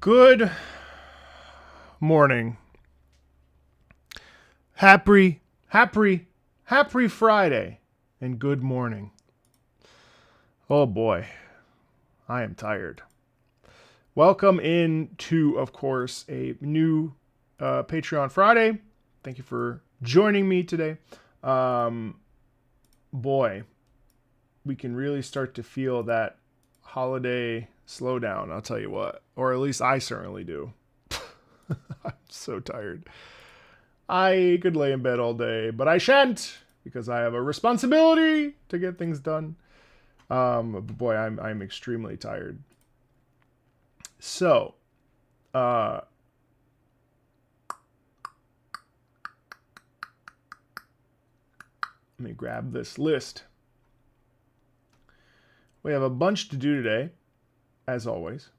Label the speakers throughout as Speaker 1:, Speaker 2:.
Speaker 1: Good morning. Happy Friday and good morning. Oh boy, I am tired. Welcome into, of course, a new Patreon Friday. Thank you for joining me today. Boy, we can really start to feel that holiday slowdown, I'll tell you what. Or at least I certainly do. I'm so tired. I could lay in bed all day, but I shan't because I have a responsibility to get things done. But boy, I'm extremely tired. So, let me grab this list. We have a bunch to do today, as always.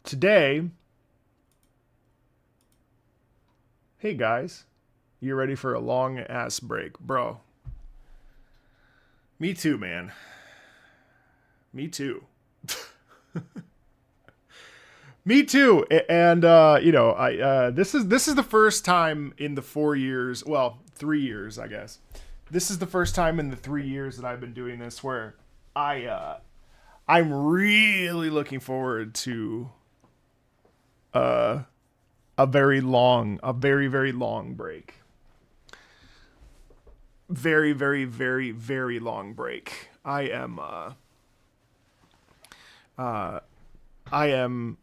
Speaker 1: Today, hey guys, you ready for a long ass break? Bro, me too, man. Me too. Me too. And this is the first time in the 4 years, well, 3 years, I guess. This is the first time in the 3 years that I've been doing this where I'm really looking forward to a very, very long break. Very, very, very, very long break. I am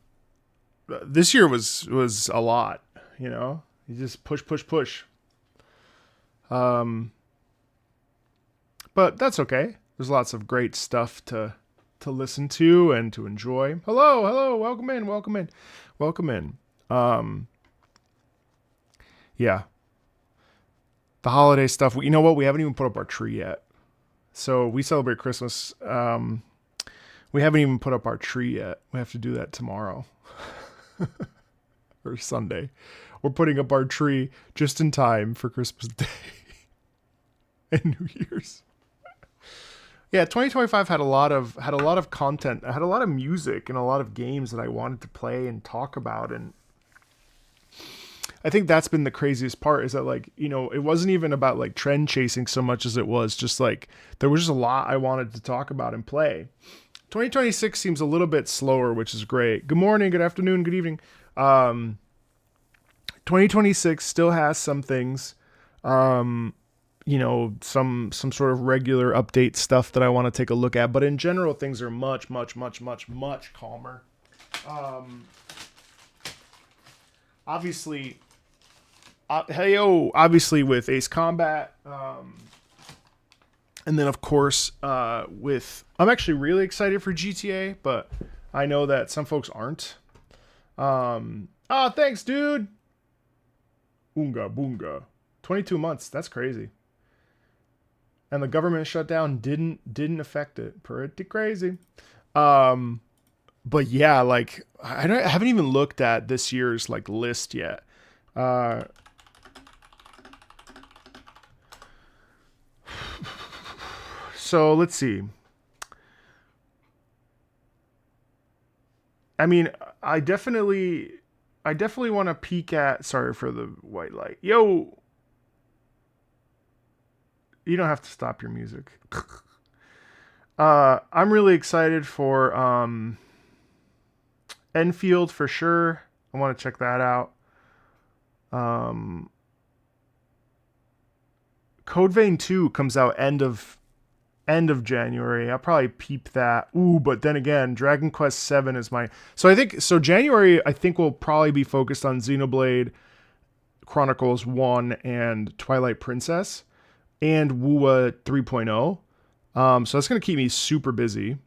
Speaker 1: this year was a lot, you know. You just push. But that's okay. There's lots of great stuff to listen to and to enjoy. Hello, welcome in. Yeah. The holiday stuff. You know what? We haven't even put up our tree yet. So we celebrate Christmas. We haven't even put up our tree yet. We have to do that tomorrow. Or Sunday. We're putting up our tree just in time for Christmas Day and New Year's. Yeah, 2025 had a lot of content. I had a lot of music and a lot of games that I wanted to play and talk about, and I think that's been the craziest part is that, like, you know, it wasn't even about like trend chasing so much as it was just like there was just a lot I wanted to talk about and play. 2026 seems a little bit slower, which is great. Good morning, good afternoon, good evening. 2026 still has some things, you know, some sort of regular update stuff that I want to take a look at. But in general, things are much calmer. Obviously with Ace Combat, and then, of course, I'm actually really excited for GTA, but I know that some folks aren't. Thanks, dude. Oonga boonga. 22 months. That's crazy. And the government shutdown didn't affect it. Pretty crazy. But yeah, like I haven't even looked at this year's like list yet. So let's see. I mean, I definitely want to peek at. Sorry for the white light. Yo, you don't have to stop your music. I'm really excited for Enfield for sure. I want to check that out. Code Vein 2 comes out end of January. I'll probably peep that. Ooh, but then again, Dragon Quest 7 is my... So January, I think will probably be focused on Xenoblade Chronicles 1 and Twilight Princess and WUA 3.0. So that's going to keep me super busy.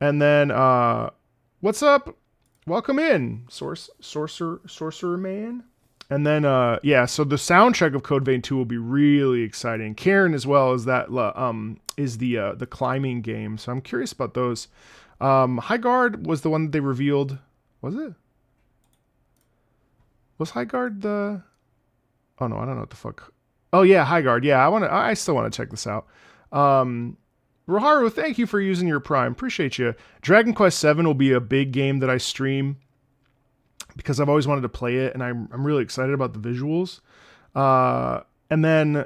Speaker 1: And then, what's up? Welcome in, Sorcerer Man. And then, so the soundtrack of Code Vein 2 will be really exciting. Kain as well as that, is the climbing game. So I'm curious about those. High Guard was the one that they revealed. Was it? Was High Guard the... Oh no, I don't know what the fuck. Oh yeah, Highguard. Yeah, I still want to check this out. Roharu, thank you for using your Prime. Appreciate you. Dragon Quest VII will be a big game that I stream because I've always wanted to play it, and I'm really excited about the visuals. And then,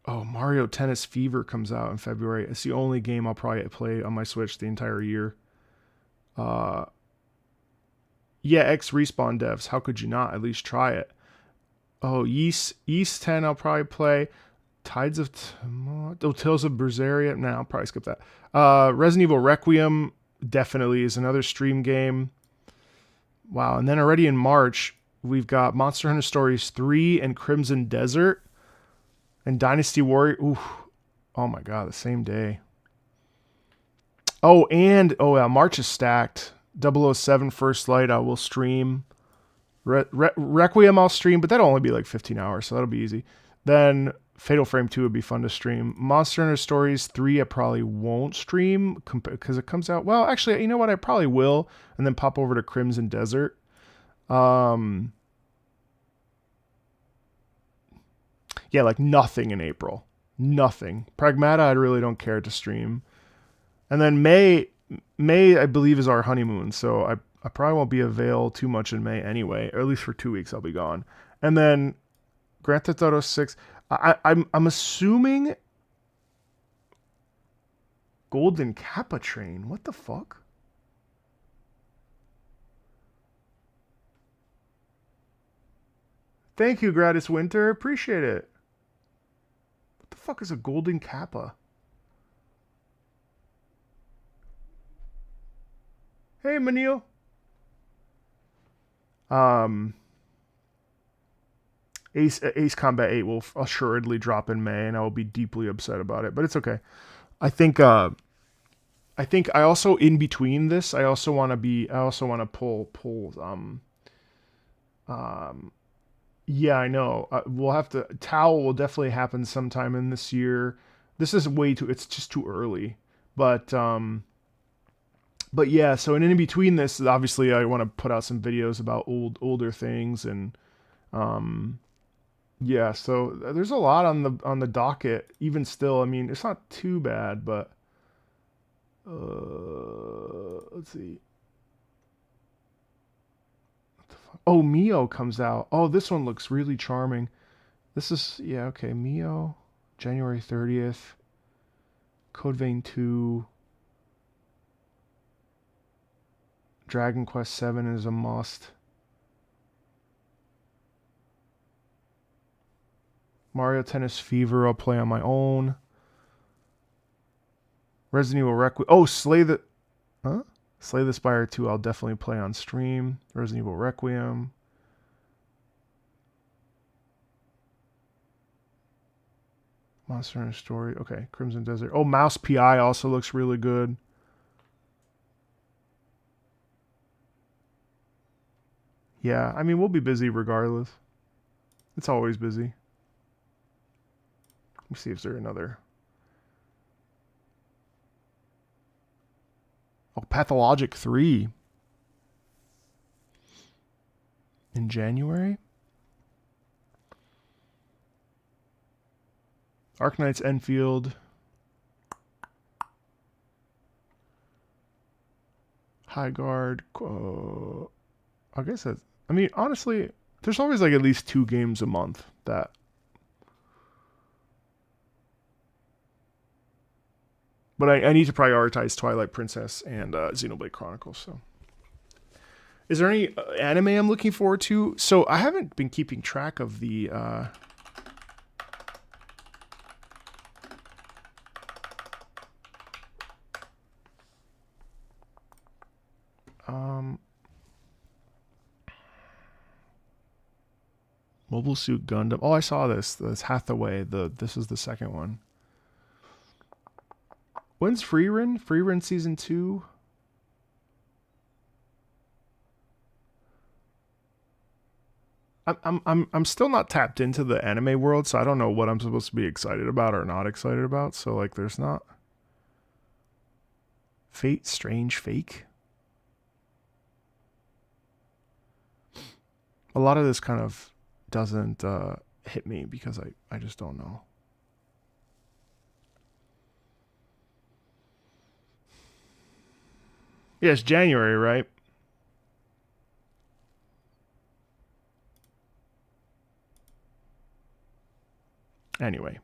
Speaker 1: oh, Mario Tennis Fever comes out in February. It's the only game I'll probably play on my Switch the entire year. Yeah, X Respawn devs. How could you not at least try it? Oh, Ys 10 I'll probably play. Tides of Tales of Berseria. Nah, I'll probably skip that. Resident Evil Requiem definitely is another stream game. Wow, and then already in March, we've got Monster Hunter Stories 3 and Crimson Desert and Dynasty Warrior. Ooh, oh my god, the same day. Oh, and yeah, March is stacked. 007 First Light I will stream. Requiem I'll stream, but that'll only be like 15 hours, so that'll be easy. Then Fatal Frame 2 would be fun to stream. Monster Hunter Stories 3 I probably won't stream because it comes out. Well, actually, you know what? I probably will, and then pop over to Crimson Desert. Yeah, like nothing in April. Nothing. Pragmata I really don't care to stream. And then May I believe is our honeymoon, so I probably won't be avail too much in May anyway, or at least for 2 weeks I'll be gone. And then Grand Theft Auto 6, I'm assuming Golden Kappa Train. What the fuck? Thank you, Gratis Winter. Appreciate it. What the fuck is a Golden Kappa? Hey, Manil. Ace Combat 8 will assuredly drop in May, and I will be deeply upset about it, but it's okay. I think I also, in between this, I also want to pull yeah, I know. We'll have to. Tau will definitely happen sometime in this year. This is it's just too early. But yeah, so in between this, obviously I want to put out some videos about older things, and yeah, so there's a lot on the docket even still. I mean, it's not too bad, but let's see. What the fuck? Oh, Mio comes out. Oh, this one looks really charming. This is, yeah, okay, Mio, January 30th. Code Vein 2. Dragon Quest 7 is a must. Mario Tennis Fever I'll play on my own. Resident Evil Requiem. Oh, Slay the Spire 2 I'll definitely play on stream. Resident Evil Requiem. Monster Hunter Story. Okay, Crimson Desert. Oh, Mouse PI also looks really good. Yeah, I mean, we'll be busy regardless. It's always busy. Let me see if there's another. Oh, Pathologic 3. In January? Arknights Enfield. High Guard. I guess that's... I mean, honestly, there's always like at least 2 games a month that... But I need to prioritize Twilight Princess and Xenoblade Chronicles. So, is there any anime I'm looking forward to? So I haven't been keeping track of the. Mobile Suit Gundam. Oh, I saw this. This Hathaway. This is the second one. When's Freerun? Freerun season 2? I'm still not tapped into the anime world, so I don't know what I'm supposed to be excited about or not excited about. So like, there's not. Fate Strange Fake. A lot of this kind of doesn't hit me because I just don't know. Yeah, it's January, right? Anyway.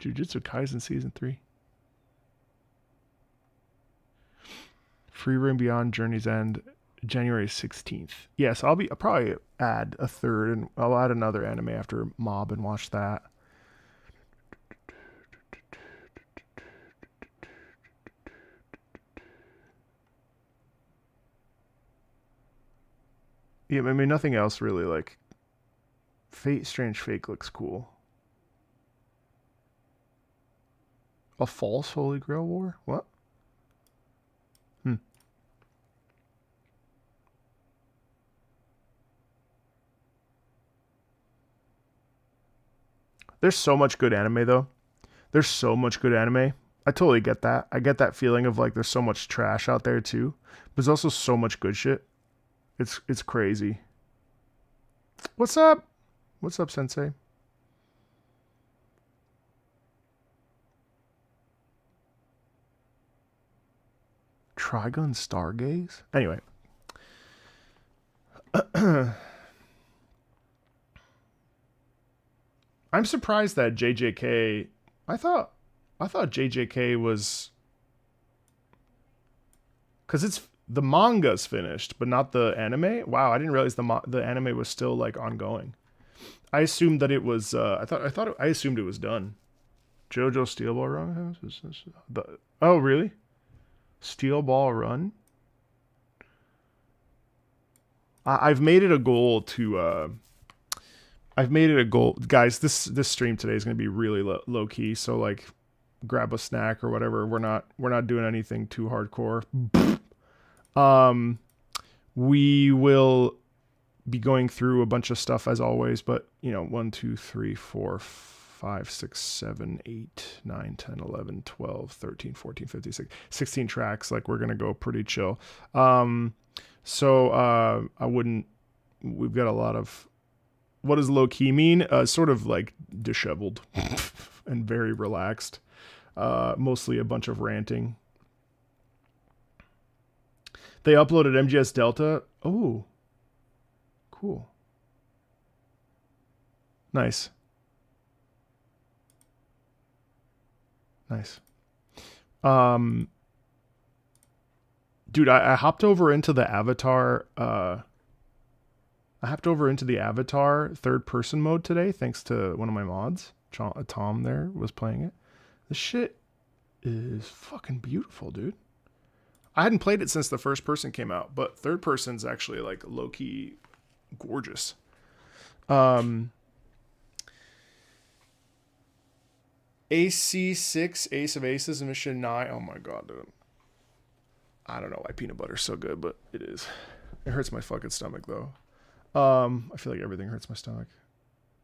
Speaker 1: Jujutsu Kaisen Season 3. Free Room Beyond Journey's End, January 16th. Yes, I'll probably add a third, and I'll add another anime after Mob and watch that. Yeah, I mean, nothing else really, like... Fate Strange Fake looks cool. A false Holy Grail War? What? There's so much good anime, though. There's so much good anime. I totally get that. I get that feeling of like there's so much trash out there too. But there's also so much good shit. It's crazy. What's up? What's up, Sensei? Trigun Stargaze? Anyway. I'm surprised that JJK... I thought JJK was... Because it's... The manga's finished, but not the anime? Wow, I didn't realize the anime was still, like, ongoing. I assumed that it was... I assumed it was done. JoJo Steel Ball Run? Oh, really? Steel Ball Run? I've made it a goal to... guys. This stream today is going to be really low key. So like, grab a snack or whatever. We're not doing anything too hardcore. We will be going through a bunch of stuff as always. But you know, 1, 2, 3, 4, 5, 6, 7, 8, 9, 10, 11, 12, 13, 14, 15, 16 tracks. Like we're gonna go pretty chill. So I wouldn't. We've got a lot of. What does low key mean? Sort of like disheveled and very relaxed. Mostly a bunch of ranting. They uploaded MGS Delta. Oh, cool. Nice. Nice. Dude, I hopped over into the Avatar. I hopped over into the Avatar third-person mode today, thanks to one of my mods. Tom there was playing it. This shit is fucking beautiful, dude. I hadn't played it since the first person came out, but third person's actually like low-key gorgeous. AC6, Ace of Aces, Mission 9. Oh my god, dude. I don't know why peanut butter's so good, but it is. It hurts my fucking stomach, though. I feel like everything hurts my stomach.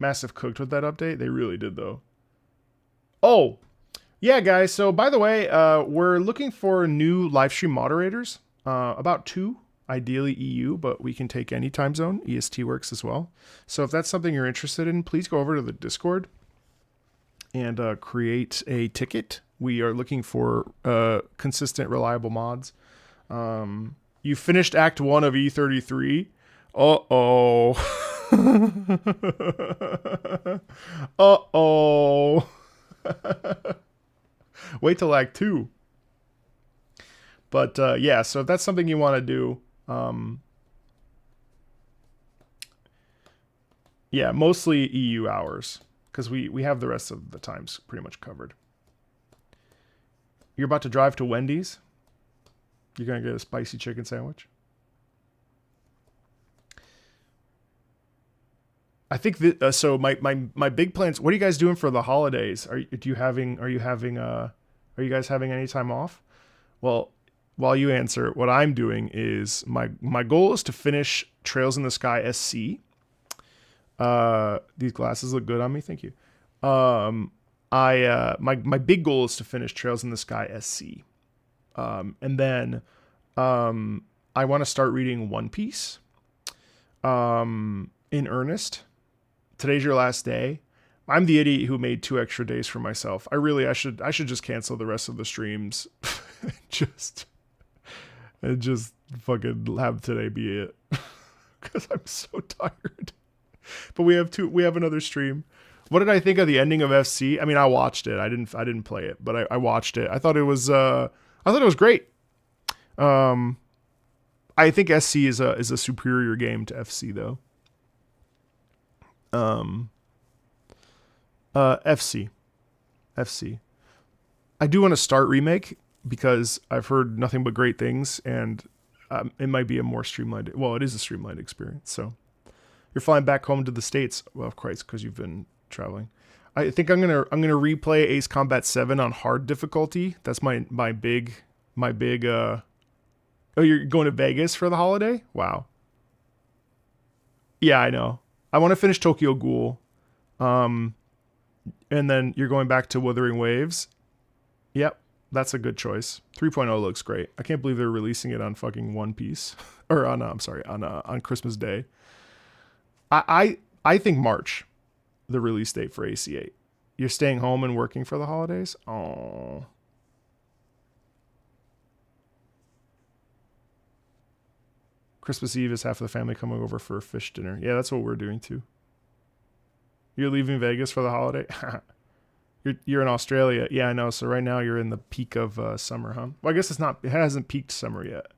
Speaker 1: Massive cooked with that update. They really did, though. Oh, yeah, guys. So, by the way, we're looking for new live stream moderators. About 2, ideally EU, but we can take any time zone. EST works as well. So, if that's something you're interested in, please go over to the Discord and create a ticket. We are looking for consistent, reliable mods. You finished Act 1 of E33. Uh-oh. Uh-oh. Wait till Act 2. But, yeah, so if that's something you want to do, yeah, mostly EU hours, because we have the rest of the times pretty much covered. You're about to drive to Wendy's? You're going to get a spicy chicken sandwich? I think that so my big plans. What are you guys doing for the holidays? Are you guys having any time off? Well, while you answer, what I'm doing is my goal is to finish Trails in the Sky SC. These glasses look good on me. Thank you. my big goal is to finish Trails in the Sky SC. And then I want to start reading One Piece in earnest. Today's your last day. I'm the idiot who made 2 extra days for myself. I should just cancel the rest of the streams. just fucking have today be it. Because I'm so tired. But we have another stream. What did I think of the ending of FC? I mean, I watched it. I didn't play it, but I watched it. I thought it was great. I think SC is a superior game to FC though. FC. I do want to start Remake because I've heard nothing but great things, and it might be a more streamlined. Well, it is a streamlined experience. So you're flying back home to the States. Well, of course, because you've been traveling. I think I'm gonna replay Ace Combat 7 on hard difficulty. That's my big. Oh, you're going to Vegas for the holiday? Wow. Yeah, I know. I want to finish Tokyo Ghoul. And then you're going back to Wuthering Waves. Yep, that's a good choice. 3.0 looks great. I can't believe they're releasing it on fucking One Piece. Or on Christmas Day. I think March, the release date for AC8. You're staying home and working for the holidays? Oh. Christmas Eve is half of the family coming over for a fish dinner. Yeah, that's what we're doing too. You're leaving Vegas for the holiday? You're in Australia. Yeah, I know. So right now you're in the peak of summer, huh? Well, I guess it hasn't peaked summer yet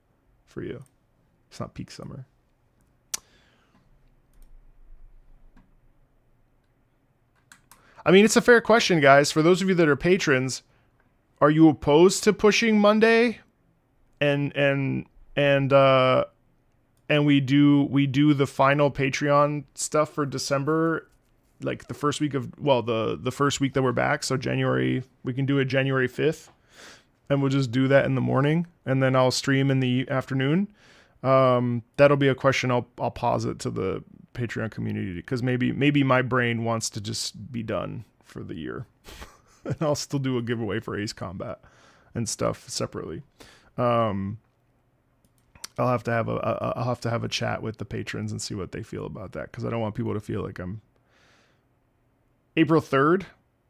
Speaker 1: for you. It's not peak summer. I mean, it's a fair question, guys. For those of you that are patrons, are you opposed to pushing Monday? And we do the final Patreon stuff for December, like the first week of, well, the first week that we're back. So January, we can do it January 5th, and we'll just do that in the morning, and then I'll stream in the afternoon. That'll be a question I'll posit to the Patreon community, because maybe my brain wants to just be done for the year. And I'll still do a giveaway for Ace Combat and stuff separately. I'll have to have a chat with the patrons and see what they feel about that, because I don't want people to feel like I'm. April 3rd,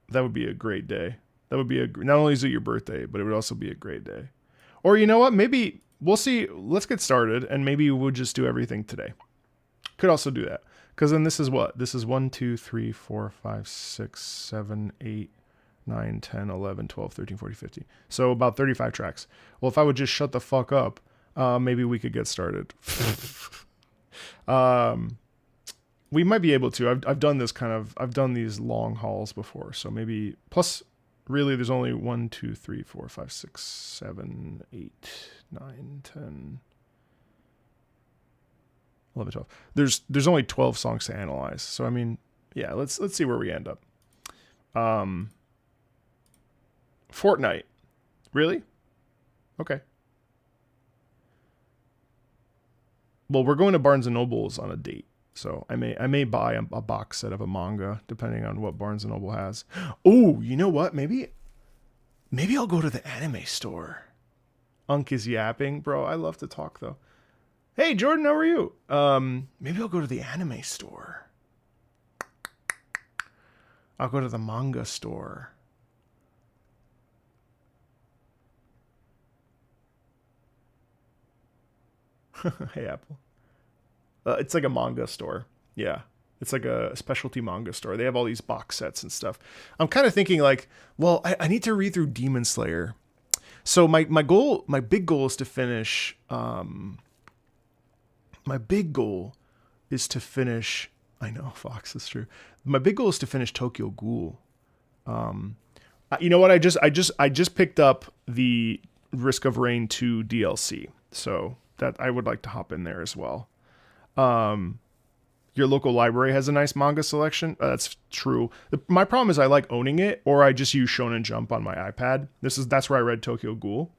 Speaker 1: that would be a great day. That would be not only is it your birthday, but it would also be a great day. Or you know what? Maybe we'll see. Let's get started, and maybe we'll just do everything today. Could also do that, because then this is what? This is 1, 2, 3, 4, 5, 6, 7, 8, 9, 10, 11, 12, 13, 14, 15. So about 35 tracks. Well, if I would just shut the fuck up, maybe we could get started. We might be able to. I've done these long hauls before, so maybe. Plus, really, there's only 1, 2, 3, 4, 5, 6, 7, 8, 9, 10, 11, 12. There's only 12 songs to analyze. So I mean, yeah, let's see where we end up. Fortnite, really? Okay. Well, we're going to Barnes and Noble's on a date. So I may buy a box set of a manga, depending on what Barnes & Noble has. Oh, you know what? Maybe I'll go to the anime store. Unk is yapping. Bro, I love to talk, though. Hey, Jordan, how are you? Maybe I'll go to the anime store. I'll go to the manga store. Hey, Apple. It's like a manga store. Yeah. It's like a specialty manga store. They have all these box sets and stuff. I'm kind of thinking like, well, I need to read through Demon Slayer. So my big goal is to finish, I know, Fox, is true. My big goal is to finish Tokyo Ghoul. You know what? I just picked up the Risk of Rain 2 DLC. So that I would like to hop in there as well. Your local library has a nice manga selection. That's true. My problem is I like owning it, or I just use Shonen Jump on my iPad. That's where I read Tokyo Ghoul.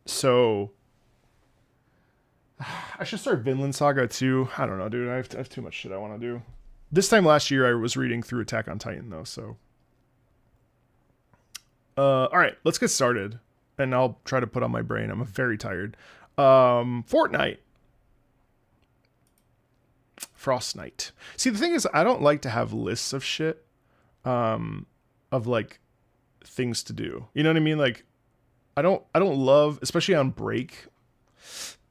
Speaker 1: So I should start Vinland Saga too. I don't know, dude. I have too much shit I want to do. This time last year I was reading through Attack on Titan though, so All right, let's get started. And I'll try to put on my brain. I'm very tired. Fortnite. Frostnite. See, the thing is, I don't like to have lists of shit. Of like things to do. You know what I mean? Like, I don't love, especially on break.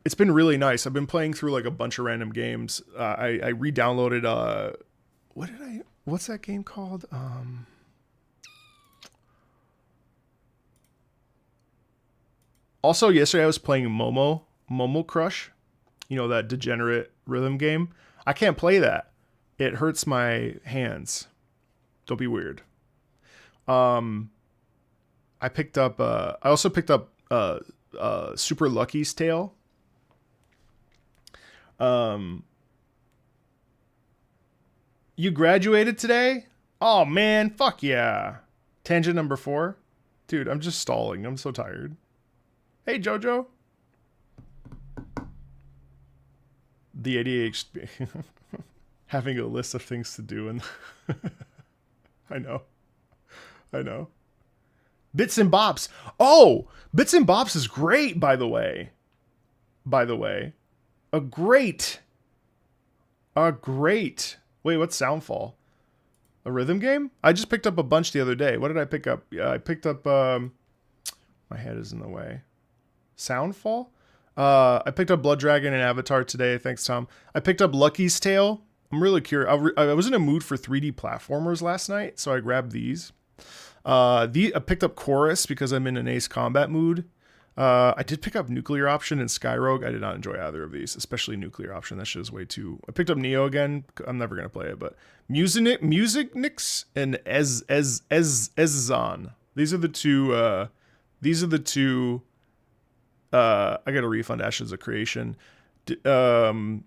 Speaker 1: It's been really nice. I've been playing through like a bunch of random games. I re-downloaded what's that game called? Also, yesterday I was playing Momo Crush. You know, that degenerate rhythm game. I can't play that. It hurts my hands. Don't be weird. I also picked up Super Lucky's Tale. You graduated today? Oh man, fuck yeah. Tangent number 4. Dude, I'm just stalling. I'm so tired. Hey, Jojo. The ADHD. Having a list of things to do and I know. Bits and Bops. Oh, Bits and Bops is great, by the way. A great. Wait, what's Soundfall? A rhythm game? I just picked up a bunch the other day. What did I pick up? I picked up, my head is in the way. Soundfall? I picked up Blood Dragon and Avatar today. Thanks, Tom. I picked up Lucky's Tale. I'm really curious. I was in a mood for 3D platformers last night, so I grabbed these. I picked up Chorus because I'm in an Ace Combat mood. I did pick up Nuclear Option and Skyrogue. I did not enjoy either of these, especially Nuclear Option. That shit is way too... I picked up Neo again. I'm never going to play it, but... Musicnix and Ezazon. These are the two... I got a refund Ashes of Creation. Bits and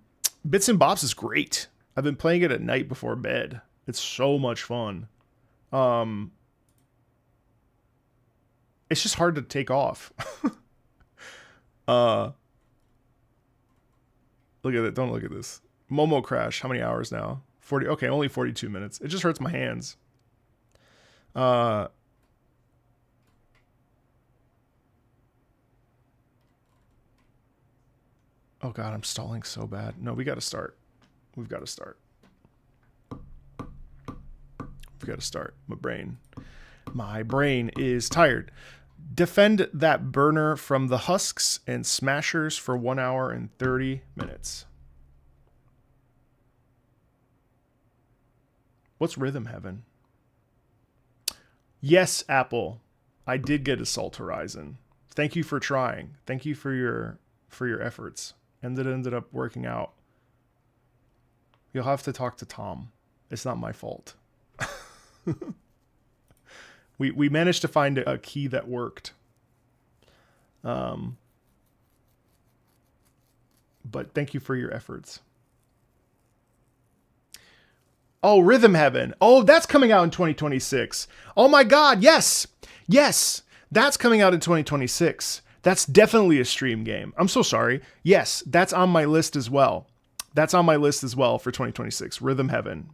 Speaker 1: Bops is great. I've been playing it at night before bed. It's so much fun. It's just hard to take off. Look at it. Don't look at this. Momo Crash. How many hours now? 40. Okay, only 42 minutes. It just hurts my hands. Oh God, I'm stalling so bad. No, we got to start. We've got to start. My brain is tired. Defend that burner from the husks and smashers for 1 hour and 30 minutes. What's Rhythm Heaven? Yes, Apple. I did get Assault Horizon. Thank you for trying. Thank you for your efforts. And it ended up working out. You'll have to talk to Tom. It's not my fault. We managed to find a key that worked. But thank you for your efforts. Oh, Rhythm Heaven. Oh, that's coming out in 2026. Oh my God, yes. Yes, that's coming out in 2026. That's definitely a stream game. I'm so sorry. Yes, that's on my list as well. That's on my list as well for 2026. Rhythm Heaven.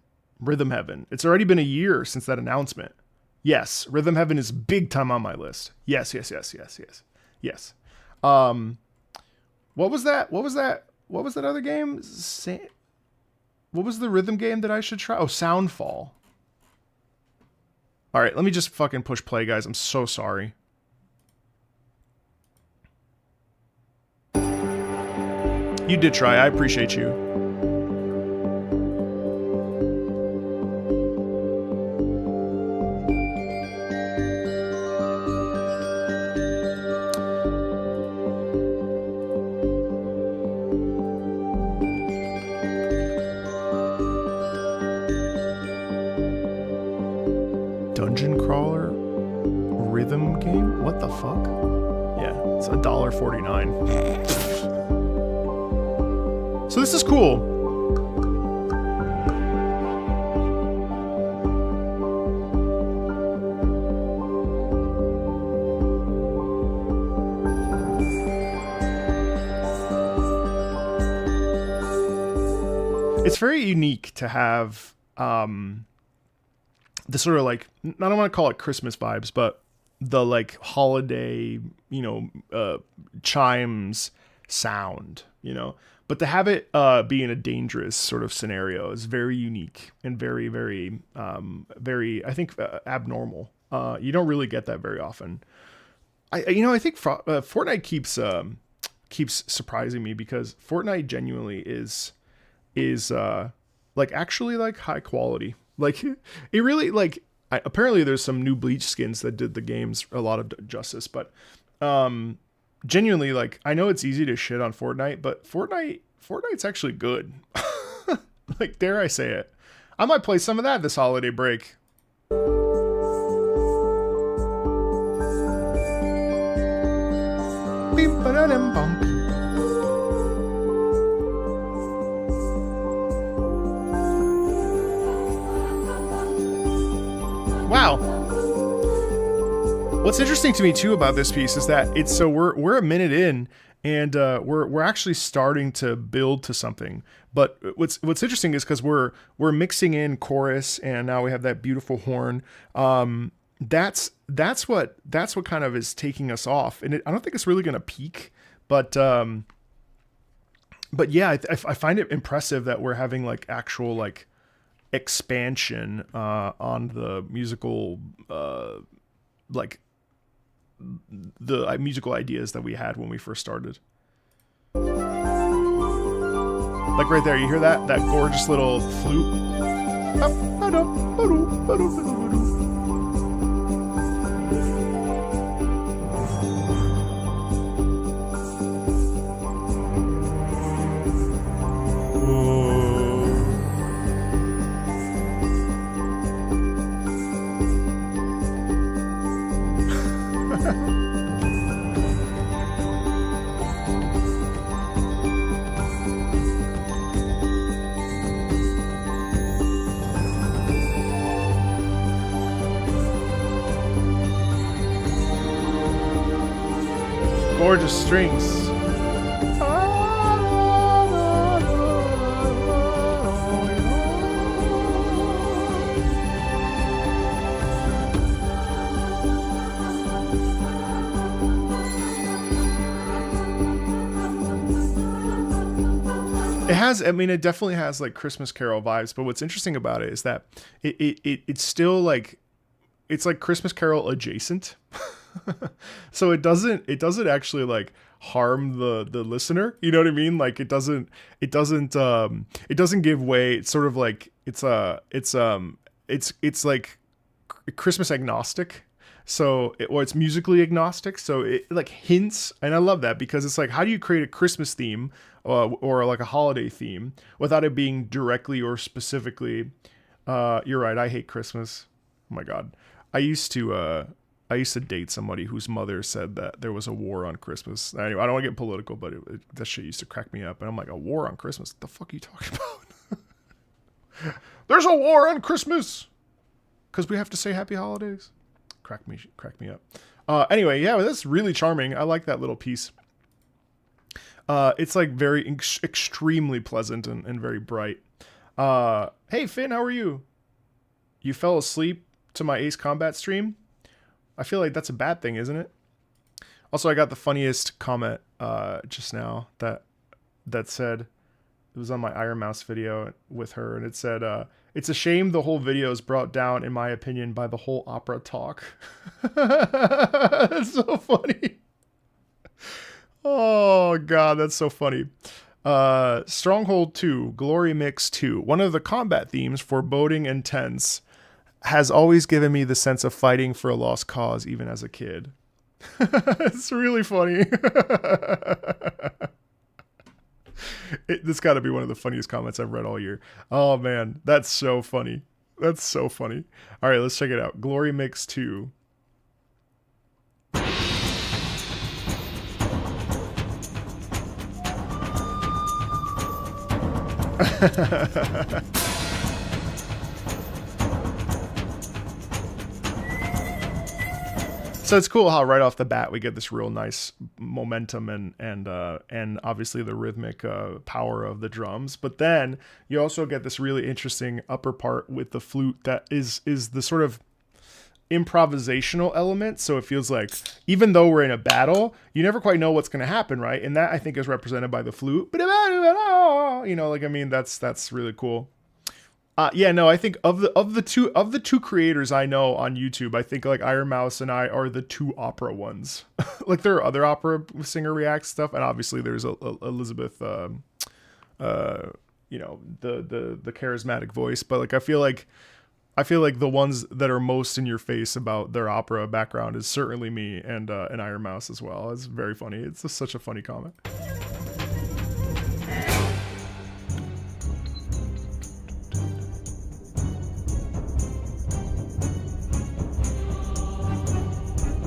Speaker 1: It's already been a year since that announcement. Yes, Rhythm Heaven is big time on my list. Yes. What was that? What was that other game? What was the rhythm game that I should try? Oh, Soundfall. All right, let me just fucking push play, guys. I'm so sorry. You did try. I appreciate you. Dungeon crawler rhythm game? What the fuck? Yeah, it's $1.49. So this is cool. It's very unique to have the sort of like, I don't want to call it Christmas vibes, but like holiday, chimes sound, but to have it be in a dangerous sort of scenario is very unique and very, very, very, I think, abnormal. You don't really get that very often. I think Fortnite keeps surprising me, because Fortnite genuinely is like actually like high quality. Like it really, like, apparently there's some new Bleach skins that did the games a lot of justice, but genuinely, like, I know it's easy to shit on Fortnite, but Fortnite's actually good. Like, dare I say it? I might play some of that this holiday break. Wow. What's interesting to me too about this piece is that we're a minute in, and we're actually starting to build to something. But what's interesting is because we're mixing in chorus, and now we have that beautiful horn. That's what kind of is taking us off, and I don't think it's really going to peak, but yeah, I find it impressive that we're having like actual like expansion on the musical like the musical ideas that we had when we first started. Like right there, you hear that gorgeous little flute. Gorgeous strings. It has, I mean, it definitely has like Christmas Carol vibes, but what's interesting about it is that it's still like, it's like Christmas Carol adjacent. So it doesn't actually like harm the listener, you know what I mean? Like it doesn't give way. It's sort of like it's like Christmas agnostic. So it's musically agnostic, so it like hints, and I love that, because it's like, how do you create a Christmas theme or like a holiday theme without it being directly or specifically you're right, I hate Christmas. Oh my god. I used to date somebody whose mother said that there was a war on Christmas. Anyway, I don't want to get political, but that shit used to crack me up. And I'm like, a war on Christmas? What the fuck are you talking about? There's a war on Christmas! Because we have to say happy holidays. Crack me up. Anyway, yeah, that's really charming. I like that little piece. It's like very extremely pleasant and very bright. Hey, Finn, how are you? You fell asleep to my Ace Combat stream? I feel like that's a bad thing, isn't it? Also, I got the funniest comment just now that said, it was on my Iron Mouse video with her, and it said, it's a shame the whole video is brought down, in my opinion, by the whole opera talk. That's so funny. Oh, God, that's so funny. Stronghold 2, Glory Mix 2. One of the combat themes, foreboding and tense, has always given me the sense of fighting for a lost cause, even as a kid. It's really funny. This got to be one of the funniest comments I've read all year. Oh, man. That's so funny. That's so funny. All right, let's check it out. Glory Mix 2. So it's cool how right off the bat we get this real nice momentum and obviously the rhythmic power of the drums, but then you also get this really interesting upper part with the flute that is the sort of improvisational element, so it feels like even though we're in a battle, you never quite know what's going to happen, right? And that I think is represented by the flute. You know, like, I mean, that's really cool. Yeah, no, I think of the two creators I know on YouTube, I think like Iron Mouse and I are the two opera ones. Like there are other opera singer react stuff, and obviously there's Elizabeth, you know, the charismatic voice, but like I feel like the ones that are most in your face about their opera background is certainly me and Iron Mouse as well. It's very funny. It's just such a funny comment.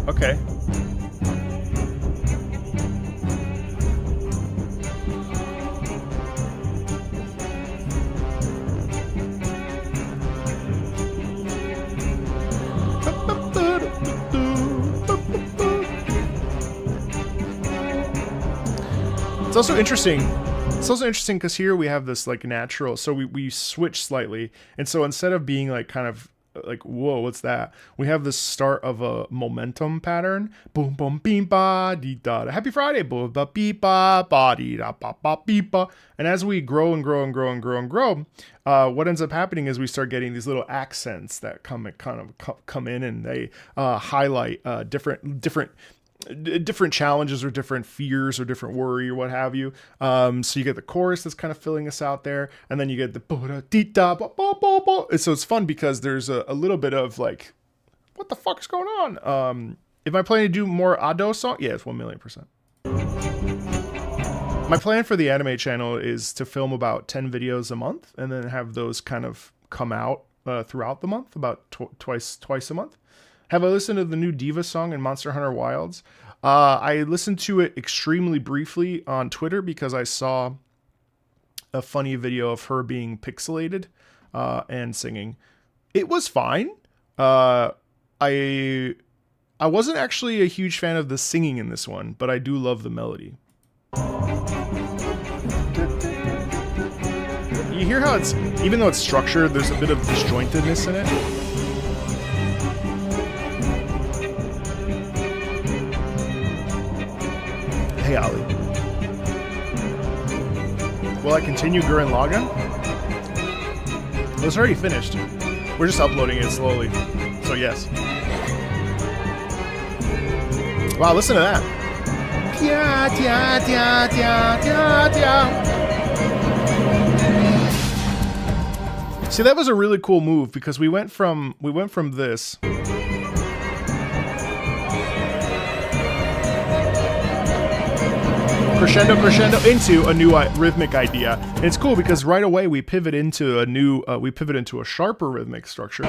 Speaker 1: Okay. It's also interesting. It's also interesting because here we have this like natural, so we switch slightly, and so instead of being like kind of like, whoa, what's that? We have the start of a momentum pattern. Boom, boom, beam, ba, dee, da. Happy Friday. Boom, ba, beep, ba, ba, dee, da, ba, ba, beep, ba. And as we grow and grow and grow and grow and grow, what ends up happening is we start getting these little accents that come in, and they highlight different challenges or different fears or different worry or what have you. So you get the chorus that's kind of filling us out there, and then you get the so it's fun because there's a little bit of like, what the fuck is going on? If I plan to do more Ado song, yeah, it's 1,000,000%. My plan for the anime channel is to film about 10 videos a month and then have those kind of come out throughout the month, about twice a month. Have I listened to the new Diva song in Monster Hunter Wilds? I listened to it extremely briefly on Twitter because I saw a funny video of her being pixelated and singing. It was fine. I wasn't actually a huge fan of the singing in this one, but I do love the melody. You hear how it's, even though it's structured, there's a bit of disjointedness in it. Hey, Ollie. Will I continue Gurren Lagann? It was already finished. We're just uploading it slowly. So yes. Wow, listen to that. See, that was a really cool move because we went from this. Crescendo into a new rhythmic idea. And it's cool because right away we pivot into a sharper rhythmic structure.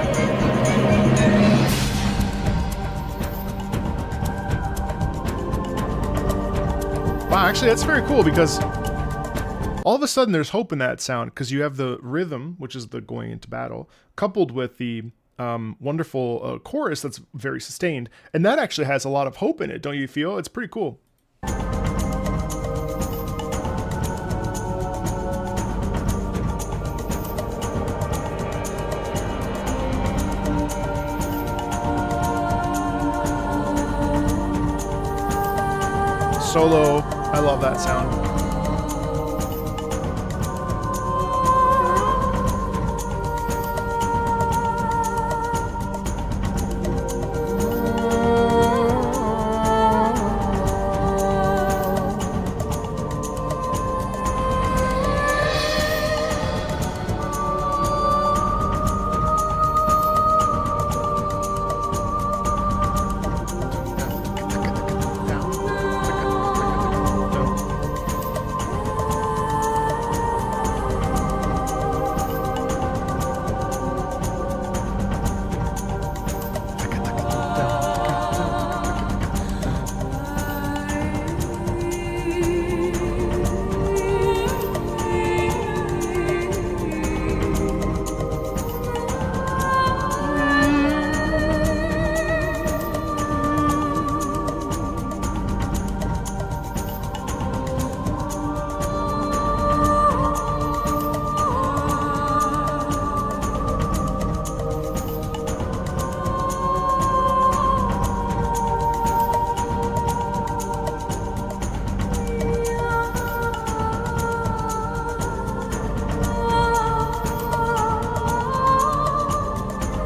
Speaker 1: Wow, actually that's very cool because all of a sudden there's hope in that sound because you have the rhythm, which is the going into battle, coupled with the wonderful chorus that's very sustained, and that actually has a lot of hope in it, don't you feel? It's pretty cool. Solo, I love that sound.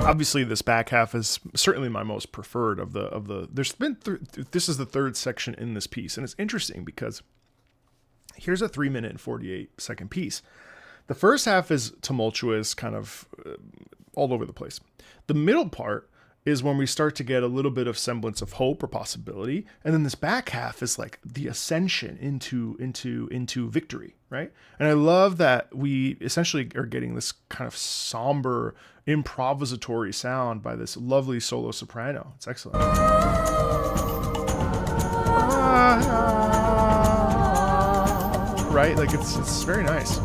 Speaker 1: Obviously, this back half is certainly my most preferred of the. There's been this is the third section in this piece, and it's interesting because here's a 3-minute and 48-second piece. The first half is tumultuous, kind of all over the place. The middle part is when we start to get a little bit of semblance of hope or possibility, and then this back half is like the ascension into victory, right? And I love that we essentially are getting this kind of somber, improvisatory sound by this lovely solo soprano. It's excellent. Right? Like it's very nice.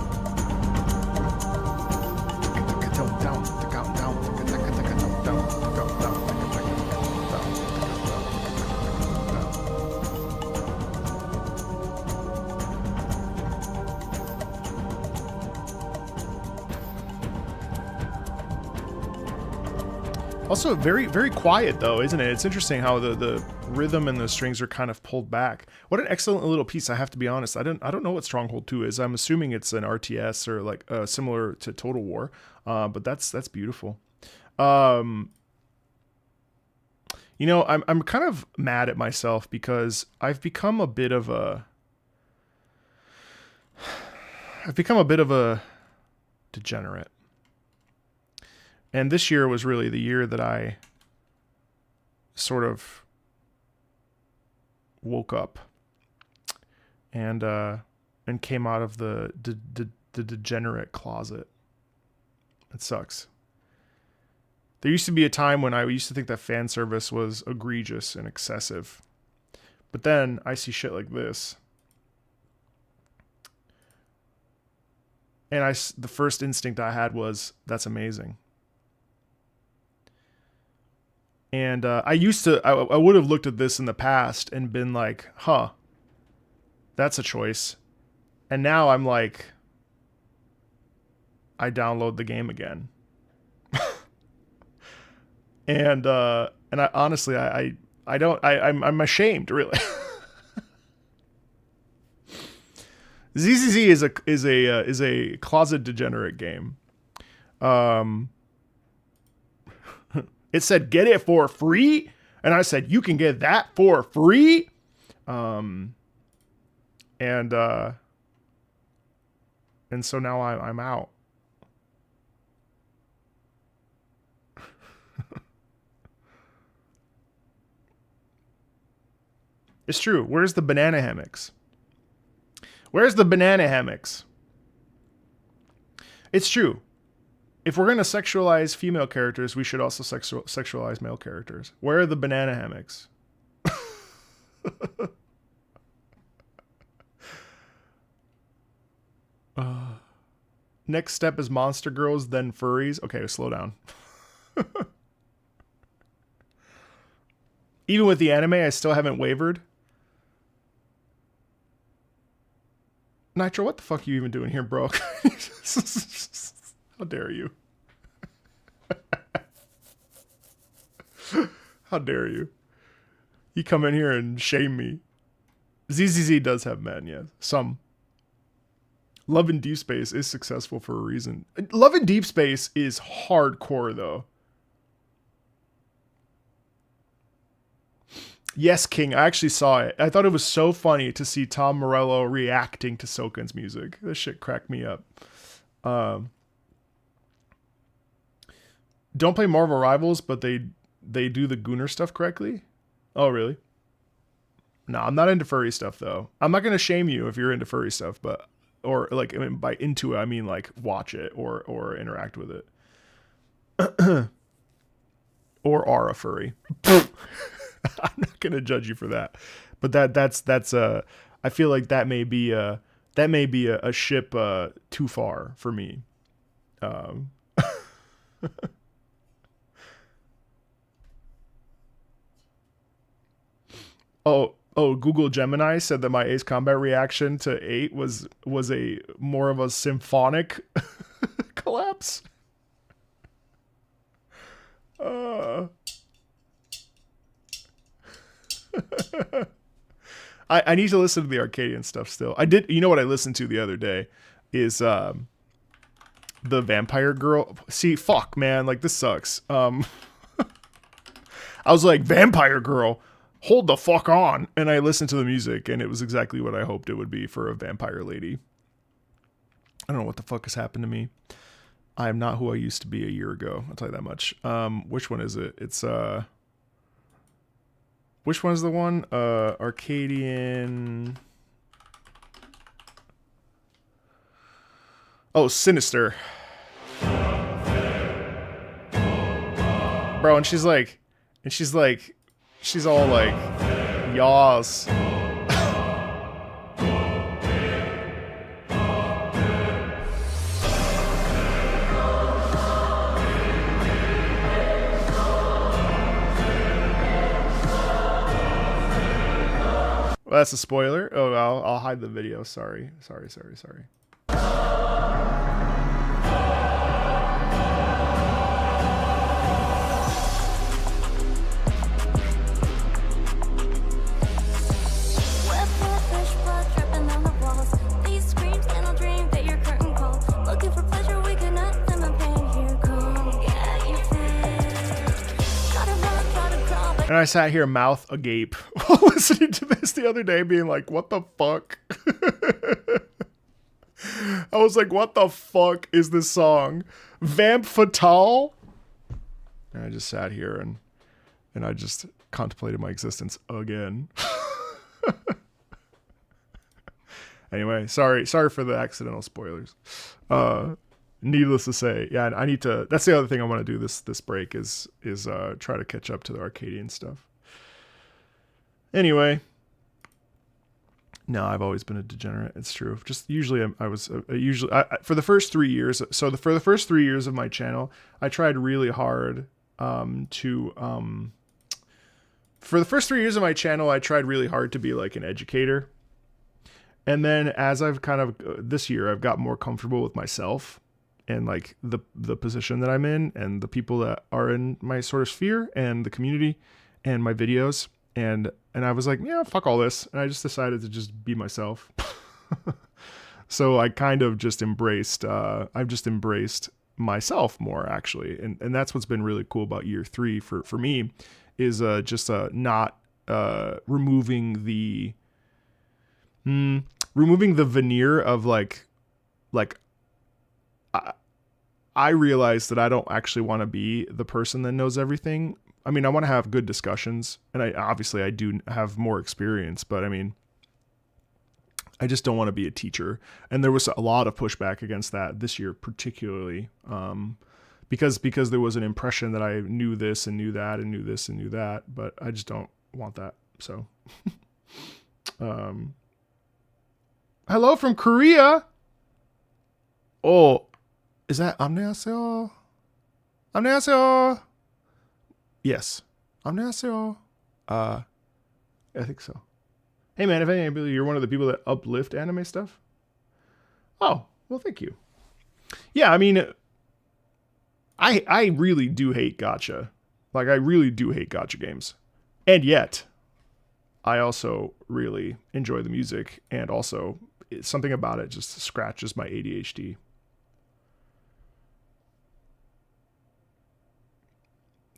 Speaker 1: Also very, very quiet though, isn't it? It's interesting how the rhythm and the strings are kind of pulled back. What an excellent little piece, I have to be honest. I don't know what Stronghold 2 is. I'm assuming it's an RTS or like similar to Total War. But that's beautiful. You know, I'm kind of mad at myself because I've become a bit of a degenerate. And this year was really the year that I sort of woke up and came out of the degenerate closet. It sucks. There used to be a time when I used to think that fan service was egregious and excessive. But then I see shit like this. And the first instinct I had was, that's amazing. And I would have looked at this in the past and been like, huh, that's a choice. And now I'm like, I download the game again. and I honestly, I'm ashamed, really. ZZZ is a closet degenerate game. It said, get it for free. And I said, you can get that for free. And so now I'm out. It's true. Where's the banana hammocks? Where's the banana hammocks? It's true. If we're going to sexualize female characters, we should also sexualize male characters. Where are the banana hammocks? Next step is monster girls, then furries. Okay, slow down. Even with the anime, I still haven't wavered. Nitro, what the fuck are you even doing here, bro? How dare you? How dare you? You come in here and shame me. ZZZ does have men, yes. Some. Love in Deep Space is successful for a reason. Love in Deep Space is hardcore, though. Yes, King. I actually saw it. I thought it was so funny to see Tom Morello reacting to Soken's music. This shit cracked me up. Don't play Marvel Rivals, but they do the Gooner stuff correctly? Oh, really? No, I'm not into furry stuff, though. I'm not going to shame you if you're into furry stuff, but... Or, like, I mean, by into it, I mean, like, watch it or interact with it. Or are a furry. I'm not going to judge you for that. But that's I feel like that may be a ship too far for me. Oh, Google Gemini said that my Ace Combat reaction to 8 was a more of a symphonic collapse. I need to listen to the Arcadian stuff still. I did. You know what I listened to the other day is the vampire girl. See, fuck, man, like this sucks. I was like, vampire girl, hold the fuck on. And I listened to the music, and it was exactly what I hoped it would be for a vampire lady. I don't know what the fuck has happened to me. I am not who I used to be a year ago. I'll tell you that much. Which one is it? It's which one's the one? Arcadian. Oh, Sinister. Bro, and she's all like, yaws. Well, that's a spoiler. Oh, I'll hide the video. Sorry. And I sat here mouth agape listening to this the other day being like, what the fuck? I was like, what the fuck is this song? Vamp Fatale? And I just sat here and I just contemplated my existence again. Anyway, sorry for the accidental spoilers. Needless to say, yeah, I need to. That's the other thing I want to do this break is try to catch up to the Arcadian stuff. Anyway, no, I've always been a degenerate. It's true. Just usually for the first 3 years. So for the first 3 years of my channel, I tried really hard for the first 3 years of my channel, I tried really hard to be like an educator. And then as I've kind of this year, I've got more comfortable with myself. And like the position that I'm in and the people that are in my sort of sphere and the community and my videos. And I was like, yeah, fuck all this. And I just decided to just be myself. So I kind of just embraced, I've just embraced myself more actually. And that's what's been really cool about year 3 for me is just not removing the veneer of like I realized that I don't actually want to be the person that knows everything. I mean, I want to have good discussions, and I do have more experience, but I mean, I just don't want to be a teacher. And there was a lot of pushback against that this year, particularly because there was an impression that I knew this and knew that and knew this and knew that, but I just don't want that. So, hello from Korea. Oh. Is that 안녕하세요? 안녕하세요. Yes. 안녕하세요. I think so. Hey man, if anybody, you're one of the people that uplift anime stuff. Oh, well, thank you. Yeah, I mean, I really do hate gacha. Like, I really do hate gacha games. And yet, I also really enjoy the music, and also something about it just scratches my ADHD.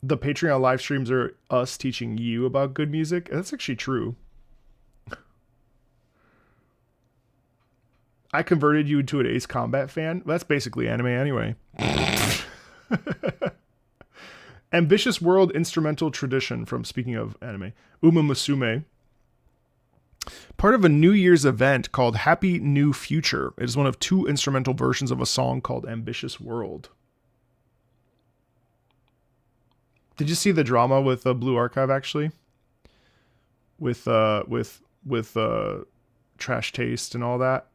Speaker 1: The Patreon live streams are us teaching you about good music. That's actually true. I converted you into an Ace Combat fan. That's basically anime anyway. Ambitious World Instrumental Tradition from, speaking of anime, Umamusume. Part of a New Year's event called Happy New Future. It is one of 2 instrumental versions of a song called Ambitious World. Did you see the drama with Blue Archive actually? With Trash Taste and all that?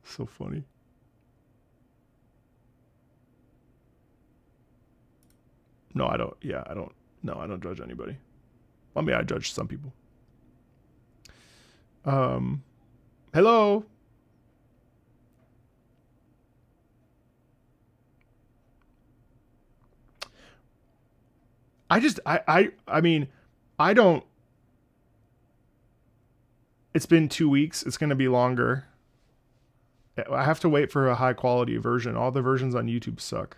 Speaker 1: So funny. No, I don't. Yeah, I don't. No, I don't judge anybody. I mean, I judge some people. Hello. I mean, I don't. It's been 2 weeks. It's going to be longer. I have to wait for a high quality version. All the versions on YouTube suck.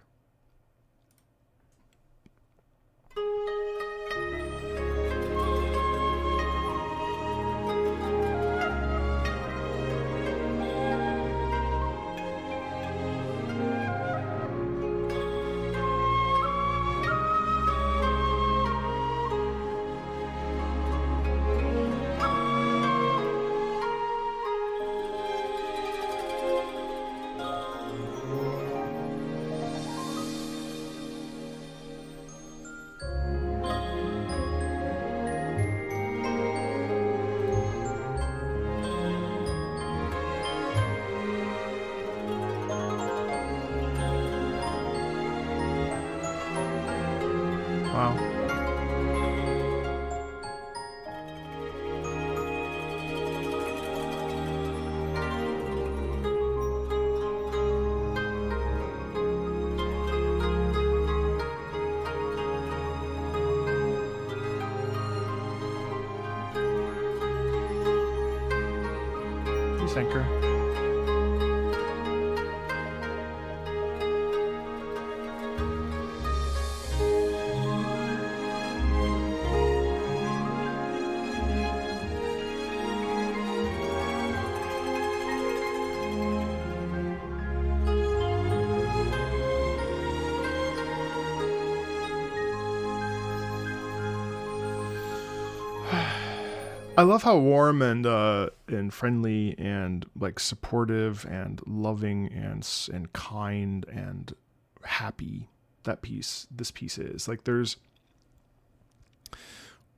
Speaker 1: Wow. Peace, Anchor. I love how warm and friendly and like supportive and loving and kind and happy this piece is. Like there's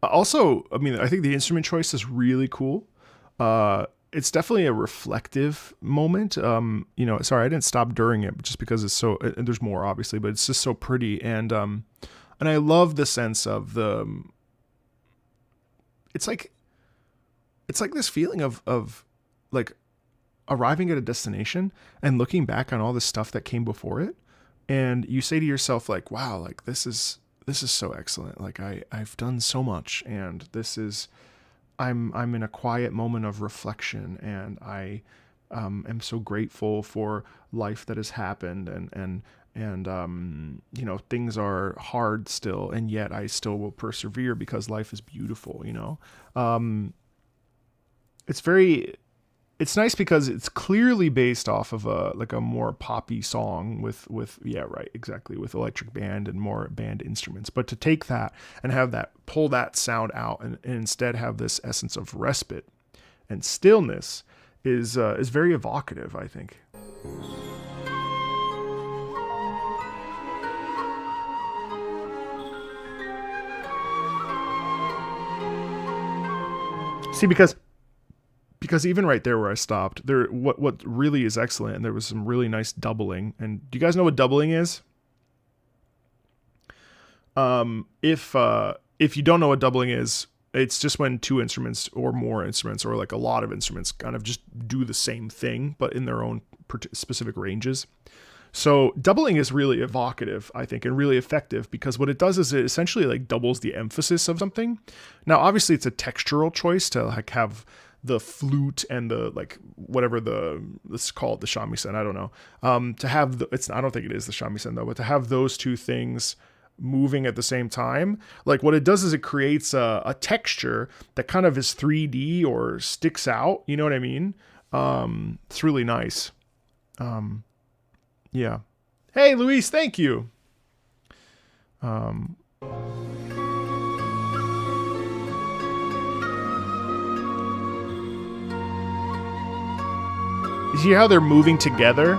Speaker 1: also, I mean, I think the instrument choice is really cool. It's definitely a reflective moment. You know, sorry, I didn't stop during it, but just because it's so, and there's more obviously, but it's just so pretty. And I love the sense of it's like this feeling of like arriving at a destination and looking back on all the stuff that came before it. And you say to yourself like, wow, like this is so excellent. Like I've done so much, and I'm in a quiet moment of reflection, and I am so grateful for life that has happened, and you know, things are hard still, and yet I still will persevere because life is beautiful, you know? It's nice because it's clearly based off of a more poppy song with yeah, right, exactly, with electric band and more band instruments. But to take that and have that, pull that sound out and instead have this essence of respite and stillness is very evocative, I think. See, because even right there where I stopped, there what really is excellent, and there was some really nice doubling. And do you guys know what doubling is? If you don't know what doubling is, it's just when two instruments or more instruments or like a lot of instruments kind of just do the same thing, but in their own specific ranges. So doubling is really evocative, I think, and really effective, because what it does is it essentially like doubles the emphasis of something. Now, obviously it's a textural choice to like have the flute and the like whatever let's call it the shamisen, I don't know, to have I don't think it is the shamisen though, but to have those two things moving at the same time, like what it does is it creates a texture that kind of is 3D or sticks out, you know what I mean? It's really nice. Yeah. Hey Luis, thank you. You see how they're moving together?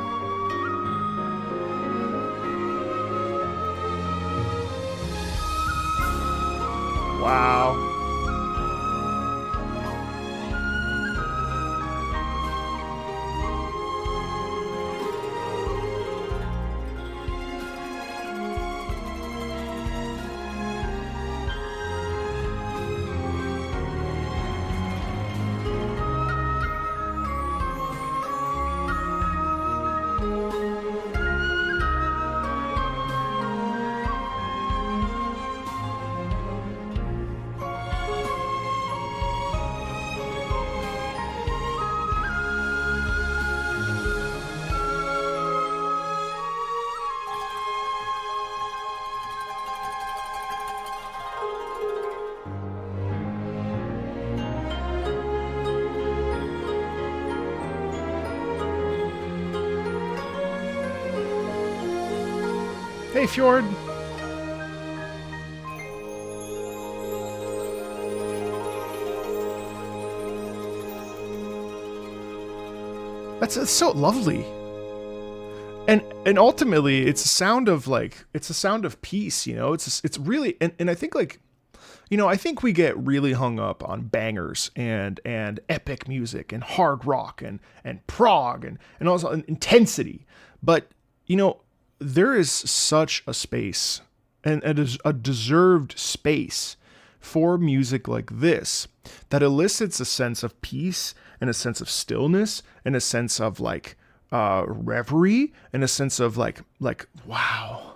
Speaker 1: Wow. Hey, Fjord. That's so lovely. And ultimately, it's a sound of peace, you know. It's really and I think like, you know, I think we get really hung up on bangers and epic music and hard rock and prog and also intensity. But, you know, there is such a space and a deserved space for music like this that elicits a sense of peace and a sense of stillness and a sense of like reverie and a sense of like wow.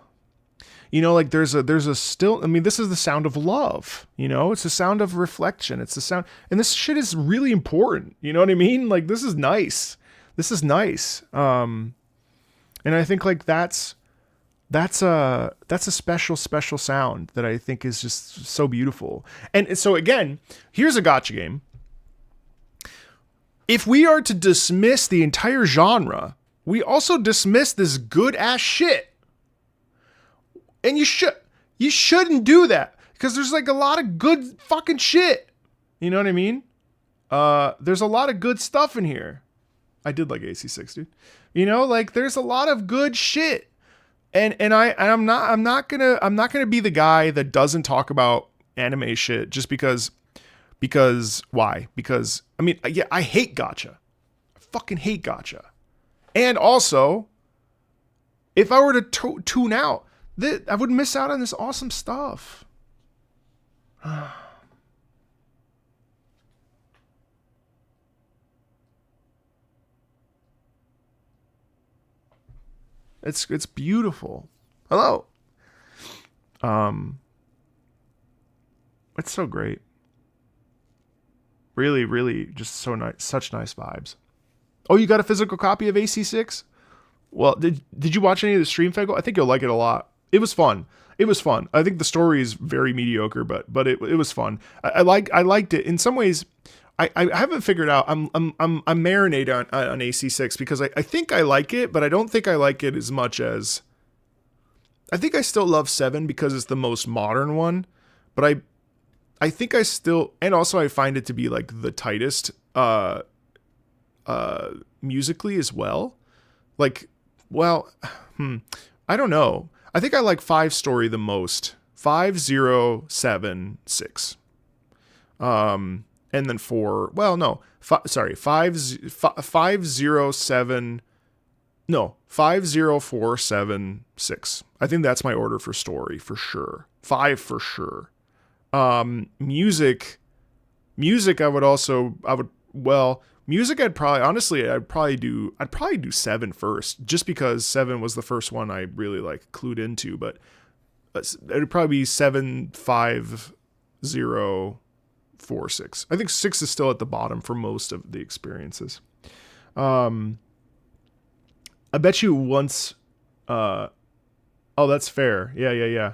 Speaker 1: You know, like there's a still, I mean, this is the sound of love, you know, it's the sound of reflection. It's the sound, and this shit is really important. You know what I mean? Like, this is nice. This is nice. And I think like that's a special sound that I think is just so beautiful. And so again, here's a gotcha game. If we are to dismiss the entire genre, we also dismiss this good ass shit. And you shouldn't do that, because there's like a lot of good fucking shit. You know what I mean? There's a lot of good stuff in here. I did like AC6, dude. You know, like there's a lot of good shit. And I'm not gonna be the guy that doesn't talk about anime shit just because why? Because I mean, yeah, I hate gacha. I fucking hate gacha. And also, if I were to tune out, I would miss out on this awesome stuff. It's beautiful. Hello. It's so great. Really, really just so nice. Such nice vibes. Oh, you got a physical copy of AC6? Well, did you watch any of the stream, Fego? I think you'll like it a lot. It was fun. It was fun. I think the story is very mediocre, but it was fun. I liked it in some ways. I haven't figured out. I'm marinated on AC6 because I think I like it, but I don't think I like it as much as. I think I still love 7 because it's the most modern one, but I think I still, and also I find it to be like the tightest musically as well. Like, well, I don't know. I think I like 5 story the most. 5076. And then 4. Well, no. 507. No, 50476. I think that's my order for story for sure. 5 for sure. Music. Music I'd probably do 7 first, just because 7 was the first one I really like clued into, but it'd probably be 75046. I think 6 is still at the bottom for most of the experiences. I bet you once oh, that's fair. Yeah.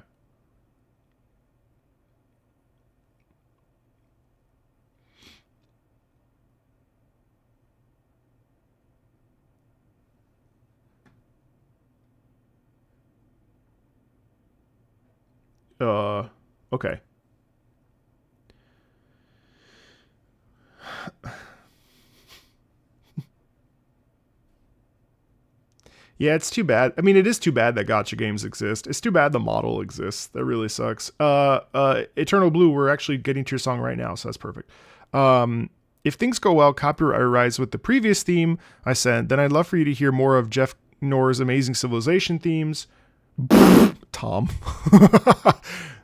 Speaker 1: Okay. Yeah, it's too bad. I mean, it is too bad that gacha games exist. It's too bad the model exists. That really sucks. Eternal Blue, we're actually getting to your song right now, so that's perfect. If things go well, copyright arrives with the previous theme I sent, then I'd love for you to hear more of Jeff Knorr's Amazing Civilization themes. Tom.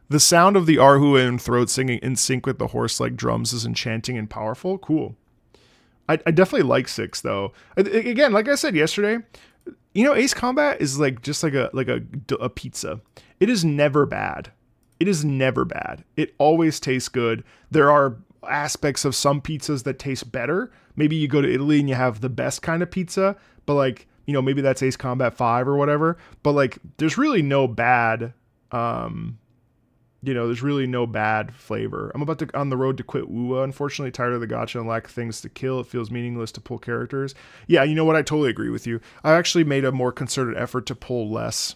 Speaker 1: The sound of the Arhuan throat singing in sync with the horse-like drums is enchanting and powerful. Cool. I definitely like 6 though. Again, like I said yesterday, you know, Ace Combat is like just like a pizza. It is never bad. It is never bad. It always tastes good. There are aspects of some pizzas that taste better. Maybe you go to Italy and you have the best kind of pizza, but like, you know, maybe that's Ace Combat 5 or whatever. But like, there's really no bad. There's really no bad flavor. I'm on the road to quit WUA. Unfortunately, tired of the gacha and lack of things to kill. It feels meaningless to pull characters. Yeah, you know what? I totally agree with you. I actually made a more concerted effort to pull less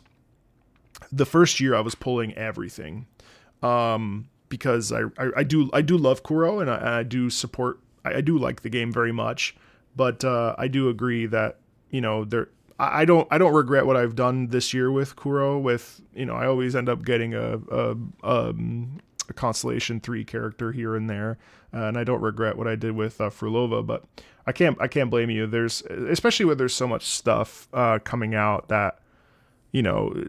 Speaker 1: the first year I was pulling everything, because I do love Kuro, and I do support. I do like the game very much, but I do agree that, you know, I don't regret what I've done this year with Kuro. With, you know, I always end up getting a Constellation 3 character here and there, and I don't regret what I did with Frulova. But I can't blame you. There's, especially when there's so much stuff coming out, that, you know,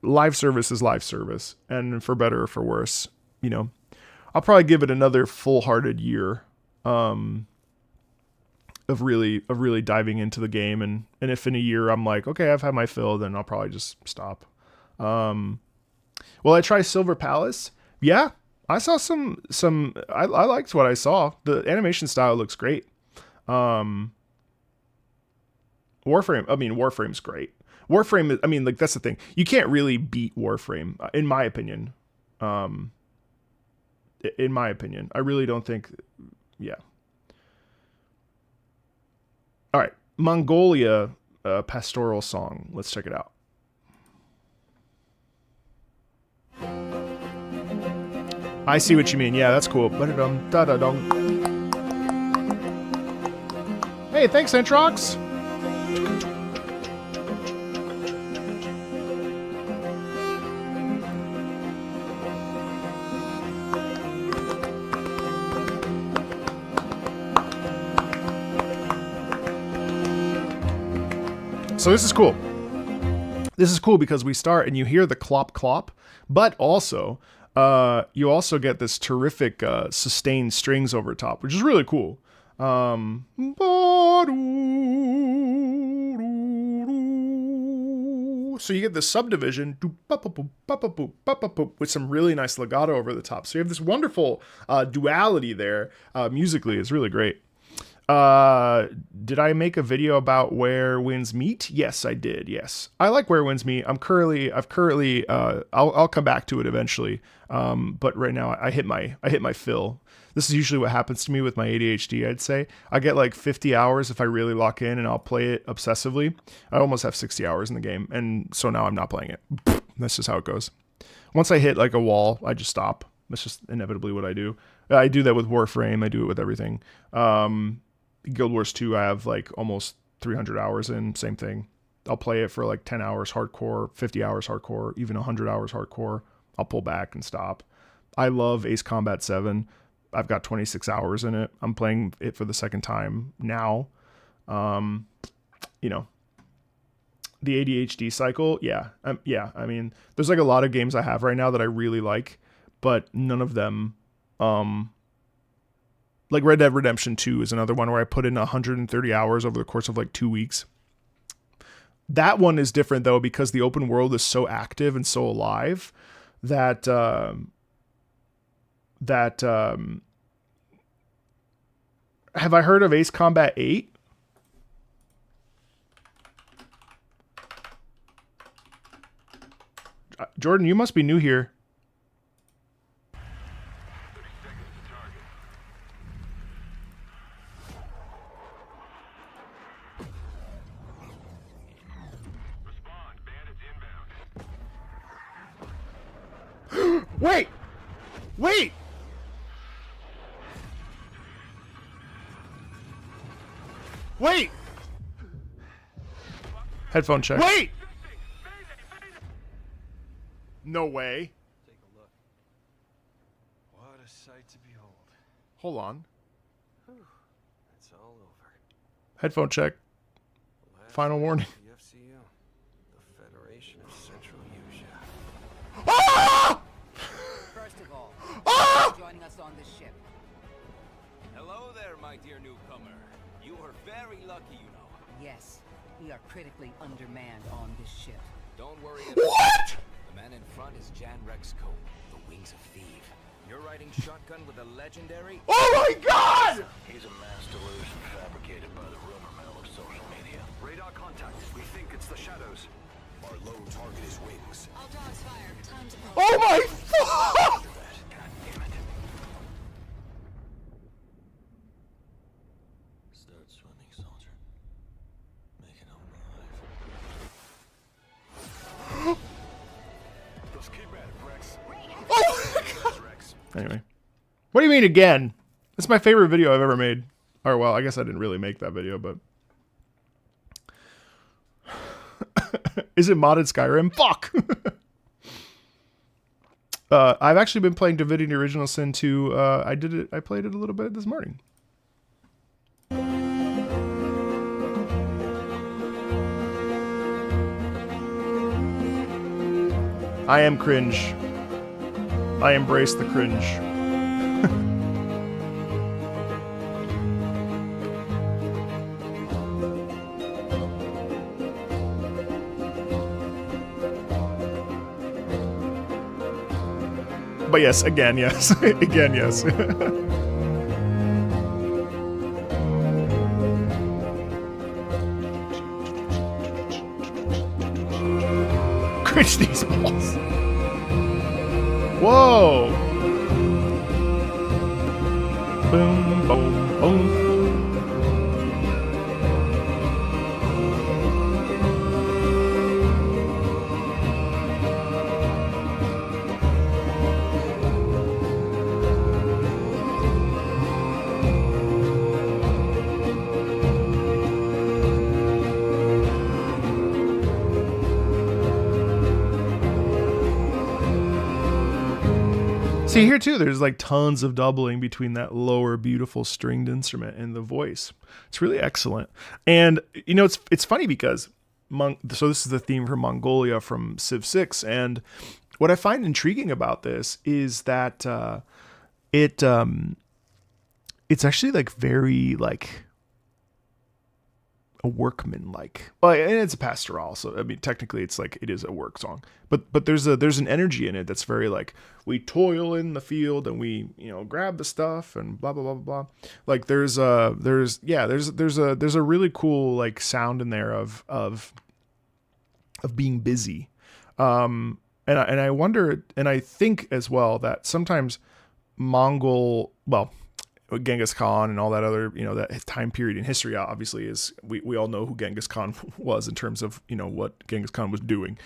Speaker 1: live service is live service, and for better or for worse, you know, I'll probably give it another full-hearted year of really diving into the game, and if in a year I'm like, okay, I've had my fill, then I'll probably just stop. Will I try Silver Palace? Yeah, I saw some I liked what I saw. The animation style looks great. Warframe's great. Warframe, I mean, like, that's the thing. You can't really beat Warframe, in my opinion. I really don't think, yeah. All right, Mongolia, pastoral song. Let's check it out. I see what you mean. Yeah, that's cool. Hey, thanks, Entrox. So this is cool. This is cool because we start and you hear the clop clop, but also you also get this terrific sustained strings over top, which is really cool. So you get this subdivision with some really nice legato over the top. So you have this wonderful duality there. Musically, it's really great. Did I make a video about Where Winds Meet? Yes, I did. Yes, I like Where Winds Meet. I've currently, I'll come back to it eventually. But right now I hit my fill. This is usually what happens to me with my ADHD. I'd say I get like 50 hours if I really lock in, and I'll play it obsessively. I almost have 60 hours in the game, and so now I'm not playing it. That's just how it goes. Once I hit like a wall, I just stop. That's just inevitably what I do. I do that with Warframe. I do it with everything. Guild Wars 2, I have like almost 300 hours in. Same thing. I'll play it for like 10 hours hardcore, 50 hours hardcore, even 100 hours hardcore. I'll pull back and stop. I love Ace Combat 7. I've got 26 hours in it. I'm playing it for the second time now. You know, the ADHD cycle. Yeah. I mean, there's like a lot of games I have right now that I really like, but none of them, like Red Dead Redemption 2 is another one where I put in 130 hours over the course of like 2 weeks. That one is different though, because the open world is so active and so alive that have I heard of Ace Combat 8? Jordan, you must be new here. Wait! Wait! Wait! Headphone check. Wait! No way.
Speaker 2: Take a look. What a sight to behold.
Speaker 1: Hold on.
Speaker 2: It's all over.
Speaker 1: Headphone check. Final warning.
Speaker 2: The FCU. The Federation of Central Asia.
Speaker 1: Ah!
Speaker 3: First of all, joining us on this ship.
Speaker 4: Hello there, my dear newcomer. You are very lucky, you know.
Speaker 3: Yes, we are critically undermanned on this ship.
Speaker 4: Don't worry.
Speaker 1: What?
Speaker 4: The man in front is Jan Rexco, the Wings of Thief. You're riding shotgun with a legendary.
Speaker 1: Oh my God!
Speaker 5: He's a mass delusion fabricated by the rumor mill of social media.
Speaker 6: Radar contact. We think it's the shadows.
Speaker 5: Our lone target is Wings.
Speaker 7: All dogs fire. Time to pull.
Speaker 1: Oh my fuck!
Speaker 5: God damn it. Start swimming, soldier. Make it home alive.
Speaker 1: Anyway. What do you mean again? It's my favorite video I've ever made. Or, well, I guess I didn't really make that video, but... Is it modded Skyrim? Fuck! I've actually been playing Divinity Original Sin 2. I played it a little bit this morning. I am cringe. I embrace the cringe. But yes, again, yes. Again, yes. Cringe these balls. Whoa. Boom, boom, boom. See, here too, there's like tons of doubling between that lower, beautiful stringed instrument and the voice. It's really excellent. And, you know, it's funny because, so this is the theme for Mongolia from Civ 6. And what I find intriguing about this is that it's actually like very like a workman like. Well, and it's a pastoral, so I mean technically it's like it is a work song. But there's an energy in it that's very like we toil in the field and we, you know, grab the stuff and blah blah blah blah blah. Like there's a really cool like sound in there of being busy. And I wonder, and I think as well that sometimes Genghis Khan and all that other, you know, that time period in history obviously is, we all know who Genghis Khan was in terms of, you know, what Genghis Khan was doing.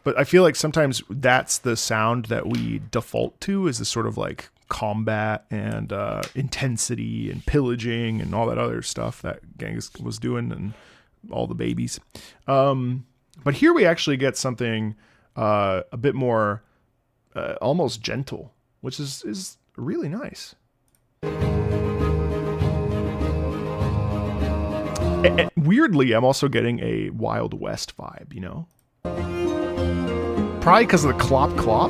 Speaker 1: But I feel like sometimes that's the sound that we default to, is this sort of like combat and intensity and pillaging and all that other stuff that Genghis was doing and all the babies. But here we actually get something a bit more almost gentle, which is really nice. And weirdly, I'm also getting a Wild West vibe, you know? Probably because of the clop clop.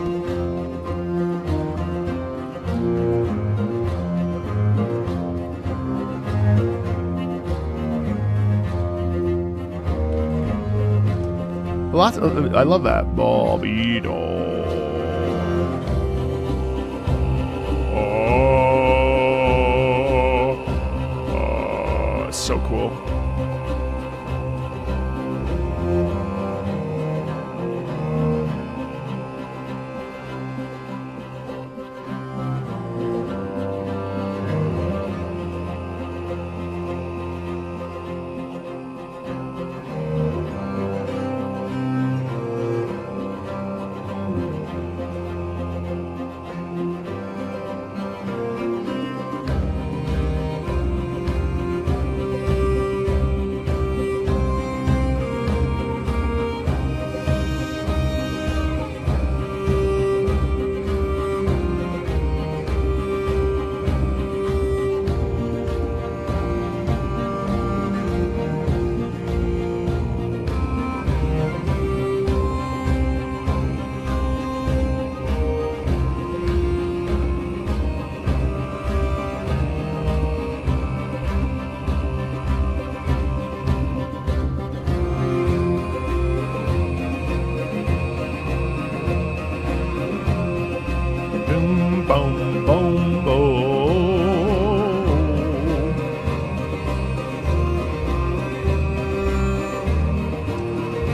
Speaker 1: I love that. Bobby doll. So cool.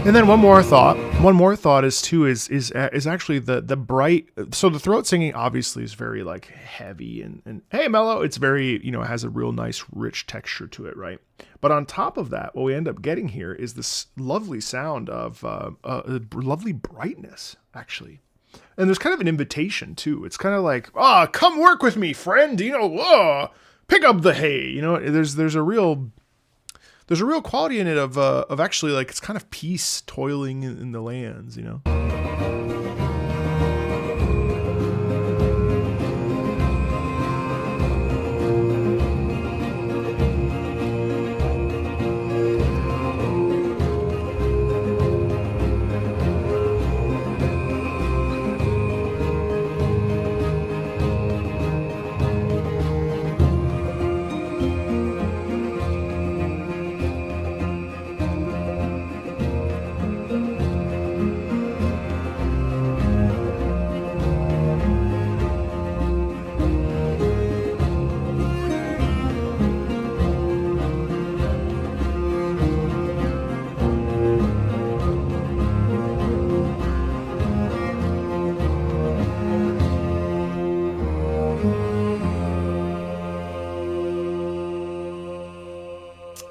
Speaker 1: And then one more thought is actually the bright. So the throat singing obviously is very like heavy and hey mellow. It's very, you know, it has a real nice rich texture to it, right? But on top of that, what we end up getting here is this lovely sound of lovely brightness actually. And there's kind of an invitation too. It's kind of like, ah, come work with me, friend. You know, pick up the hay. You know, there's a real quality in it of actually like it's kind of peace toiling in the lands. You know.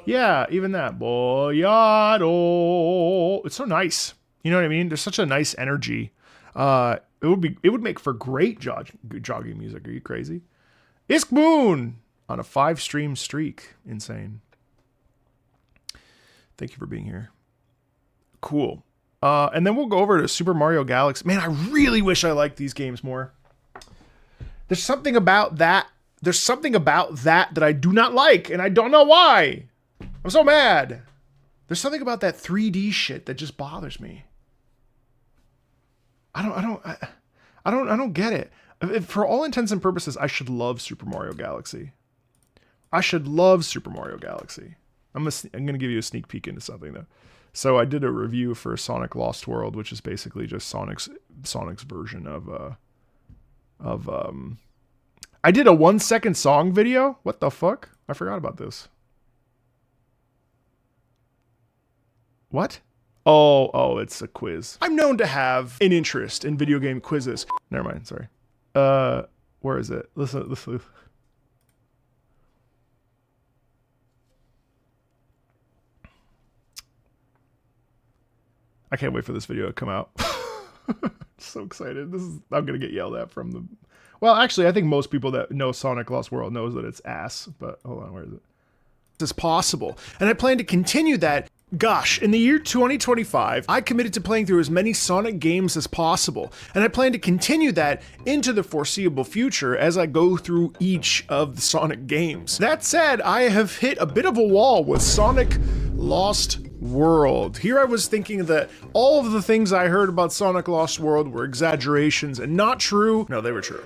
Speaker 1: Yeah, even that. Boyado. It's so nice. You know what I mean? There's such a nice energy. It would make for great jogging music. Are you crazy? Isk Moon on a 5-stream streak. Insane. Thank you for being here. Cool. And then we'll go over to Super Mario Galaxy. Man, I really wish I liked these games more. There's something about that. There's something about that I do not like, and I don't know why. I'm so mad. There's something about that 3D shit that just bothers me. I don't get it. For all intents and purposes, I should love Super Mario Galaxy. I should love Super Mario Galaxy. I'm gonna give you a sneak peek into something though. So I did a review for Sonic Lost World, which is basically just Sonic's version of I did a 1-second song video. What the fuck? I forgot about this. What? Oh, it's a quiz. I'm known to have an interest in video game quizzes. Never mind, sorry. Where is it? Listen. I can't wait for this video to come out. So excited. I'm gonna get yelled at from the... Well, actually, I think most people that know Sonic Lost World knows that it's ass, but hold on, where is it? As possible. And I plan to continue that. Gosh, in the year 2025, I committed to playing through as many Sonic games as possible, and I plan to continue that into the foreseeable future as I go through each of the Sonic games. That said, I have hit a bit of a wall with Sonic Lost World. Here I was thinking that all of the things I heard about Sonic Lost World were exaggerations and not true. No, they were true.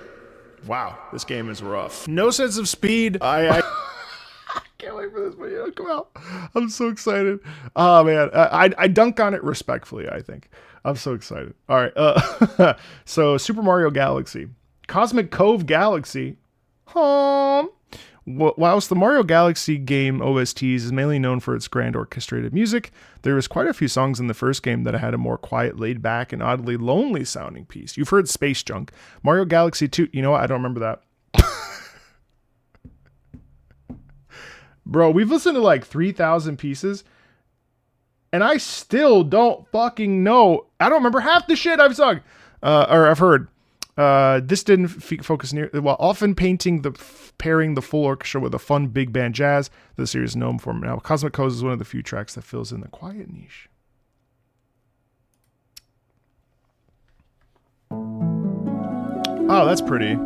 Speaker 1: Wow, this game is rough. No sense of speed. I can't wait for this video to come out. I'm so excited. Oh man, I dunk on it respectfully, I think. I'm so excited. All right, so Super Mario Galaxy. Cosmic Cove Galaxy. Whilst the Mario Galaxy game OSTs is mainly known for its grand orchestrated music, there was quite a few songs in the first game that had a more quiet, laid back, and oddly lonely sounding piece. You've heard Space Junk. Mario Galaxy 2, you know what? I don't remember that. Bro, we've listened to like 3,000 pieces, and I still don't fucking know. I don't remember half the shit I've sung, or I've heard. This didn't focus near, while often pairing the full orchestra with a fun big band jazz, the series is known for now. Cosmic Cove is one of the few tracks that fills in the quiet niche. Oh, that's pretty.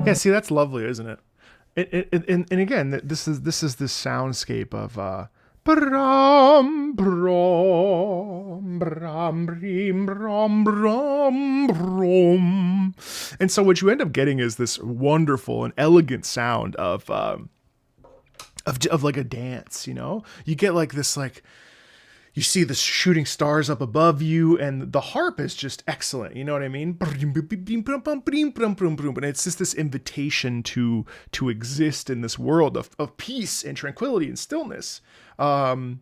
Speaker 1: Yeah, see, that's lovely, isn't it? And again, this is this soundscape of brum brum brum brum brum brum. And so what you end up getting is this wonderful and elegant sound of like a dance, you know? You get like this, like, you see the shooting stars up above you, and the harp is just excellent. You know what I mean? And it's just this invitation to exist in this world of peace and tranquility and stillness. And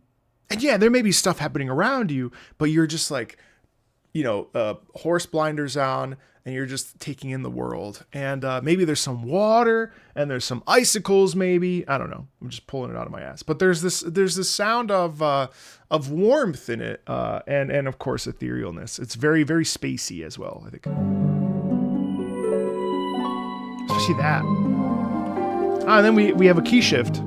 Speaker 1: yeah, there may be stuff happening around you, but you're just like, you know, horse blinders on, and you're just taking in the world. And maybe there's some water, and there's some icicles, maybe. I don't know. I'm just pulling it out of my ass. But there's this sound of warmth in it, and of course etherealness. It's very, very spacey as well, I think. Especially that. And then we have a key shift.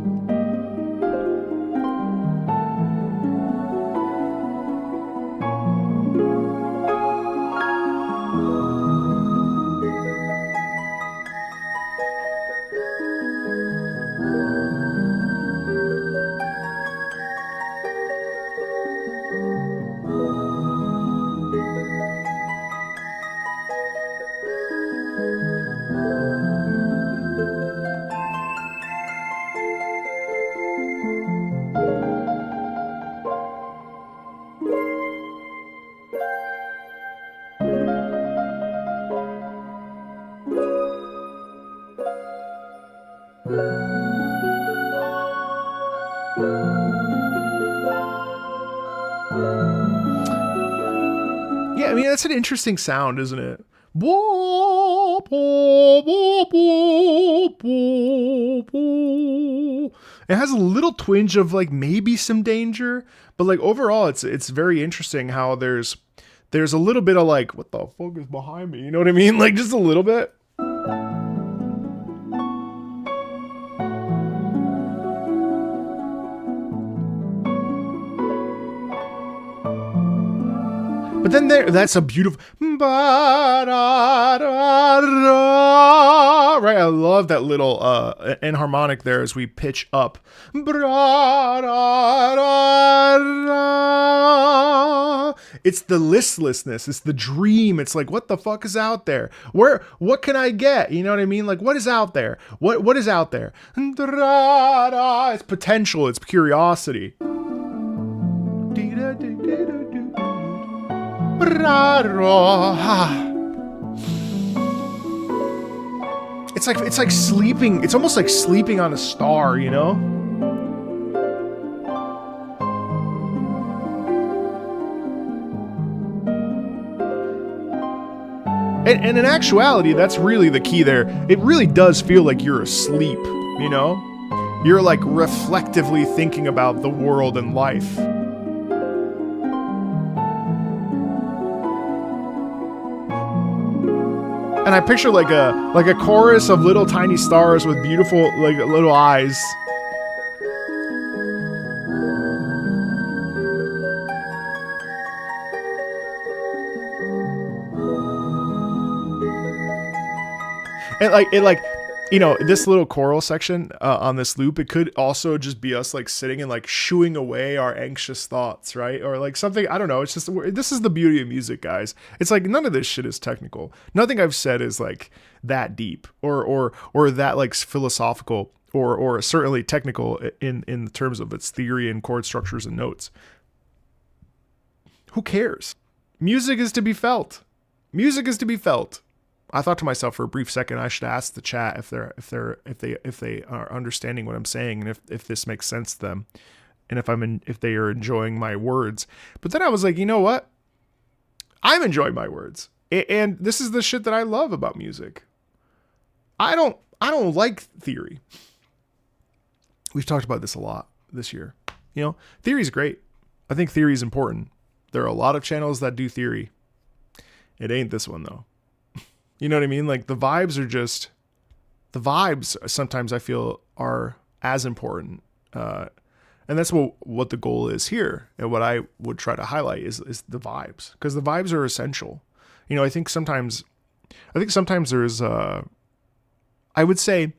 Speaker 1: Yeah, I mean, that's an interesting sound, isn't it? It has a little twinge of like maybe some danger, but like overall it's very interesting how there's a little bit of like, what the fuck is behind me? You know what I mean? Like just a little bit. But then that's a beautiful, right? I love that little enharmonic there as we pitch up. It's the listlessness. It's the dream. It's like, what the fuck is out there? What can I get? You know what I mean? Like, what is out there? What is out there? It's potential. It's curiosity. It's like sleeping. It's almost like sleeping on a star, you know? And in actuality, that's really the key there. It really does feel like you're asleep, you know? You're like reflectively thinking about the world and life. And I picture like a chorus of little tiny stars with beautiful like little eyes. And you know, this little choral section on this loop, it could also just be us like sitting and like shooing away our anxious thoughts, right? Or like something, I don't know. It's just, this is the beauty of music, guys. It's like none of this shit is technical. Nothing I've said is like that deep or that like philosophical or certainly technical in terms of its theory and chord structures and notes. Who cares? Music is to be felt. Music is to be felt. I thought to myself for a brief second, I should ask the chat if they are understanding what I'm saying and if this makes sense to them, and if they are enjoying my words. But then I was like, you know what? I'm enjoying my words, and this is the shit that I love about music. I don't like theory. We've talked about this a lot this year. You know, theory is great. I think theory is important. There are a lot of channels that do theory. It ain't this one though. You know what I mean? Like the vibes sometimes I feel are as important. And that's what the goal is here. And what I would try to highlight is the vibes, because the vibes are essential. You know, I think sometimes there's I would say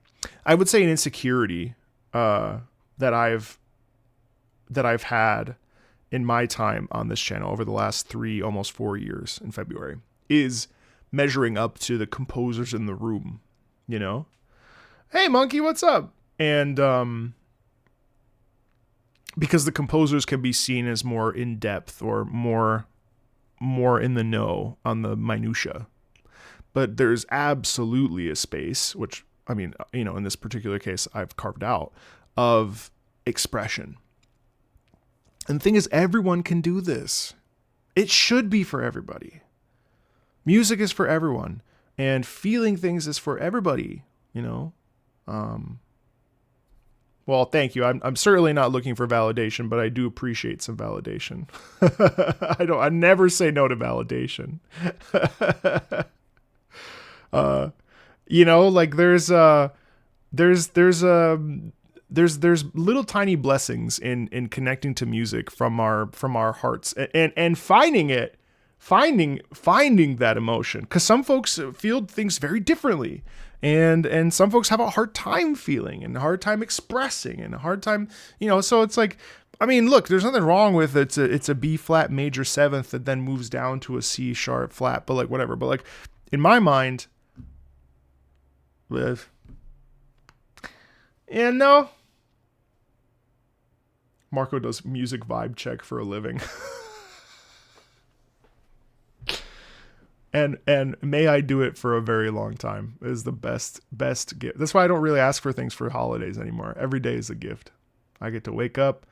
Speaker 1: an insecurity that I've had in my time on this channel over the last 3, almost 4 years in February is measuring up to the composers in the room, you know? Hey, Monkey, what's up? And because the composers can be seen as more in depth or more in the know on the minutia. But there's absolutely a space, which, I mean, you know, in this particular case, I've carved out, of expression. And the thing is, everyone can do this. It should be for everybody. Music is for everyone. And feeling things is for everybody, you know? Well, thank you. I'm certainly not looking for validation, but I do appreciate some validation. I never say no to validation. You know, like there's little tiny blessings in connecting to music from our hearts and finding that emotion, because some folks feel things very differently, and some folks have a hard time feeling and a hard time expressing and a hard time, you know, so it's like, I mean, look, there's nothing wrong with it's a B flat major seventh that then moves down to a C sharp flat, but like whatever. But like in my mind, and no, Marco does music vibe check for a living. And may I do it for a very long time. It is the best gift. That's why I don't really ask for things for holidays anymore. Every day is a gift. I get to wake up.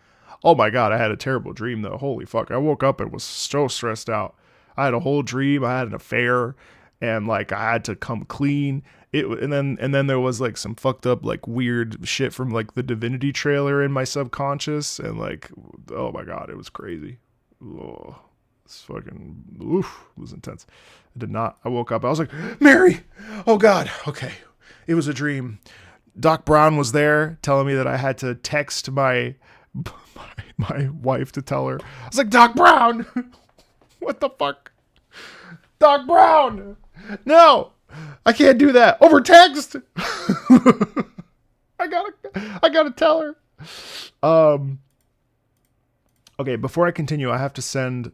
Speaker 1: Oh my God, I had a terrible dream though. Holy fuck. I woke up and was so stressed out. I had a whole dream. I had an affair and like I had to come clean. And then there was like some fucked up like weird shit from like the Divinity trailer in my subconscious, and like, oh my God, it was crazy. Oh, it's fucking it was intense. I woke up, I was like, Mary, oh God, okay. It was a dream. Doc Brown was there telling me that I had to text my wife to tell her. I was like, Doc Brown, what the fuck? Doc Brown, no, I can't do that over text. I gotta tell her. Okay, before I continue, I have to send it.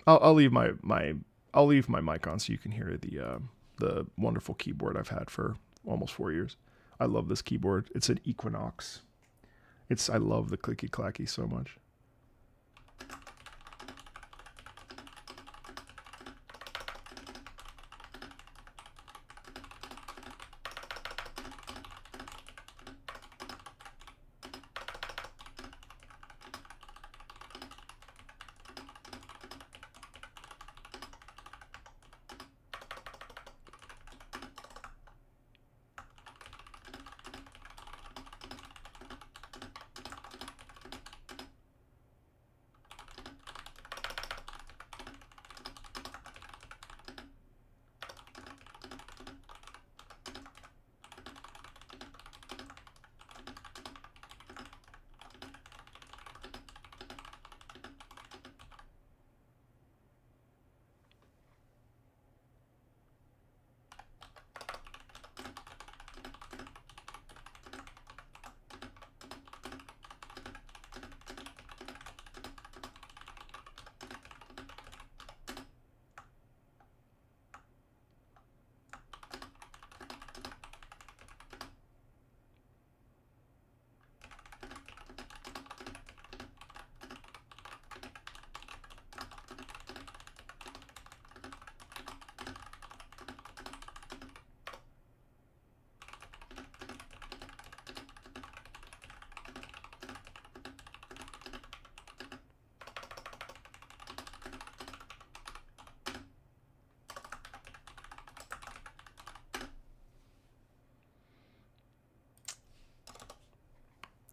Speaker 1: I'll leave my mic on so you can hear the wonderful keyboard I've had for almost 4 years. I love this keyboard. It's an Equinox. I love the clicky clacky so much.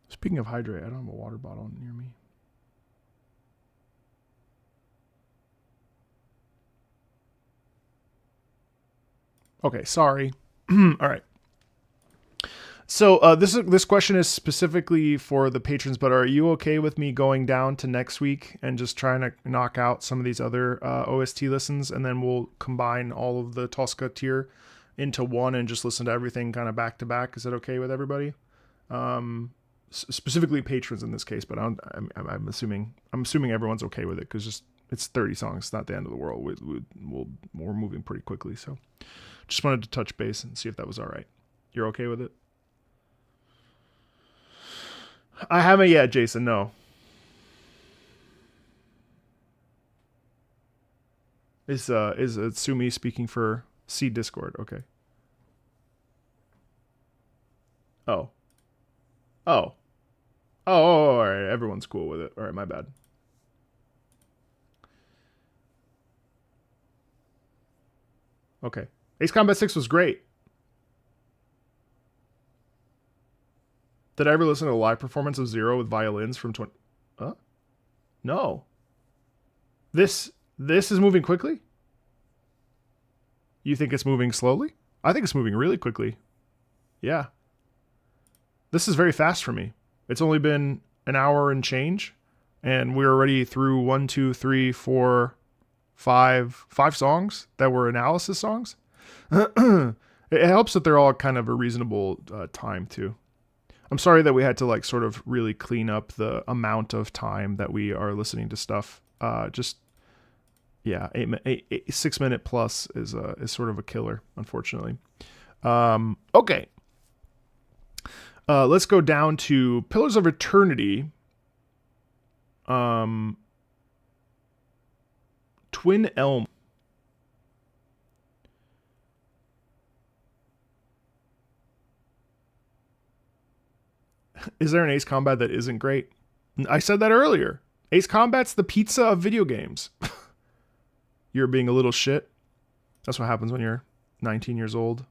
Speaker 1: Speaking of hydrate, I don't have a water bottle near me. Okay, sorry. All right. So this question is specifically for the patrons, but are you okay with me going down to next week and just trying to knock out some of these other OST listens, and then we'll combine all of the Tosca tier into one and just listen to everything kind of back to back? Is that okay with everybody? Specifically patrons in this case, but I'm assuming everyone's okay with it, because it's 30 songs. It's not the end of the world. We're moving pretty quickly, so just wanted to touch base and see if that was all right. You're okay with it? I haven't yet, Jason. No. Is Sumi speaking for C Discord? Okay. Oh. All right. Everyone's cool with it. All right, my bad. Okay. Ace Combat 6 was great. Did I ever listen to a live performance of Zero with violins from 20... No. This is moving quickly? You think it's moving slowly? I think it's moving really quickly. Yeah. This is very fast for me. It's only been an hour and change, and we're already through 1, 2, 3, 4, 5 songs that were analysis songs. It helps that they're all kind of a reasonable time, too. I'm sorry that we had to sort of really clean up the amount of time that we are listening to stuff. 6 minute plus is sort of a killer, unfortunately. Okay. Let's go down to Pillars of Eternity. Twin Elm. Is there an Ace Combat that isn't great? I said that earlier. Ace Combat's the pizza of video games. You're being a little shit. That's what happens when you're 19 years old.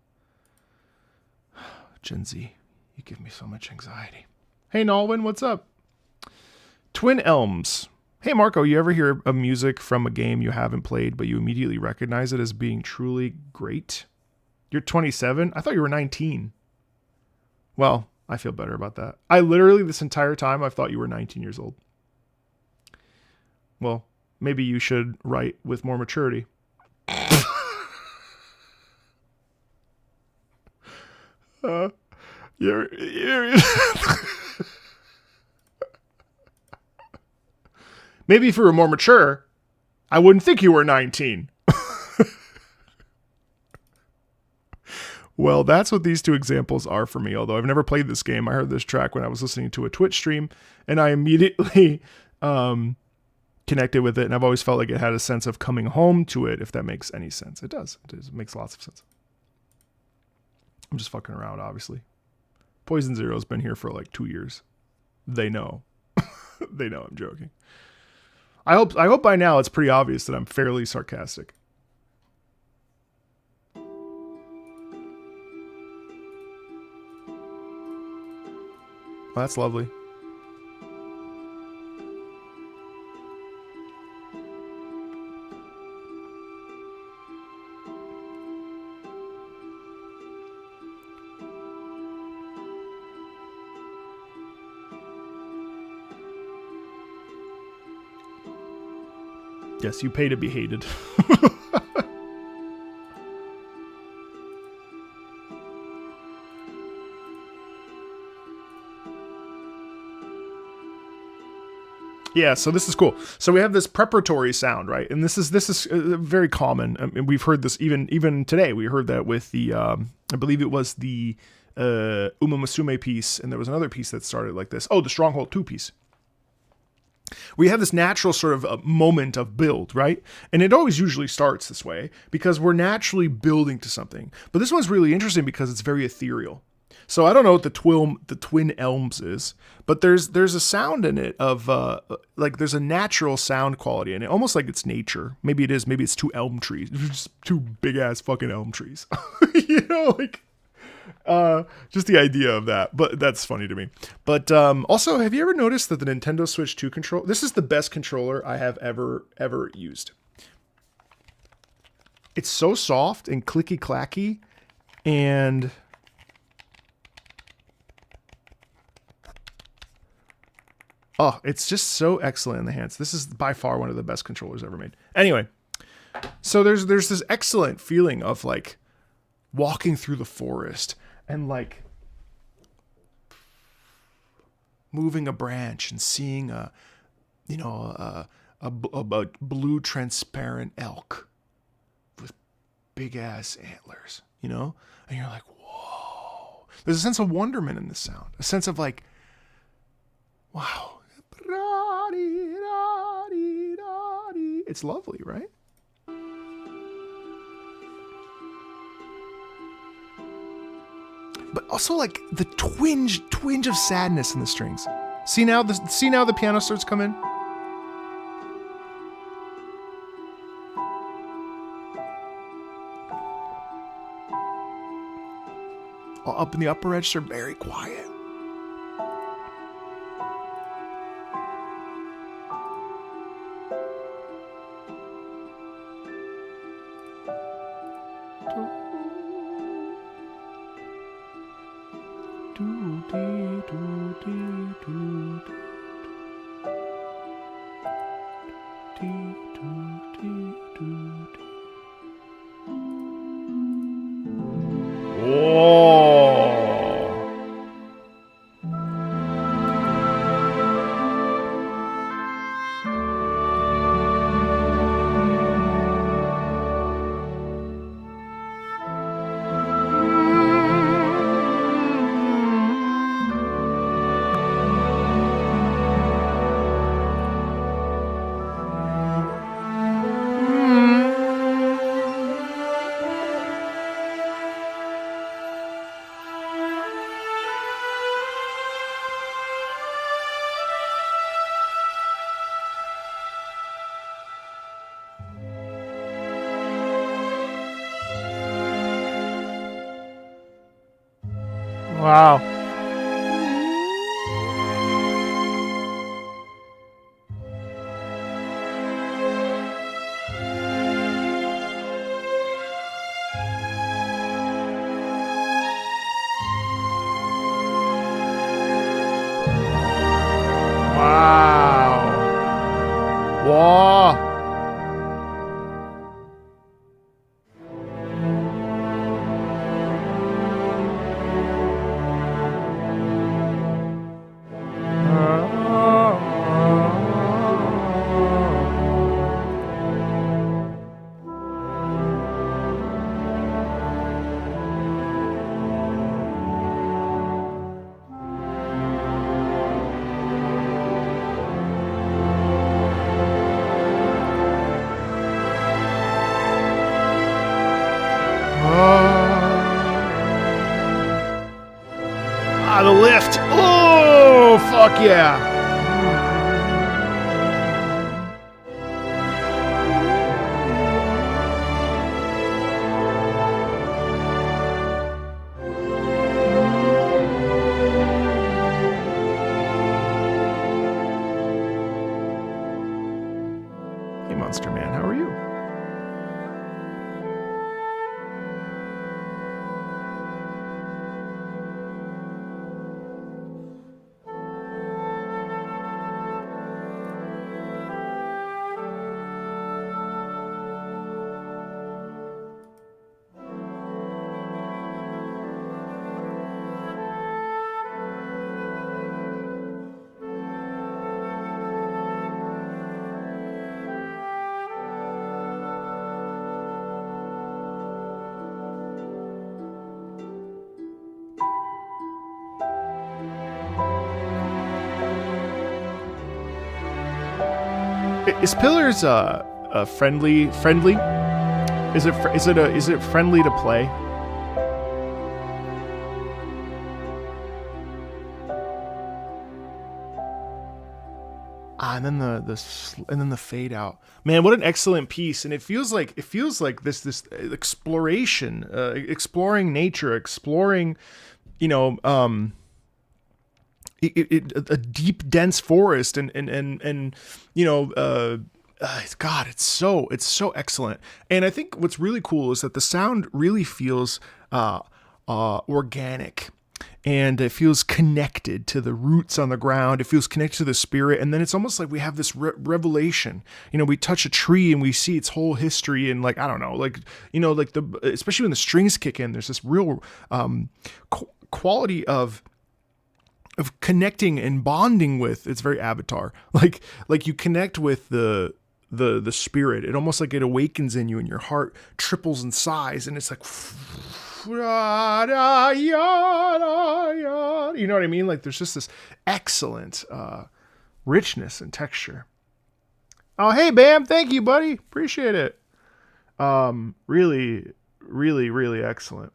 Speaker 1: Gen Z, you give me so much anxiety. Hey, Nolwyn, what's up? Twin Elms. Hey, Marco, you ever hear a music from a game you haven't played, but you immediately recognize it as being truly great? You're 27? I thought you were 19. Well, I feel better about that. I literally, this entire time, I've thought you were 19 years old. Well, maybe you should write with more maturity. Maybe if you were more mature, I wouldn't think you were 19. Well, that's what these two examples are for me. Although I've never played this game. I heard this track when I was listening to a Twitch stream, and I immediately connected with it. And I've always felt like it had a sense of coming home to it, if that makes any sense. It does. It makes lots of sense. I'm just fucking around, obviously. Poison Zero's been here for 2 years. They know. They know I'm joking. I hope by now it's pretty obvious that I'm fairly sarcastic. Well, that's lovely. Yes, you pay to be hated. Yeah, so this is cool. So we have this preparatory sound, right? And this is very common. I mean, we've heard this even today. We heard that with the I believe it was the Umamusume piece, and there was another piece that started like this. Oh, the Stronghold 2 piece. We have this natural sort of moment of build, right? And it always usually starts this way because we're naturally building to something. But this one's really interesting because it's very ethereal. So I don't know what the Twin Elms is, but there's a sound in it of there's a natural sound quality in it, almost like it's nature. Maybe it is. Maybe it's two elm trees, just two big ass fucking elm trees. Just the idea of that. But that's funny to me. But also, have you ever noticed that the Nintendo Switch 2 controller? This is the best controller I have ever used. It's so soft and clicky clacky, and Oh, it's just so excellent in the hands. This is by far one of the best controllers ever made. Anyway, so there's this excellent feeling of like walking through the forest and like moving a branch and seeing a blue transparent elk with big ass antlers, you know? And you're like, whoa. There's a sense of wonderment in this sound. A sense of like, wow. It's lovely, right? But also like the twinge of sadness in the strings. See now the piano starts coming. All up in the upper register, very quiet. Wow. Wow. Wow. The lift. Oh, fuck yeah. Hey, Monster Man, how are you? Is Pillars friendly? Is it friendly to play? And then the fade out. Man, what an excellent piece! And it feels like this exploration, exploring nature, exploring, a deep, dense forest, and God, it's so excellent. And I think what's really cool is that the sound really feels organic. and it feels connected to the roots on the ground. It feels connected to the spirit. And then it's almost like we have this revelation. You know, we touch a tree and we see its whole history, and like, I don't know, like, you know, like especially when the strings kick in, there's this real quality of connecting and bonding with. It's very Avatar. Like you connect with the spirit. It almost like it awakens in you, and your heart triples in size, and it's like, you know what I mean? Like there's just this excellent richness and texture. Oh, hey, Bam. Thank you, buddy. Appreciate it. Really, really, really excellent.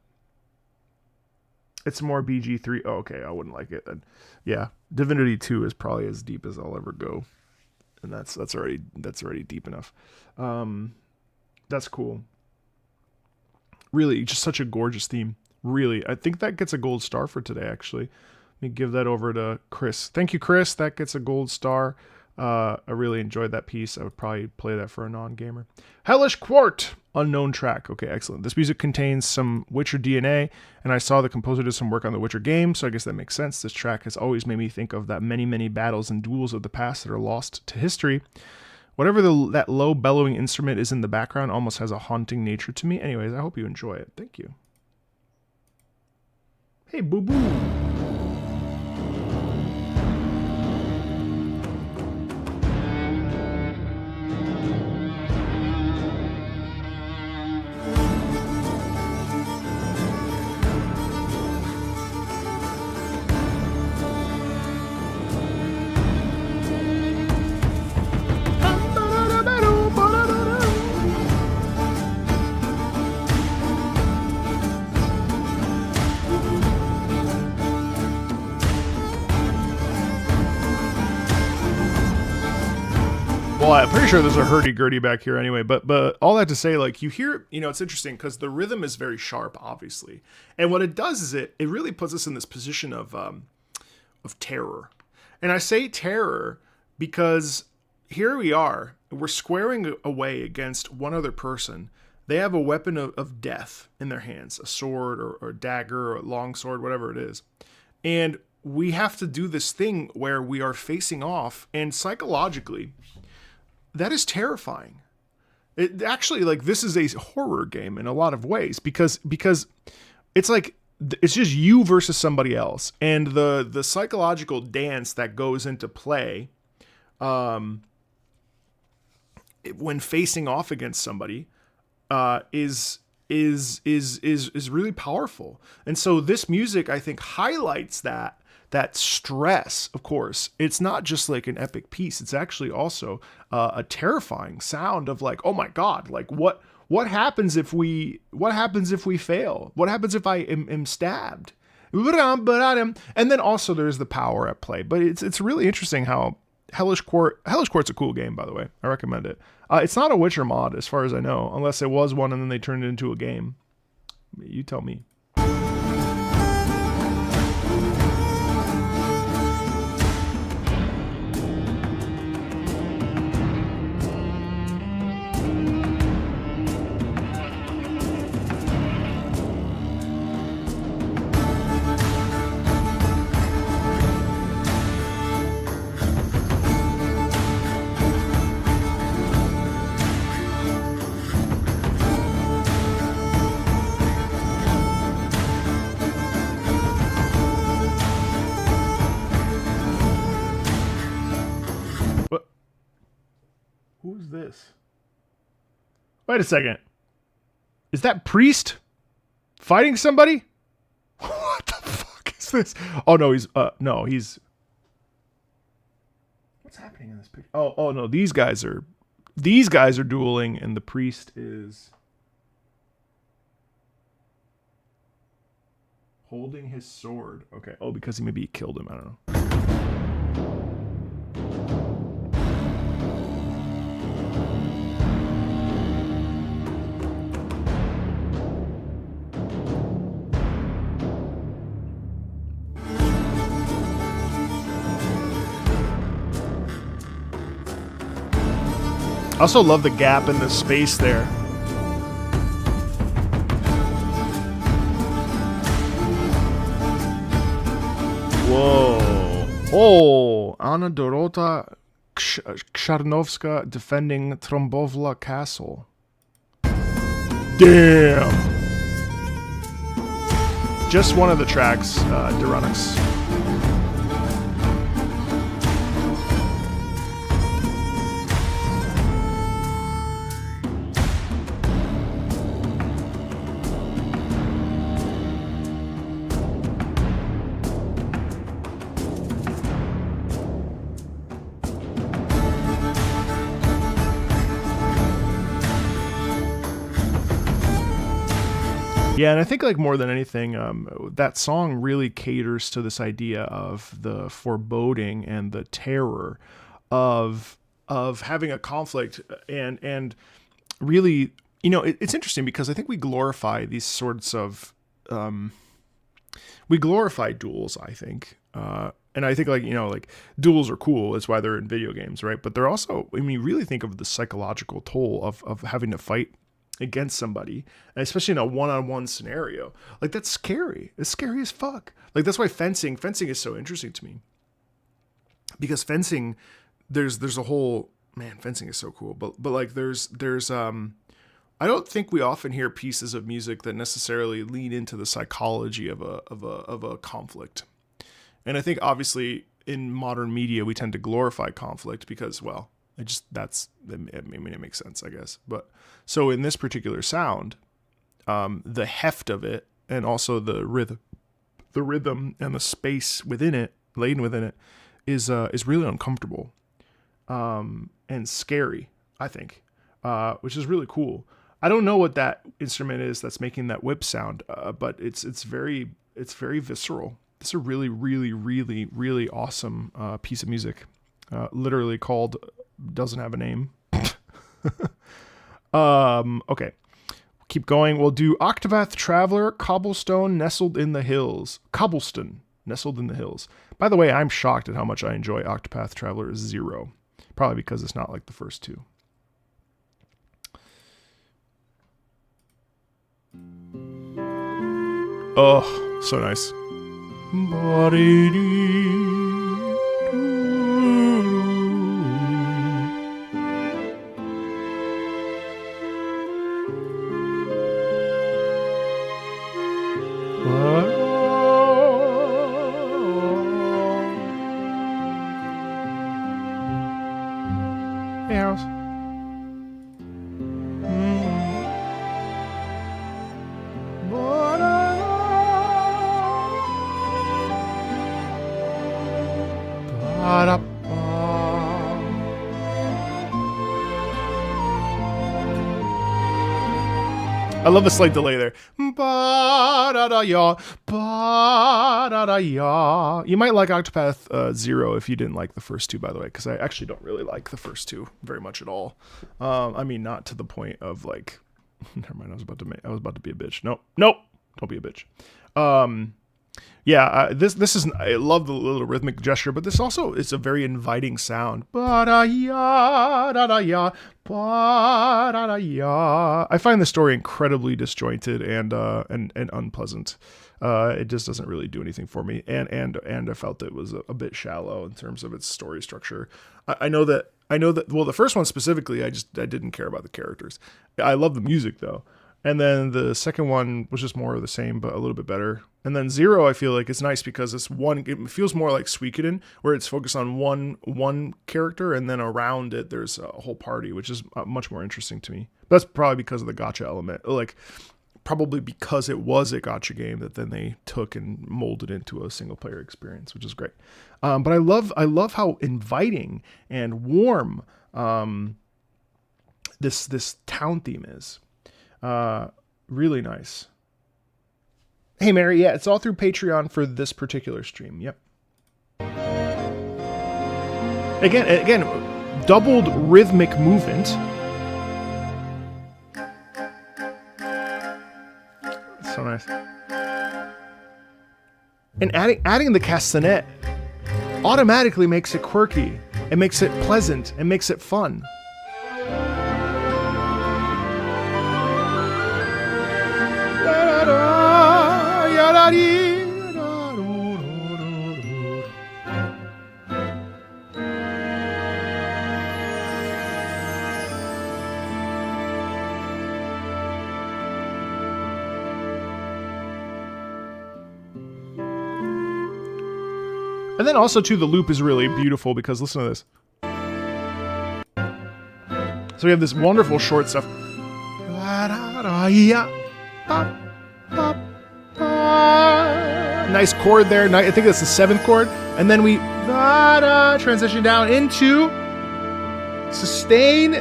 Speaker 1: It's more BG3. Oh, okay. I wouldn't like it then. Yeah. Divinity 2 is probably as deep as I'll ever go. And that's already deep enough. That's cool. Really, just such a gorgeous theme. Really, I think that gets a gold star for today, actually. Let me give that over to Chris. Thank you, Chris. That gets a gold star. I really enjoyed that piece. I would probably play that for a non-gamer. Hellish Quart, unknown track. Okay, excellent. This music contains some Witcher DNA, and I saw the composer did some work on the Witcher game, so I guess that makes sense. This track has always made me think of that many, many battles and duels of the past that are lost to history. Whatever that low bellowing instrument is in the background almost has a haunting nature to me. Anyways, I hope you enjoy it. Thank you. Hey, boo-boo. Well, I'm pretty sure there's a hurdy-gurdy back here anyway, but all that to say, like, you hear, you know, it's interesting because the rhythm is very sharp, obviously. And what it does is it really puts us in this position of terror. And I say terror because here we are, we're squaring away against one other person. They have a weapon of death in their hands, a sword or a dagger or a long sword, whatever it is. And we have to do this thing where we are facing off, and psychologically, that is terrifying. It actually, like, this is a horror game in a lot of ways because it's like it's just you versus somebody else, and the psychological dance that goes into play when facing off against somebody is really powerful. And so this music, I think, highlights that stress. Of course, it's not just like an epic piece. It's actually also a terrifying sound of like, oh my God, like what happens if we fail? What happens if I am stabbed? And then also there's the power at play. But it's really interesting how Hellish Quart's a cool game, by the way. I recommend it. It's not a Witcher mod as far as I know, unless it was one and then they turned it into a game. You tell me. Who's this? Wait a second. Is that priest fighting somebody? What the fuck is this? Oh no, he's what's happening in this picture? Oh no, these guys are dueling, and the priest is holding his sword. Okay. Oh, because maybe he killed him. I don't know. I also love the gap in the space there. Whoa. Oh, Anna Dorota Ksharnovska defending Trombovla Castle. Damn. Just one of the tracks, Duranix. Yeah, and I think like more than anything, that song really caters to this idea of the foreboding and the terror of having a conflict, and really, you know, it's interesting because I think we glorify these sorts of we glorify duels, I think. And I think, like, you know, like duels are cool. That's why they're in video games, right? But they're also, I mean, really think of the psychological toll of having to fight against somebody, and especially in a one-on-one scenario. Like, that's scary. It's scary as fuck. Like, that's why fencing is so interesting to me. Because fencing, there's a whole, man, fencing is so cool. But like there's I don't think we often hear pieces of music that necessarily lean into the psychology of a conflict. And I think obviously in modern media we tend to glorify conflict because, well, I mean, it makes sense, I guess. But so in this particular sound, the heft of it, and also the rhythm and the space within it, laden within it, is really uncomfortable, and scary, I think, which is really cool. I don't know what that instrument is that's making that whip sound, but it's very visceral. It's a really, really, really, really awesome piece of music. Literally called, doesn't have a name. Okay, keep going. We'll do Octopath Traveler, Cobblestone, Nestled in the Hills. Cobbleston, Nestled in the Hills. By the way, I'm shocked at how much I enjoy Octopath Traveler 0. Probably because it's not like the first two. Oh, so nice. Hey, House. I love the slight delay there. Ba-da-da-ya, ba-da-da-ya. You might like Octopath 0 if you didn't like the first two, by the way, because I actually don't really like the first two very much at all. I mean, not to the point of like, never mind. I was about to be a bitch. Nope, don't be a bitch. Yeah, this is, I love the little rhythmic gesture, but this also is a very inviting sound. Ba-da-ya, da-da-ya, ba-da-da-ya. I find the story incredibly disjointed and unpleasant. It just doesn't really do anything for me, and I felt it was a bit shallow in terms of its story structure. I know that. Well, the first one specifically, I didn't care about the characters. I love the music though. And then the second one was just more of the same, but a little bit better. And then 0, I feel like it's nice because it feels more like Suikoden, where it's focused on one character, and then around it there's a whole party, which is much more interesting to me. But that's probably because of the gacha element, like probably because it was a gacha game that then they took and molded into a single player experience, which is great. But I love how inviting and warm this town theme is. Really nice. Hey Mary, yeah, it's all through Patreon for this particular stream. Yep. Again, doubled rhythmic movement. So nice. And adding the castanet automatically makes it quirky. It makes it pleasant. It makes it fun. And then also too, the loop is really beautiful because listen to this. So we have this wonderful short stuff. Nice chord there. I think that's the 7th chord. And then we transition down into sustain.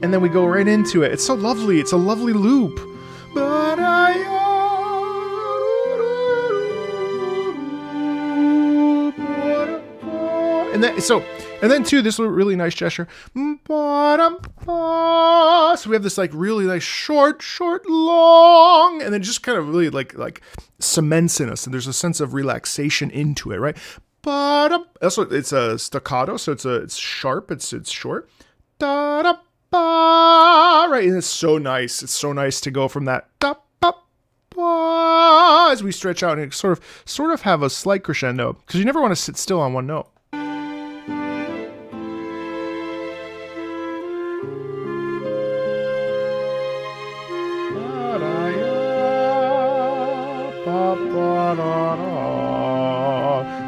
Speaker 1: And then we go right into it. It's so lovely. It's a lovely loop. And then too, this really nice gesture. So we have this like really nice short, long, and then just kind of really like cements in us, and there's a sense of relaxation into it, right? Also, it's a staccato, so it's sharp, it's short. Right, and it's so nice. It's so nice to go from that as we stretch out and sort of have a slight crescendo, because you never want to sit still on one note.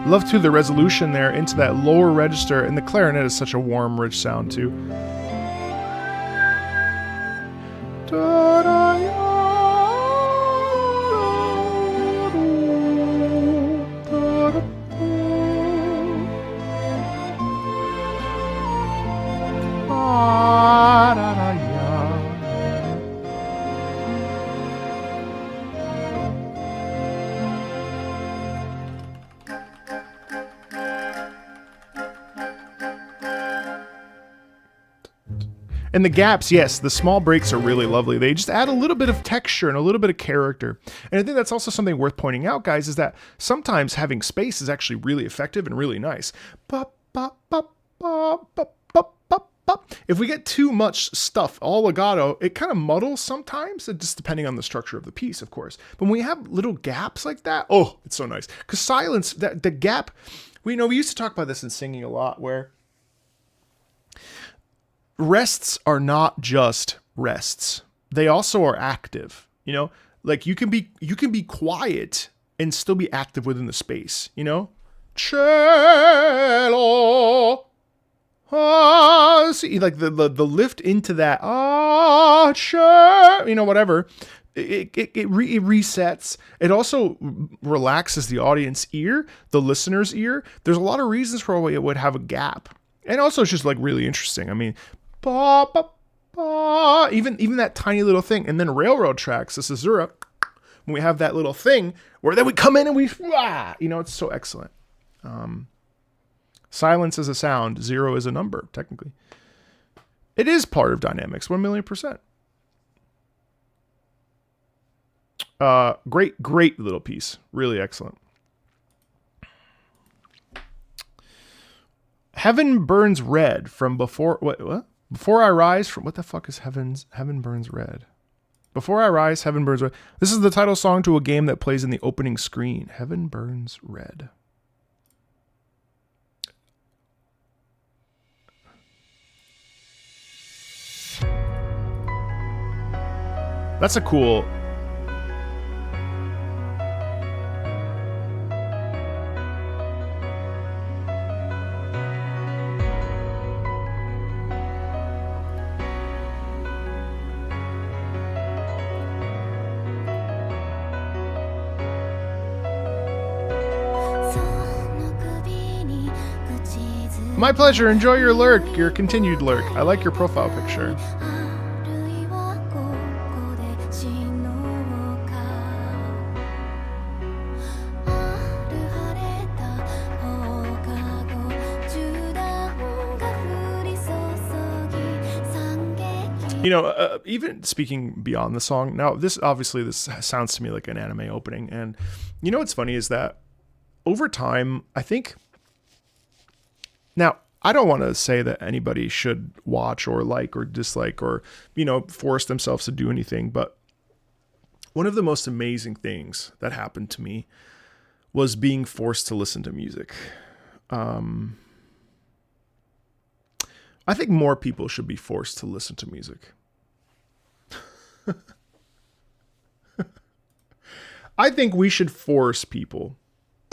Speaker 1: Love too the resolution there into that lower register, and the clarinet is such a warm, rich sound too. And the gaps, yes, the small breaks are really lovely. They just add a little bit of texture and a little bit of character. And I think that's also something worth pointing out, guys, is that sometimes having space is actually really effective and really nice. If we get too much stuff, all legato, it kind of muddles sometimes, just depending on the structure of the piece, of course. But when we have little gaps like that, oh, it's so nice. Because silence, the gap, we used to talk about this in singing a lot, where rests are not just rests. They also are active. Like you can be quiet and still be active within the space. Cello. See, like the lift into that. Whatever. It resets. It also relaxes the audience ear, the listener's ear. There's a lot of reasons for why it would have a gap. And also it's just like really interesting. I mean, even that tiny little thing. And then railroad tracks, the Setsuna, when we have that little thing where then we come in and we, it's so excellent. Silence is a sound, 0 is a number, technically. It is part of dynamics, 1,000,000%. Great little piece. Really excellent. Heaven Burns Red from Before... What? Before I Rise from... What the fuck is Heaven Burns Red? Before I Rise, Heaven Burns Red. This is the title song to a game that plays in the opening screen. Heaven Burns Red. That's a cool... My pleasure. Enjoy your lurk, your continued lurk. I like your profile picture. Even speaking beyond the song, now this sounds to me like an anime opening, and what's funny is that over time, I think. Now, I don't want to say that anybody should watch or like or dislike or, force themselves to do anything. But one of the most amazing things that happened to me was being forced to listen to music. I think more people should be forced to listen to music. I think we should force people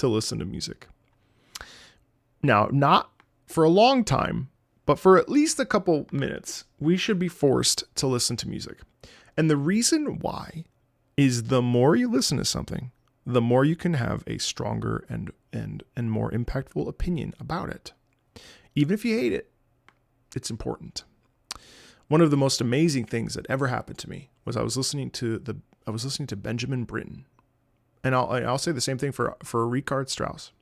Speaker 1: to listen to music. Now, not for a long time, but for at least a couple minutes, we should be forced to listen to music. And the reason why is the more you listen to something, the more you can have a stronger and more impactful opinion about it. Even if you hate it, it's important. One of the most amazing things that ever happened to me was I was listening to Benjamin Britten. And I'll say the same thing for Richard Strauss.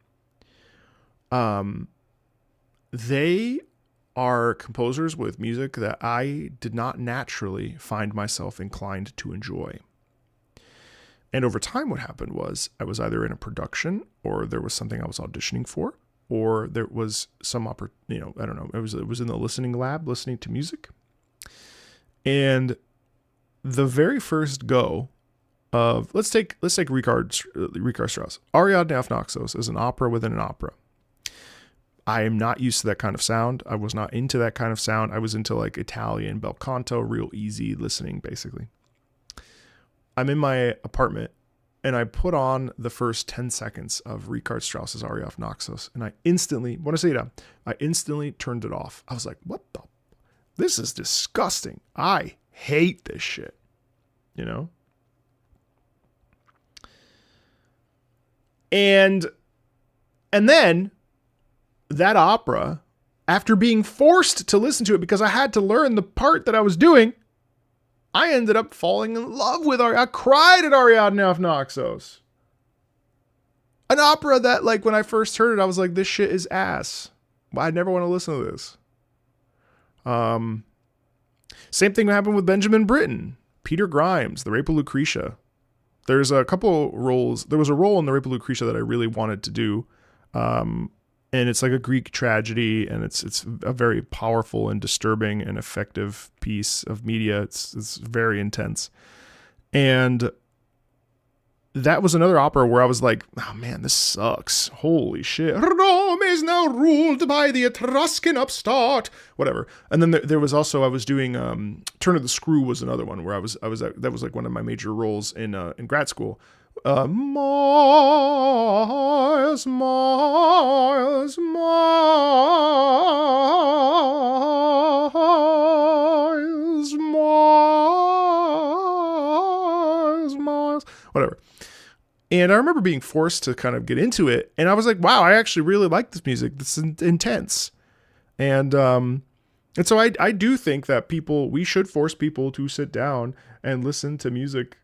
Speaker 1: They are composers with music that I did not naturally find myself inclined to enjoy. And over time, what happened was I was either in a production, or there was something I was auditioning for, or there was some I don't know. It was in the listening lab, listening to music. And the very first go of let's take Richard Strauss. Ariadne auf Naxos is an opera within an opera. I am not used to that kind of sound. I was not into that kind of sound. I was into like Italian bel canto, real easy listening, basically. I'm in my apartment and I put on the first 10 seconds of Richard Strauss's Aria auf Naxos, and I instantly turned it off. I was like, what the? This is disgusting. I hate this shit. You know? And then that opera, after being forced to listen to it because I had to learn the part that I was doing, I ended up falling in love with I cried at Ariadne auf Naxos. An opera that, like, when I first heard it, I was like, this shit is ass. I never want to listen to this. Same thing happened with Benjamin Britten, Peter Grimes, The Rape of Lucretia. There's a couple roles. There was a role in The Rape of Lucretia that I really wanted to do. And it's like a Greek tragedy, and it's a very powerful and disturbing and effective piece of media. It's very intense. And that was another opera where I was like, oh man, this sucks. Holy shit. Rome is now ruled by the Etruscan upstart. Whatever. And then there was also, I was doing Turn of the Screw was another one where that was like one of my major roles in grad school. Miles, miles, miles, miles, miles, whatever. And I remember being forced to kind of get into it, and I was like, wow, I actually really like this music. This is intense. And so I do think that we should force people to sit down and listen to music.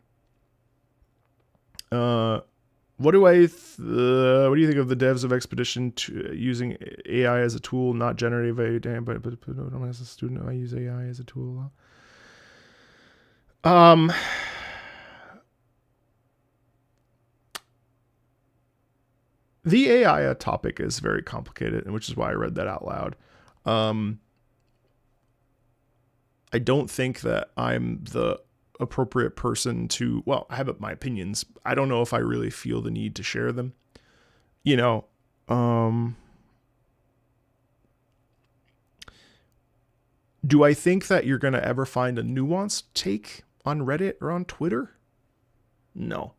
Speaker 1: What do you think of the devs of Expedition using AI as a tool, not generative AI? But as a student, I use AI as a tool. The AI topic is very complicated, and which is why I read that out loud. I don't think that I'm the appropriate person to, well, I have my opinions. I don't know if I really feel the need to share them. You know, do I think that you're going to ever find a nuanced take on Reddit or on Twitter? No.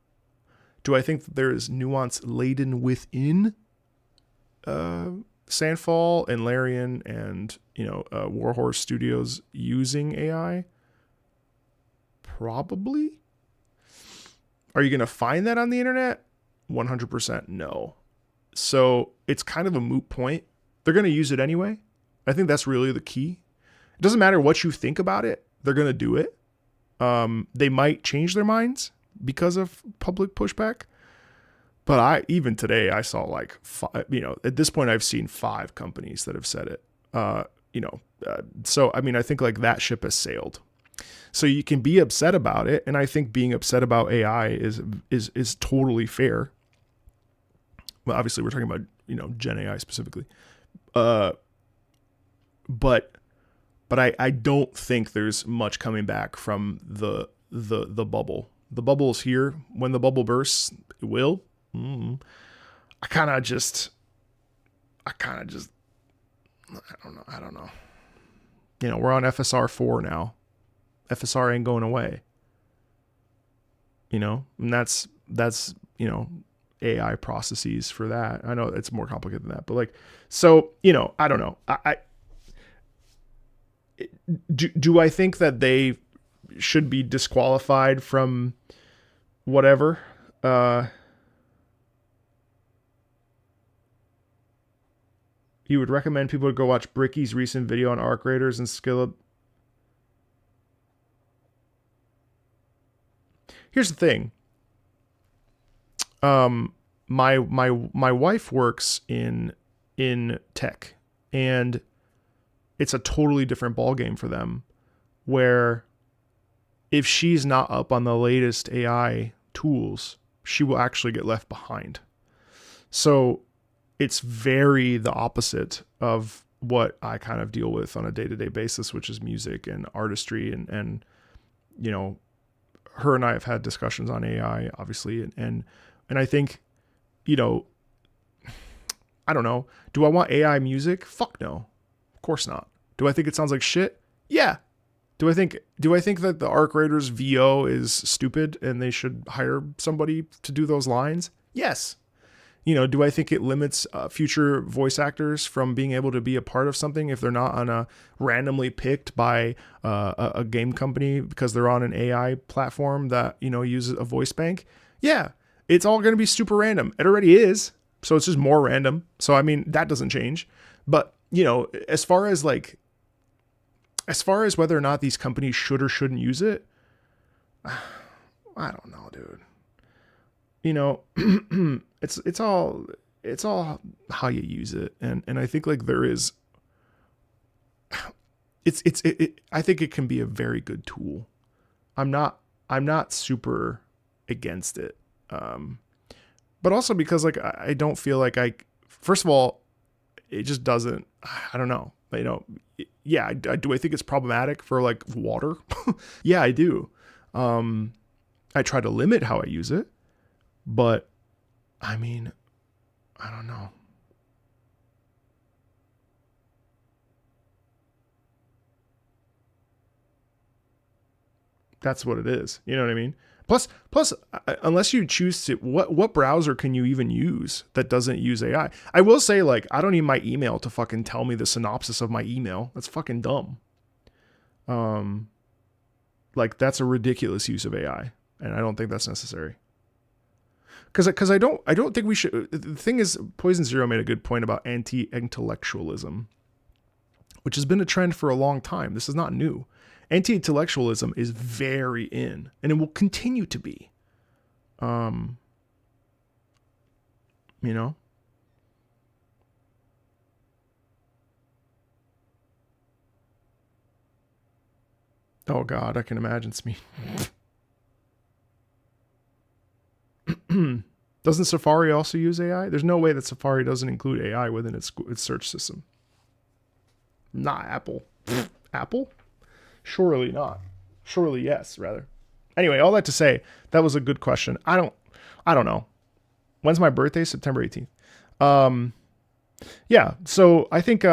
Speaker 1: Do I think that there is nuance laden within Sandfall and Larian and, Warhorse Studios using AI? Probably. Are you going to find that on the internet? 100% no. So it's kind of a moot point. They're going to use it anyway. I think that's really the key. It doesn't matter what you think about it. They're going to do it. They might change their minds because of public pushback. But even today, I saw like, at this point, I've seen 5 companies that have said it. So, I mean, I think like that ship has sailed. So you can be upset about it. And I think being upset about AI is totally fair. Well, obviously we're talking about, Gen AI specifically. But I don't think there's much coming back from the bubble. The bubble's here. When the bubble bursts, it will. I kind of just, I don't know. We're on FSR 4 now. FSR ain't going away. And that's AI processes for that. I know it's more complicated than that, but like, so, you know, I don't know. Do I think that they should be disqualified from whatever? You would recommend people to go watch Bricky's recent video on arc raiders and skill up. Here's the thing. My wife works in tech, and it's a totally different ballgame for them, where if she's not up on the latest AI tools, she will actually get left behind. So it's very the opposite of what I kind of deal with on a day-to-day basis, which is music and artistry. And you know, her and I have had discussions on AI, obviously. And I think, you know, I don't know. Do I want AI music? Fuck no. Of course not. Do I think it sounds like shit? Yeah. Do I think that the Arc Raiders VO is stupid and they should hire somebody to do those lines? Yes. You know, do I think it limits future voice actors from being able to be a part of something if they're not on a randomly picked by a game company because they're on an AI platform that, you know, uses a voice bank? Yeah, it's all going to be super random. It already is. So it's just more random. So, I mean, that doesn't change. But, you know, as far as whether or not these companies should or shouldn't use it, I don't know, dude. You know, it's all how you use it. And I think like there is, I think it can be a very good tool. I'm not super against it. But also because like, I don't feel like first of all, it just doesn't, I don't know, you know, yeah. Do I think it's problematic for like water? Yeah, I do. I try to limit how I use it. But, I mean, I don't know. That's what it is. You know what I mean? Plus, unless you choose to, what browser can you even use that doesn't use AI? I will say, like, I don't need my email to fucking tell me the synopsis of my email. That's fucking dumb. Like, that's a ridiculous use of AI, and I don't think that's necessary. Because I don't think we should. The thing is, Poison Zero made a good point about anti-intellectualism, which has been a trend for a long time. This is not new. Anti-intellectualism is very in, and it will continue to be. You know. Oh God, I can imagine Smee. Doesn't Safari also use AI? There's no way that Safari doesn't include AI within its search system. Not Apple. Apple? Surely not. Surely yes, rather. Anyway, all that to say, that was a good question. I don't know. When's my birthday? September 18th. Yeah, so I think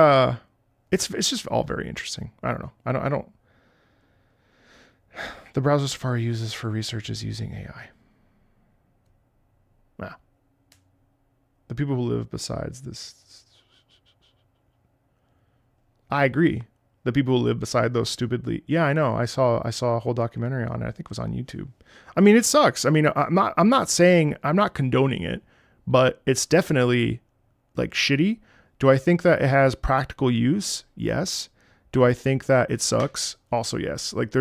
Speaker 1: it's just all very interesting. I don't know. I don't the browser Safari uses for research is using AI. Yeah. The people who live besides this. I agree. The people who live beside those stupidly. Yeah, I know. I saw a whole documentary on it. I think it was on YouTube. I mean, it sucks. I mean, I'm not saying, I'm not condoning it, but it's definitely like shitty. Do I think that it has practical use? Yes. Do I think that it sucks? Also, yes. Like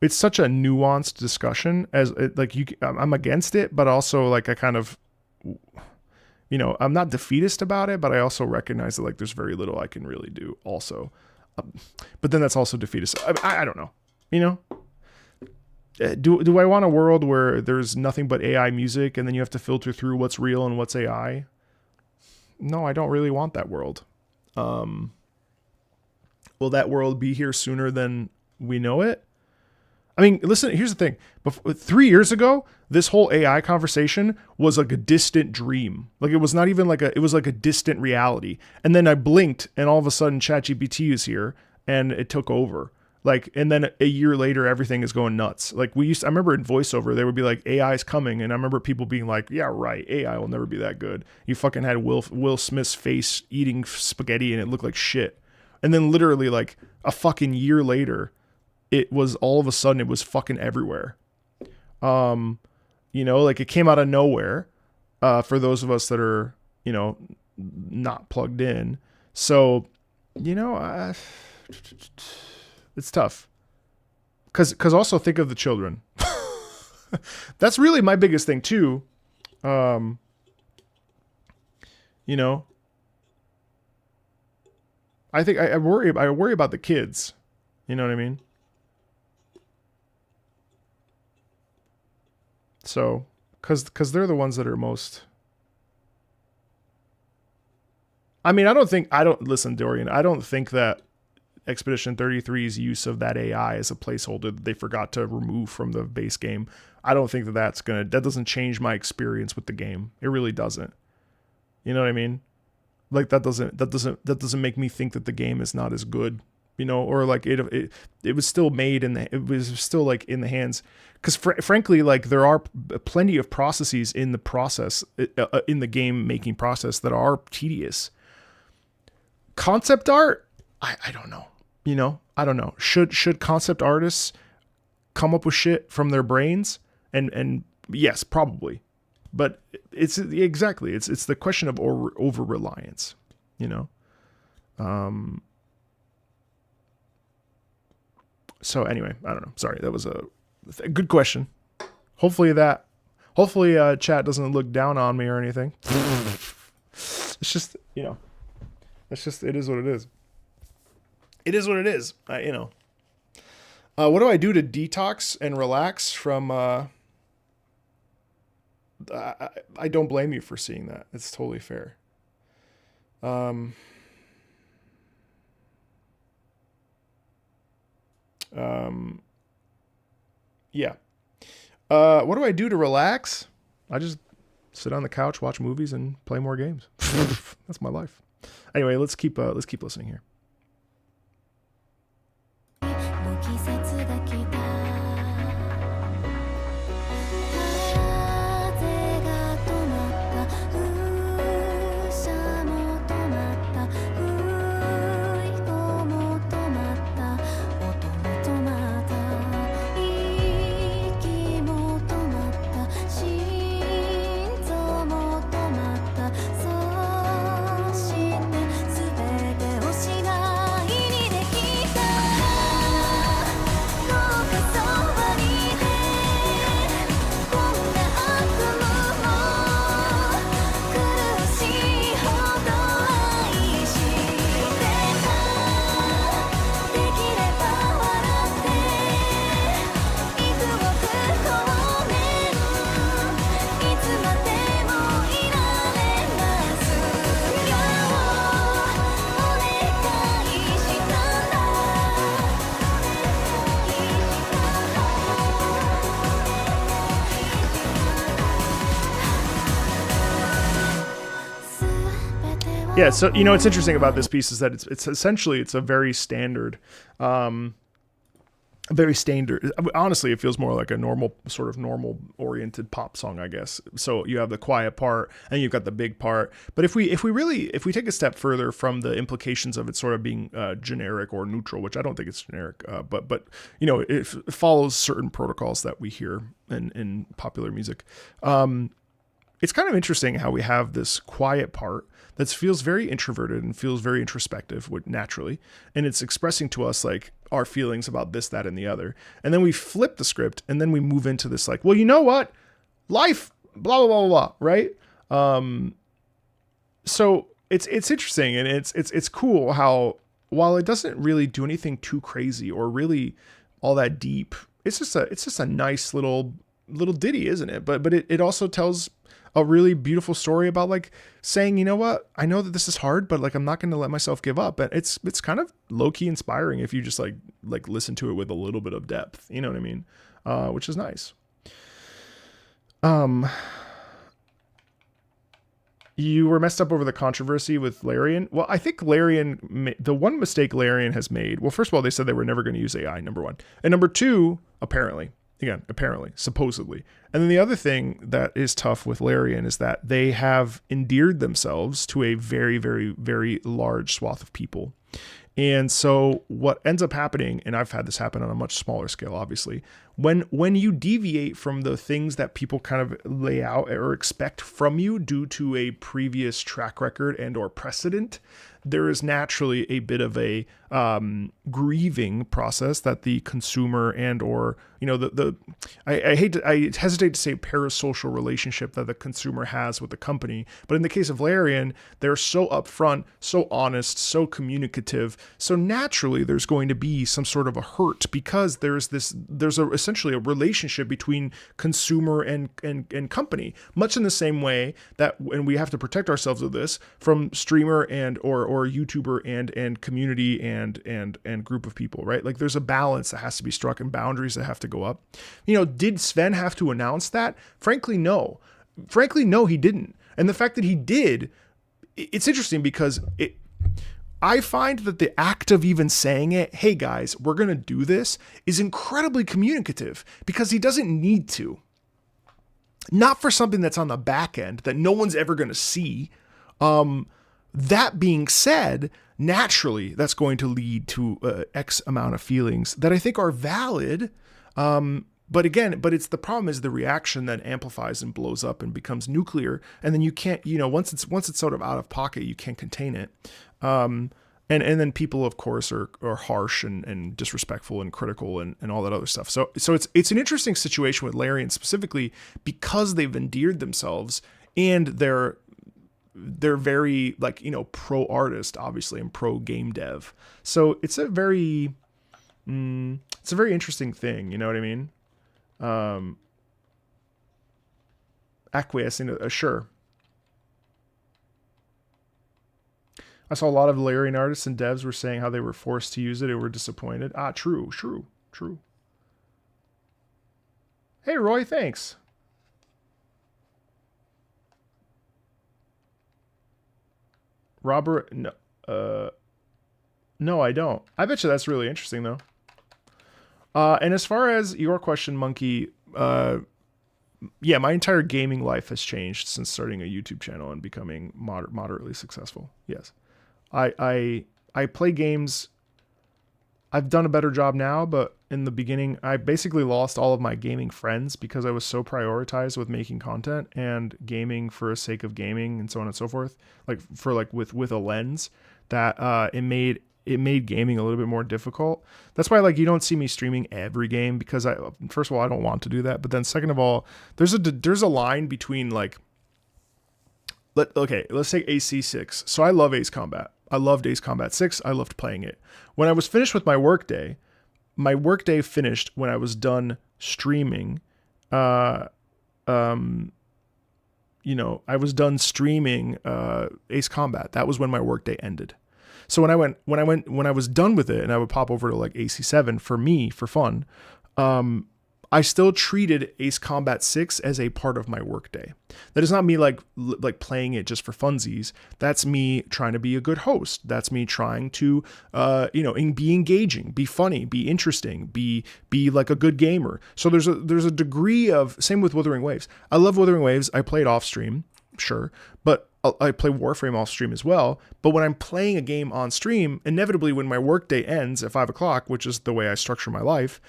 Speaker 1: it's such a nuanced discussion as like I'm against it, but also like I kind of, you know, I'm not defeatist about it, but I also recognize that like there's very little I can really do also. But then that's also defeatist. I don't know, you know, do I want a world where there's nothing but AI music and then you have to filter through what's real and what's AI? No, I don't really want that world. Will that world be here sooner than we know it? I mean, listen, here's the thing. 3 years ago, this whole AI conversation was like a distant dream. Like it was not even like it was like a distant reality. And then I blinked and all of a sudden ChatGPT is here and it took over. Like, and then a year later, everything is going nuts. Like I remember in voiceover, they would be like, AI is coming. And I remember people being like, yeah, right. AI will never be that good. You fucking had Will Smith's face eating spaghetti and it looked like shit. And then literally like a fucking year later, it was all of a sudden, it was fucking everywhere. You know, like it came out of nowhere, for those of us that are, you know, not plugged in. So, you know, it's tough. Cause also think of the children. That's really my biggest thing too. You know, I think I worry about the kids. You know what I mean? So, cause they're the ones that are most. I mean, listen, Dorian, I don't think that Expedition 33's use of that AI as a placeholder that they forgot to remove from the base game. I don't think that doesn't change my experience with the game. It really doesn't. You know what I mean? Like that doesn't make me think that the game is not as good, you know, or like it was still made it was still like in the hands. Cause frankly, like there are plenty of processes in the process, in the game making process that are tedious. Concept art, I don't know. You know, I don't know. Should concept artists come up with shit from their brains? And yes, probably. But it's the question of over reliance, you know? So anyway, I don't know. Sorry. That was a good question. Hopefully chat doesn't look down on me or anything. It's just, you know, it is what it is. It is what it is. You know, what do I do to detox and relax from, I don't blame you for seeing that. It's totally fair. Yeah. What do I do to relax? I just sit on the couch, watch movies, and play more games. That's my life. Anyway, let's keep listening here.
Speaker 7: 季節が来た風が止まった風車も止まった吹い子も止まった音も止まった息も止まった心臓も止まったそして全てを失いにできたどうかそばにいてこんな悪夢も苦しいほど愛してたできれば笑って幾億光年いつまでもいられますよお願いしたんだ
Speaker 1: Yeah, so you know what's interesting about this piece is that it's essentially a very standard, honestly, it feels more like a normal oriented pop song, I guess. So you have the quiet part and you've got the big part. But if we take a step further from the implications of it sort of being generic or neutral, which I don't think it's generic, but you know, it follows certain protocols that we hear in popular music. It's kind of interesting how we have this quiet part that feels very introverted and feels very introspective naturally. And it's expressing to us like our feelings about this, that, and the other. And then we flip the script and then we move into this like, well, you know what? Life, blah, blah, blah, blah, right? So it's interesting and it's cool how while it doesn't really do anything too crazy or really all that deep, it's just a nice little ditty, isn't it? But it also tells a really beautiful story about like saying, you know what, I know that this is hard, but like I'm not going to let myself give up. And it's kind of low-key inspiring if you just like listen to it with a little bit of depth, you know what I mean? Which is nice. You were messed up over the controversy with Larian. Well, I think Larian, the one mistake Larian has made, well, first of all, they said they were never going to use AI, number one. And number two, apparently, supposedly. And then the other thing that is tough with Larian is that they have endeared themselves to a very, very, very large swath of people. And so what ends up happening, and I've had this happen on a much smaller scale, obviously, when you deviate from the things that people kind of lay out or expect from you due to a previous track record and or precedent, there is naturally a bit of a grieving process that the consumer and or, you know, I hesitate to say parasocial relationship that the consumer has with the company. But in the case of Larian, they're so upfront, so honest, so communicative. So naturally there's going to be some sort of a hurt because there's essentially a relationship between consumer and company, much in the same way that, and we have to protect ourselves of this from streamer and or YouTuber and community and group of people, right? Like there's a balance that has to be struck and boundaries that have to go up. You know, did Sven have to announce that? Frankly, no, he didn't. And the fact that he did, it's interesting because I find that the act of even saying it, hey guys, we're going to do this, is incredibly communicative because he doesn't need to. Not for something that's on the back end that no one's ever going to see. That being said, naturally, that's going to lead to X amount of feelings that I think are valid. But it's the problem is the reaction that amplifies and blows up and becomes nuclear. And then you can't, you know, once it's sort of out of pocket, you can't contain it. And then people, of course, are harsh and disrespectful and critical and all that other stuff. So it's an interesting situation with Larian specifically because they've endeared themselves and they're very, like, you know, pro artist, obviously, and pro game dev. So it's a very interesting thing. You know what I mean? Acquiescing to, sure. I saw a lot of Larian artists and devs were saying how they were forced to use it and were disappointed. True. Hey, Roy, thanks. Robert, no, I don't. I bet you that's really interesting, though. And as far as your question, Monkey, yeah, my entire gaming life has changed since starting a YouTube channel and becoming moderately successful. Yes. I play games. I've done a better job now, but in the beginning, I basically lost all of my gaming friends because I was so prioritized with making content and gaming for the sake of gaming and so on and so forth. With a lens that it made gaming a little bit more difficult. That's why, like, you don't see me streaming every game because first of all, I don't want to do that. But then second of all, there's a line between, like, let's take AC6. So I love Ace Combat. I loved Ace Combat 6. I loved playing it. When I was finished with my workday finished when I was done streaming. I was done streaming Ace Combat. That was when my workday ended. So when I was done with it and I would pop over to like AC7 for fun, I still treated Ace Combat 6 as a part of my workday. That is not me like playing it just for funsies. That's me trying to be a good host. That's me trying to, be engaging, be funny, be interesting, be like a good gamer. So there's a degree of, same with Wuthering Waves. I love Wuthering Waves. I play it off stream, sure, but I play Warframe off stream as well. But when I'm playing a game on stream, inevitably when my workday ends at 5 o'clock, which is the way I structure my life,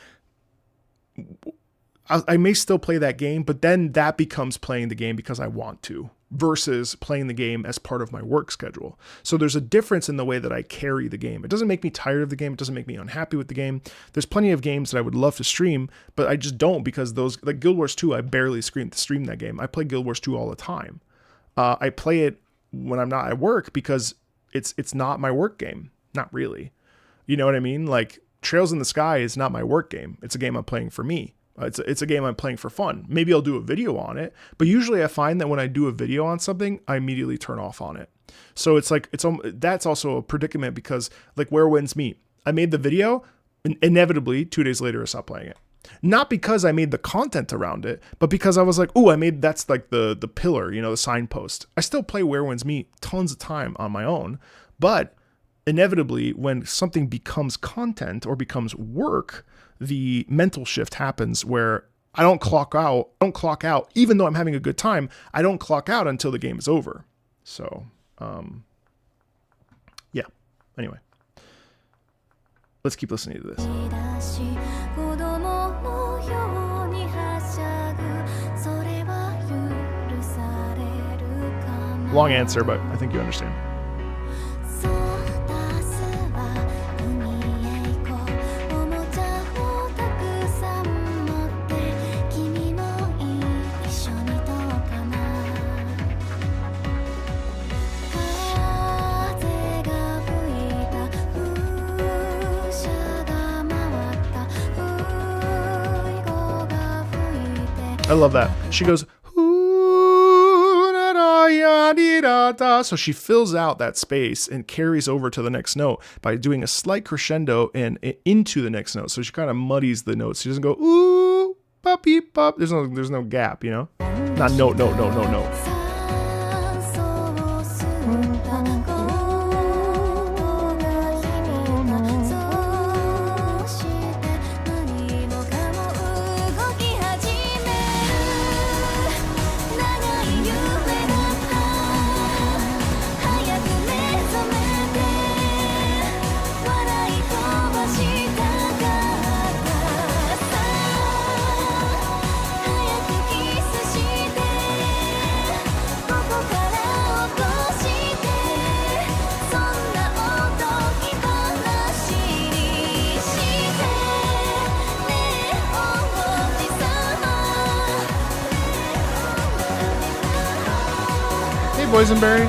Speaker 1: I may still play that game, but then that becomes playing the game because I want to versus playing the game as part of my work schedule. So there's a difference in the way that I carry the game. It doesn't make me tired of the game. It doesn't make me unhappy with the game. There's plenty of games that I would love to stream, but I just don't because those, like Guild Wars 2, I barely stream that game. I play Guild Wars 2 all the time. I play it when I'm not at work because it's not my work game. Not really. You know what I mean? Like Trails in the Sky is not my work game. It's a game I'm playing for me. It's a game I'm playing for fun. Maybe I'll do a video on it, but usually I find that when I do a video on something, I immediately turn off on it. So it's like, that's also a predicament because like where winds meet. I made the video, inevitably 2 days later I stopped playing it. Not because I made the content around it, but because I was like, oh, that's like the pillar, the signpost. I still play Where Winds Meet tons of time on my own, but inevitably when something becomes content or becomes work, the mental shift happens where I don't clock out, even though I'm having a good time. I don't clock out until the game is over. So, yeah. Anyway, let's keep listening to this.
Speaker 7: 子供のようにはしゃぐそれは許されるかな
Speaker 1: Long answer, but I think you understand.
Speaker 7: そうだすは海へ行こうおもちゃをたくさん持って君も一緒にどうかな風が吹いた風車が回った I
Speaker 1: love that. She goes, so she fills out that space and carries over to the next note by doing a slight crescendo and into the next note. So she kind of muddies the notes. She doesn't go, ooh, puppy, pup. There's no gap, Not note. Boysenberry.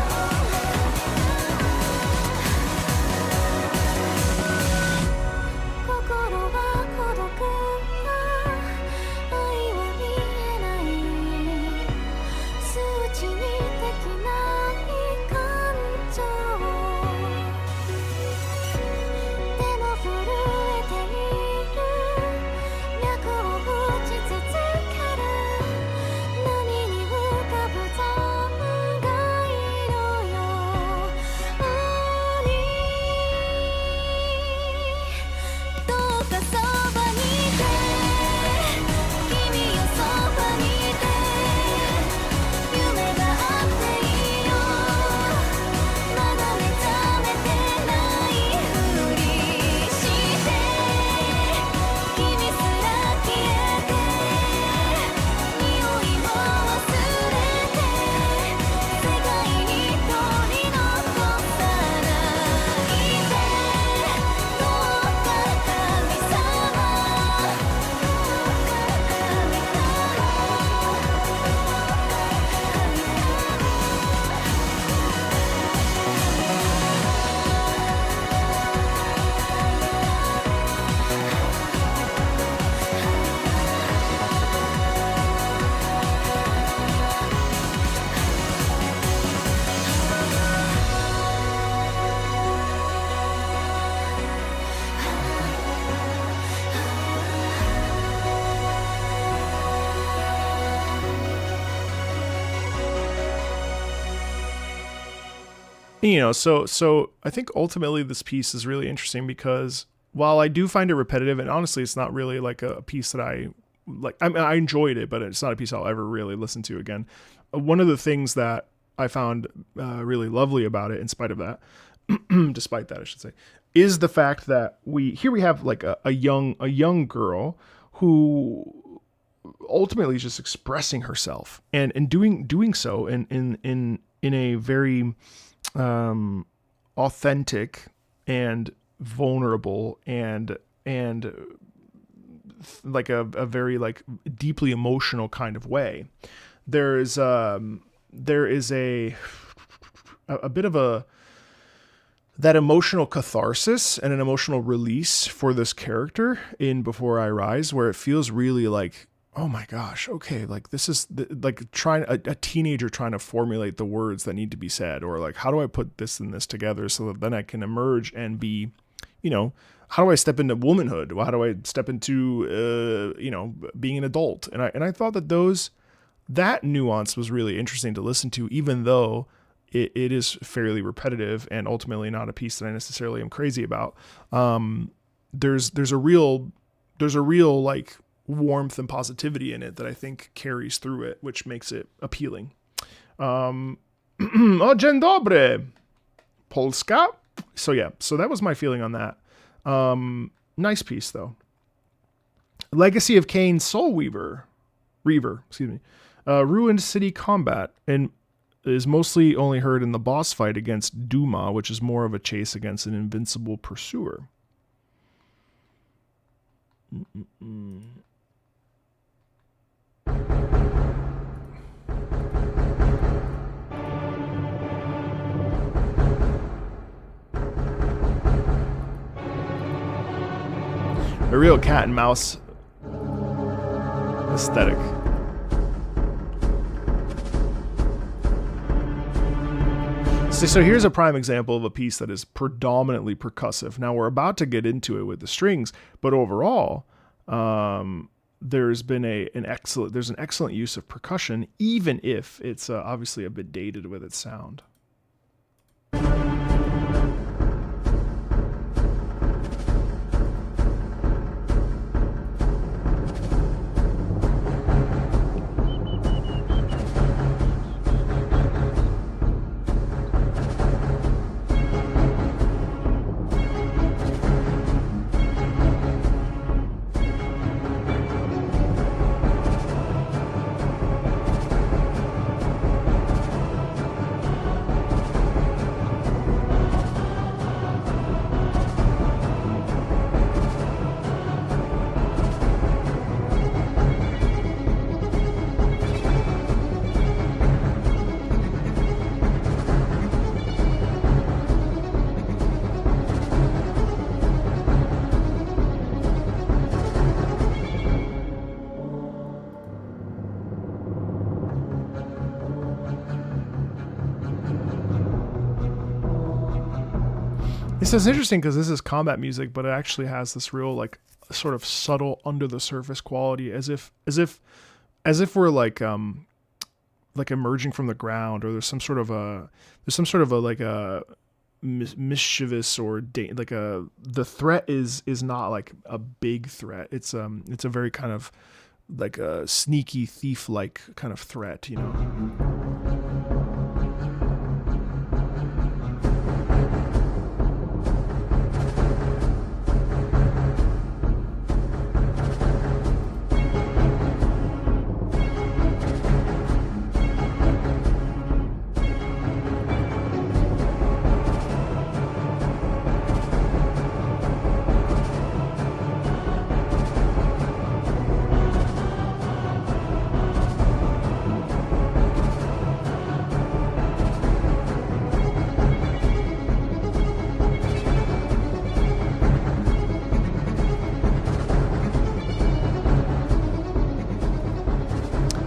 Speaker 1: So I think ultimately this piece is really interesting because while I do find it repetitive, and honestly, it's not really like a piece that I like. I enjoyed it, but it's not a piece I'll ever really listen to again. One of the things that I found really lovely about it, in spite of that, despite that, I should say, is the fact that we have like a young girl who ultimately is just expressing herself and doing so in a very authentic and vulnerable and like a very like deeply emotional kind of way. There is a bit of that emotional catharsis and an emotional release for this character in Before I Rise, where it feels really like, oh my gosh, okay, like this is like trying a teenager trying to formulate the words that need to be said, or like, how do I put this and this together so that then I can emerge and be how do I step into womanhood? How do I step into, being an adult? And I thought that nuance was really interesting to listen to, even though it is fairly repetitive and ultimately not a piece that I necessarily am crazy about. There's a real like warmth and positivity in it that I think carries through it, which makes it appealing. O dzień dobry, Polska. So that was my feeling on that. Nice piece though. Legacy of Kain Soul Reaver, ruined city combat and is mostly only heard in the boss fight against Duma, which is more of a chase against an invincible pursuer. A real cat and mouse aesthetic. So here's a prime example of a piece that is predominantly percussive. Now we're about to get into it with the strings, but overall, there's been an excellent use of percussion, even if it's obviously a bit dated with its sound. So it's interesting because this is combat music, but it actually has this real like sort of subtle under the surface quality, as if we're like emerging from the ground, or there's some sort of a like a mischievous or the threat is not like a big threat. It's a very kind of like a sneaky thief like kind of threat, you know.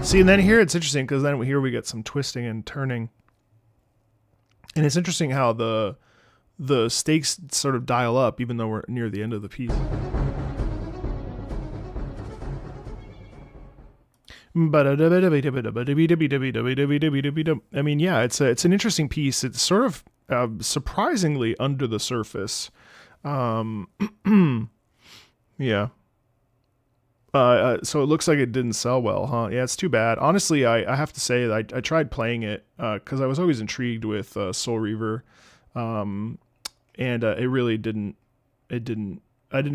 Speaker 1: See, and then here it's interesting because then here we get some twisting and turning, and it's interesting how the stakes sort of dial up even though we're near the end of the piece. I mean, yeah, it's an interesting piece. It's sort of surprisingly under the surface. Yeah. So it looks like it didn't sell well, huh? Yeah, it's too bad. Honestly, I have to say that I tried playing it because I was always intrigued with Soul Reaver, and it really didn't. I didn't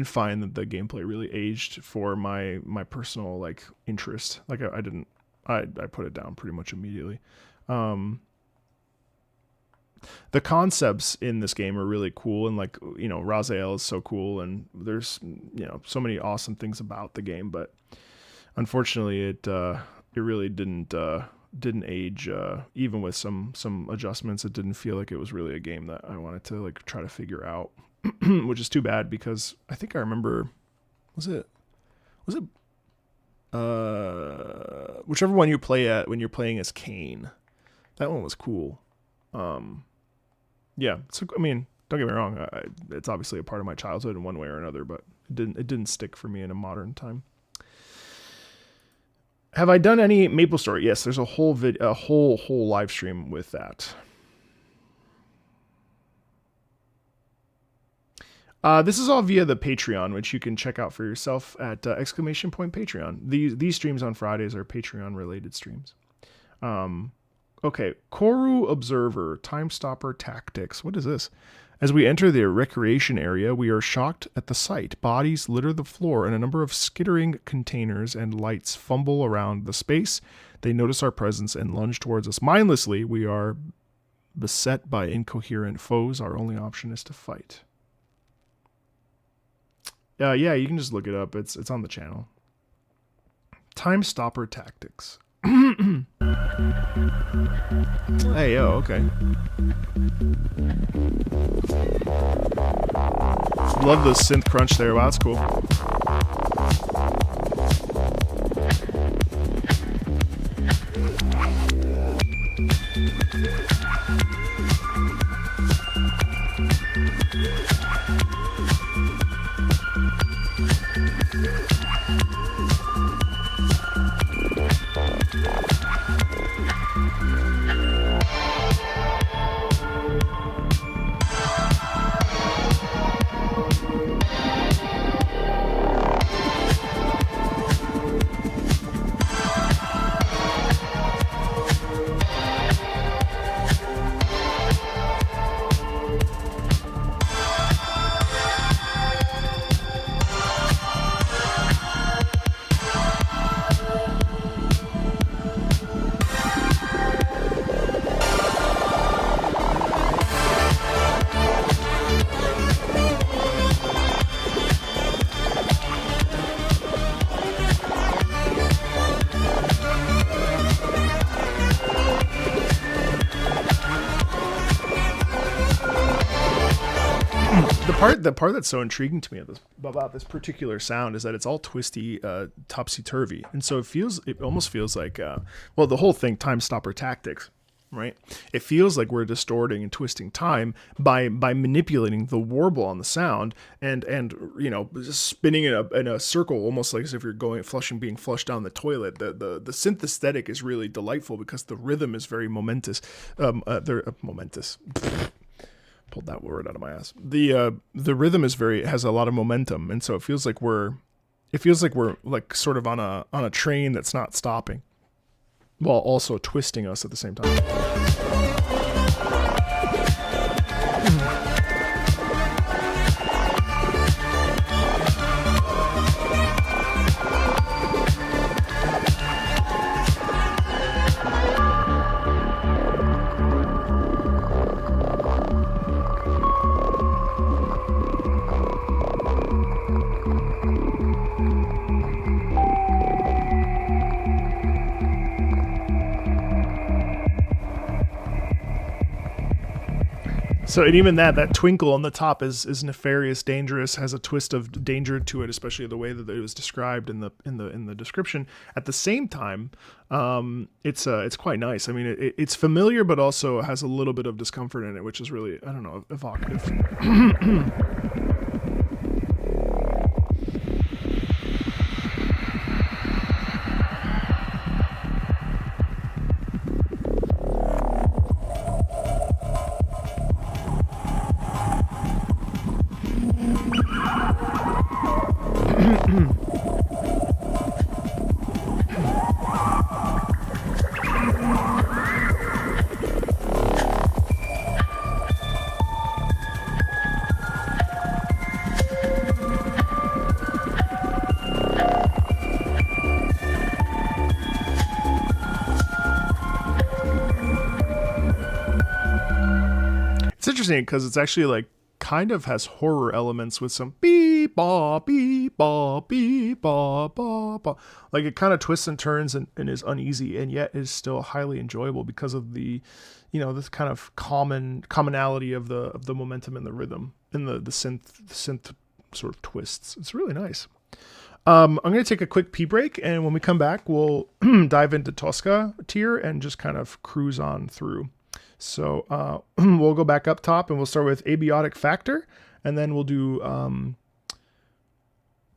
Speaker 1: find that the gameplay really aged for my personal like interest. Like I put it down pretty much immediately. The concepts in this game are really cool, and like, you know, Raziel is so cool, and there's, you know, so many awesome things about the game, but unfortunately it really didn't age, even with some adjustments. It didn't feel like it was really a game that I wanted to like try to figure out, which is too bad because I think I remember, was it whichever one you play at when you're playing as Kain, that one was cool. Yeah, so I mean, Don't get me wrong, it's obviously a part of my childhood in one way or another, but it didn't stick for me in a modern time. Have I done any Maple Story? Yes, there's a whole live stream with that. This is all via the Patreon, which you can check out for yourself at ! Patreon. These streams on Fridays are Patreon related streams. Okay, corru.observer, Timestopper Tactics. What is this? As we enter the recreation area, we are shocked at the sight. Bodies litter the floor, and a number of skittering containers and lights fumble around the space. They notice our presence and lunge towards us. Mindlessly, we are beset by incoherent foes. Our only option is to fight. Yeah, you can just look it up. It's on the channel. Timestopper Tactics. Hey, yo, okay. Love the synth crunch there. Wow, that's cool. The part that's so intriguing to me about this particular sound is that it's all twisty, topsy-turvy, and so it almost feels like well, the whole thing, Timestopper Tactics, right? It feels like we're distorting and twisting time by manipulating the warble on the sound and you know, just spinning in a circle, almost like as if you're being flushed down the toilet. The synth aesthetic is really delightful because the rhythm is very momentous. Momentous. Pulled that word out of my ass. The rhythm has a lot of momentum, and so it feels like we're like sort of on a train that's not stopping, while also twisting us at the same time. So, and even that twinkle on the top is nefarious, dangerous, has a twist of danger to it, especially the way that it was described in the description. At the same time, it's quite nice. I mean, it's familiar, but also has a little bit of discomfort in it, which is really, I don't know, evocative. It's interesting because it's actually like kind of has horror elements with some beep ba beep ba beep ba ba ba. Like it kind of twists and turns and is uneasy, and yet is still highly enjoyable because of the, you know, this kind of commonality of the momentum and the rhythm and the synth sort of twists. It's really nice. I'm going to take a quick pee break, and when we come back, we'll dive into Tosca tier and just kind of cruise on through. So we'll go back up top and we'll start with Abiotic Factor, and then we'll do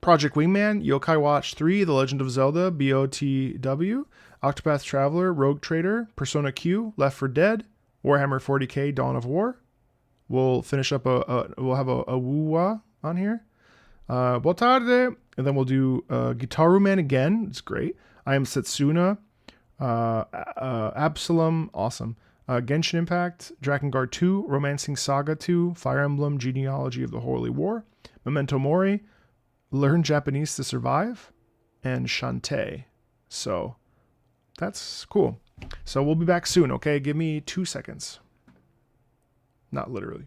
Speaker 1: Project Wingman, Yokai Watch 3, The Legend of Zelda, BOTW, Octopath Traveler, Rogue Trader, Persona Q, Left 4 Dead, Warhammer 40k, Dawn of War. We'll finish up we'll have a Wuwa on here. Boa tarde. And then we'll do Gitaroo Man again. It's great. I Am Setsuna. Absalom. Awesome. Genshin Impact. Drakengard 2. Romancing Saga 2. Fire Emblem. Genealogy of the Holy War. Memento Mori. Learn Japanese to Survive. And Shantae. So that's cool. So we'll be back soon, okay? Give me 2 seconds. Not literally.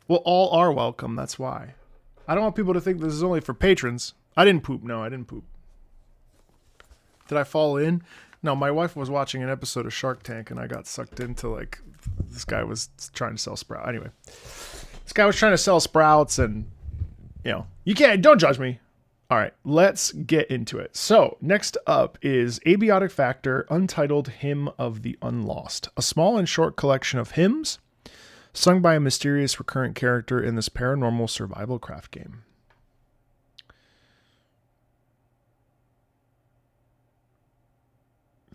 Speaker 1: Well, all are welcome. That's why. I don't want people to think this is only for patrons. I didn't poop. No, I didn't poop. Did I fall in? No, my wife was watching an episode of Shark Tank and I got sucked into like, this guy was trying to sell sprouts. Anyway, this guy was trying to sell sprouts and, you know, you can't, don't judge me. All right, let's get into it. So next up is Abiotic Factor, Untitled Hymn of the Unlost, a small and short collection of hymns sung by a mysterious recurrent character in this paranormal survival craft game.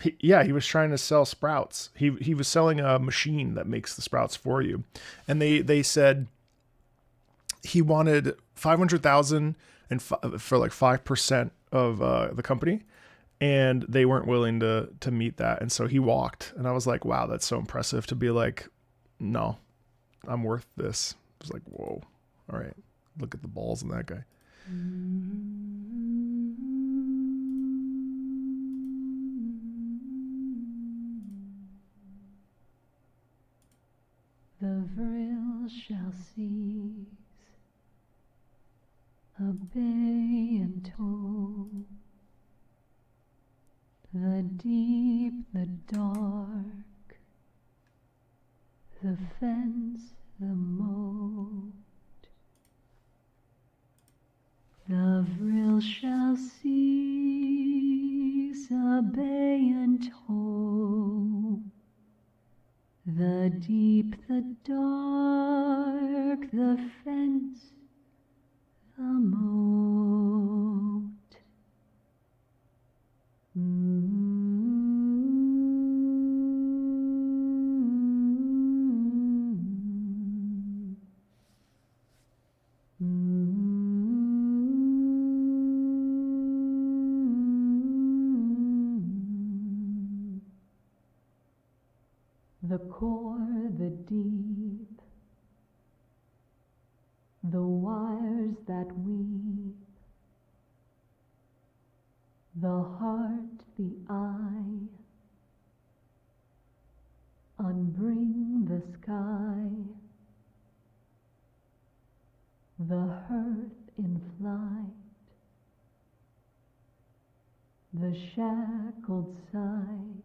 Speaker 1: He was trying to sell sprouts. He was selling a machine that makes the sprouts for you. And they said he wanted 500,000 and for like 5% of the company, and they weren't willing to meet that. And so he walked, and I was like, wow, that's so impressive to be like, no, I'm worth this. I was like, whoa, all right, look at the balls in that guy.
Speaker 8: The vril shall cease, obey and toll. The deep, the dark, the fence, the moat. The vril shall cease, obey and toll. The deep, the dark, the fence, the moat. The core, the deep, the wires that weave, the heart, the eye, unbring the sky, the hearth in flight, the shackled sight.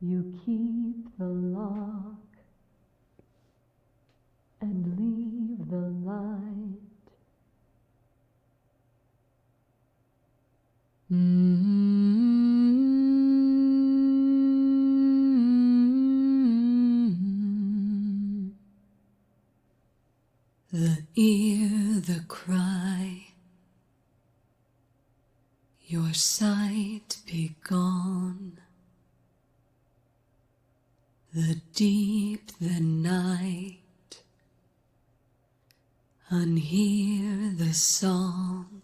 Speaker 8: You keep the lock and leave the light. The ear, the cry, your sight be gone. The deep, the night, unhear the song.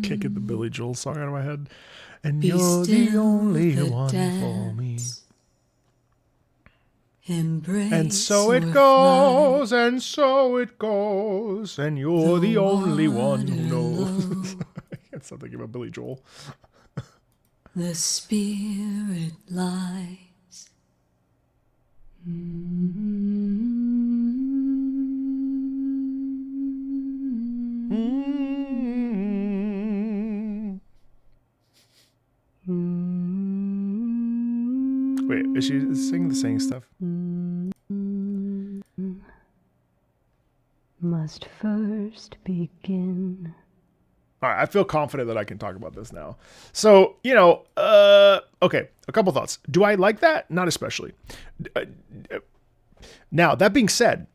Speaker 1: Can't get the Billy Joel song out of my head. And
Speaker 8: Be
Speaker 1: you're the
Speaker 8: still,
Speaker 1: only
Speaker 8: the
Speaker 1: one for
Speaker 8: dance.
Speaker 1: me.
Speaker 8: Embrace
Speaker 1: And so it
Speaker 8: or
Speaker 1: goes,
Speaker 8: fly.
Speaker 1: and so it goes, and you're the only one who knows.
Speaker 8: water
Speaker 1: I can't stop thinking about Billy Joel.
Speaker 8: The spirit lies.
Speaker 1: Wait, is she singing the same stuff?
Speaker 8: Must first begin.
Speaker 1: All right, I feel confident that I can talk about this now. So, okay, a couple thoughts. Do I like that? Not especially. Now, that being said,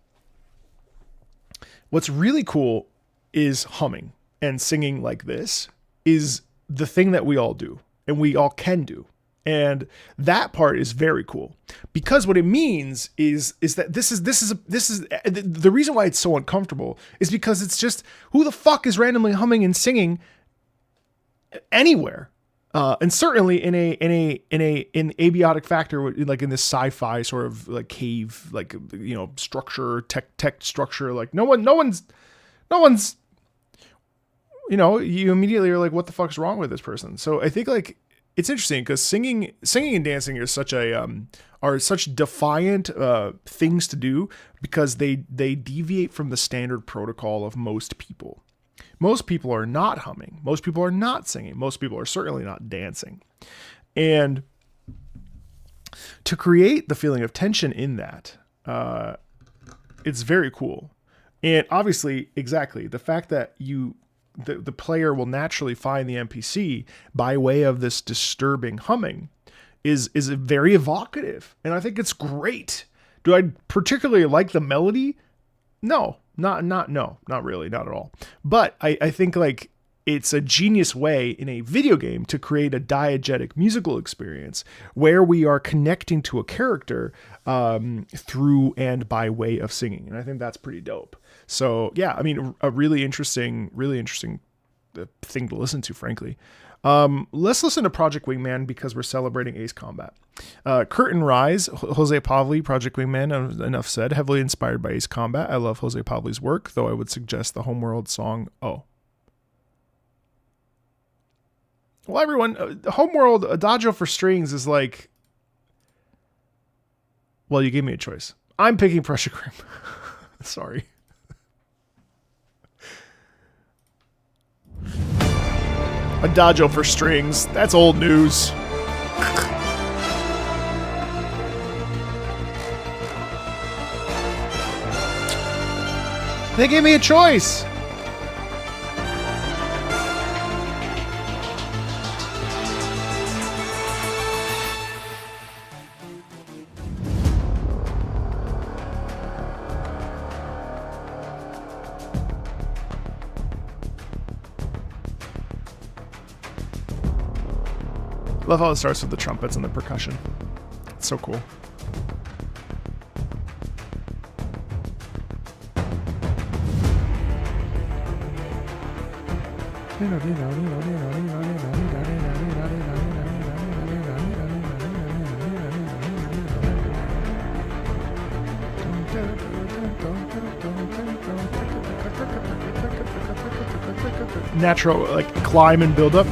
Speaker 1: what's really cool is humming and singing like this is the thing that we all do and we all can do. And that part is very cool because what it means is that this is the reason why it's so uncomfortable is because it's just who the fuck is randomly humming and singing anywhere, and certainly in Abiotic Factor, like in this sci-fi sort of like cave, like structure, tech structure, like no one's you immediately are like, what the fuck's wrong with this person? So I think like it's interesting because singing and dancing is are such defiant things to do because they deviate from the standard protocol of most people. Most people are not humming. Most people are not singing. Most people are certainly not dancing. And to create the feeling of tension in that, it's very cool. And obviously, exactly, the fact that the player will naturally find the NPC by way of this disturbing humming is very evocative. And I think it's great. Do I particularly like the melody? No, not really, not at all. But I think like it's a genius way in a video game to create a diegetic musical experience where we are connecting to a character through and by way of singing. And I think that's pretty dope. So yeah, I mean, a really interesting thing to listen to, frankly. Let's listen to Project Wingman because we're celebrating Ace Combat. Curtain Rise, Jose Pavli, Project Wingman, enough said, heavily inspired by Ace Combat. I love Jose Pavli's work, though I would suggest the Homeworld song, Oh. Well, everyone, Homeworld, Adagio for Strings is like, well, you gave me a choice. I'm picking Pressure Grim. Sorry. Adagio for Strings. That's old news. They gave me a choice. Love how it starts with the trumpets and the percussion. It's so cool. Natural, like, climb and build up.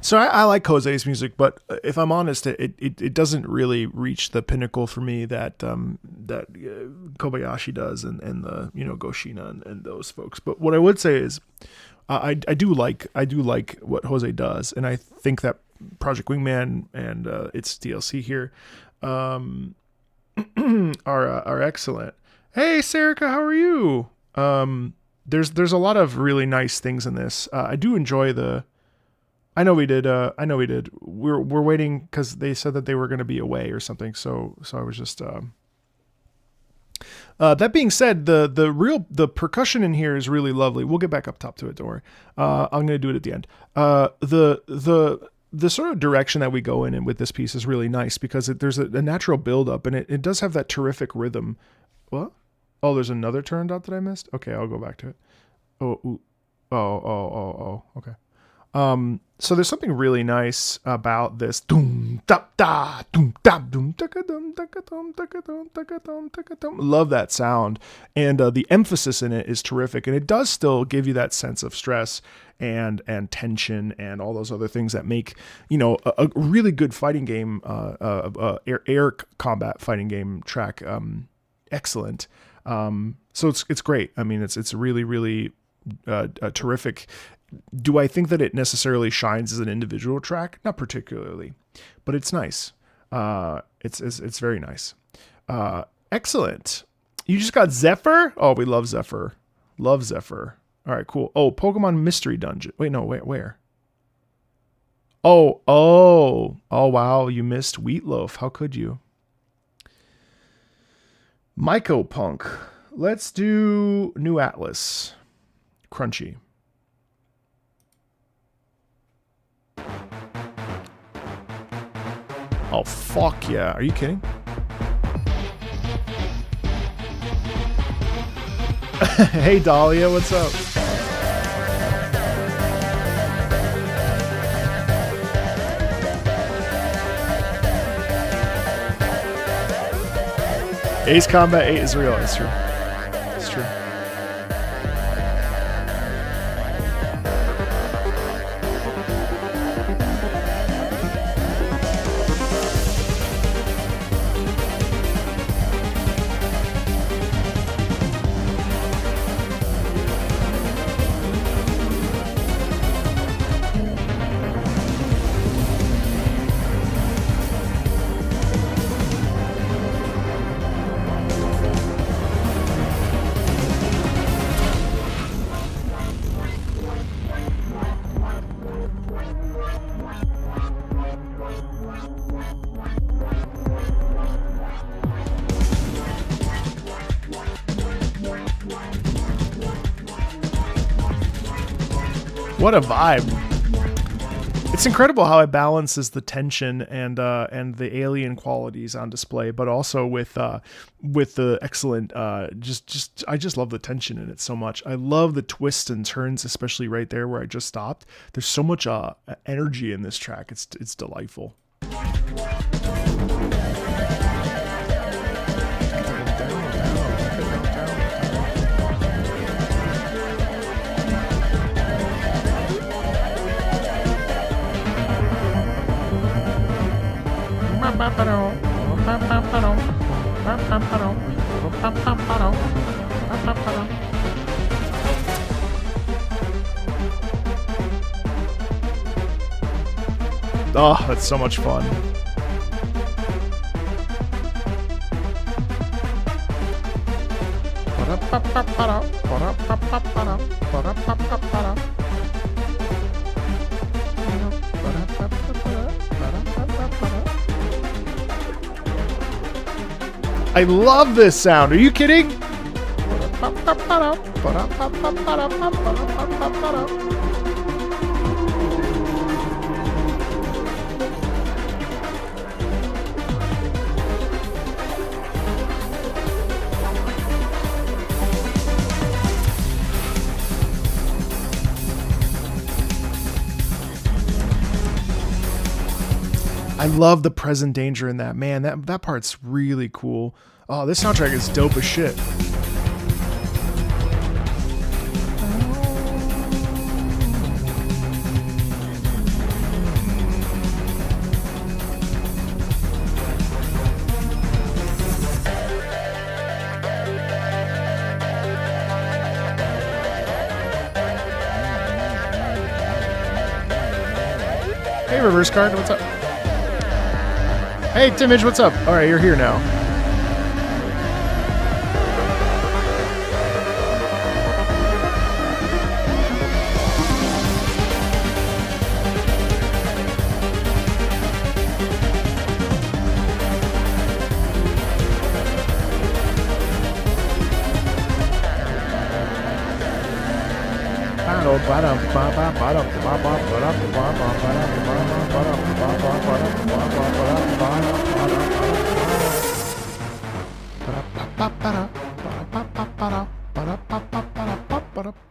Speaker 1: So I like Jose's music, but if I'm honest, it doesn't really reach the pinnacle for me that Kobayashi does and the Goshina and those folks. But what I would say is I do like what Jose does, and I think that Project Wingman and its DLC here are excellent. Hey, Serica, how are you? There's a lot of really nice things in this. I do enjoy I know we did. We're waiting because they said that they were going to be away or something. So I was just. That being said, the percussion in here is really lovely. We'll get back up top to it. Don't worry. I'm going to do it at the end. The sort of direction that we go in with this piece is really nice because there's a natural build up and it does have that terrific rhythm. What? Oh, there's another turn dot that I missed. Okay, I'll go back to it. Oh. Okay. So there's something really nice about this love that sound, and the emphasis in it is terrific, and it does still give you that sense of stress and tension and all those other things that make, you know, a really good fighting game, air combat fighting game track excellent. So it's great. I mean, it's really terrific. Do I think that it necessarily shines as an individual track? Not particularly, but it's nice. It's very nice. Excellent. You just got Zephyr? Oh, we love Zephyr. Love Zephyr. All right, cool. Oh, Pokemon Mystery Dungeon. Wait, no, where? Oh, wow. You missed Wheatloaf. How could you? Mycopunk. Let's do New Atlas. Crunchy. Oh, fuck yeah. Are you kidding? Hey, Dahlia, what's up? Ace Combat 8 is real. It's true. It's true. What a vibe. It's incredible how it balances the tension and the alien qualities on display, but also with the excellent I just love the tension in it so much. I love the twists and turns, especially right there where I just stopped. There's so much energy in this track. It's delightful. Oh, that's so much fun. I love this sound. Are you kidding? I love the present danger in that. Man, that part's really cool. Oh, this soundtrack is dope as shit. Hey, Reverse Card, what's up? Hey, Timage, what's up? All right, you're here now.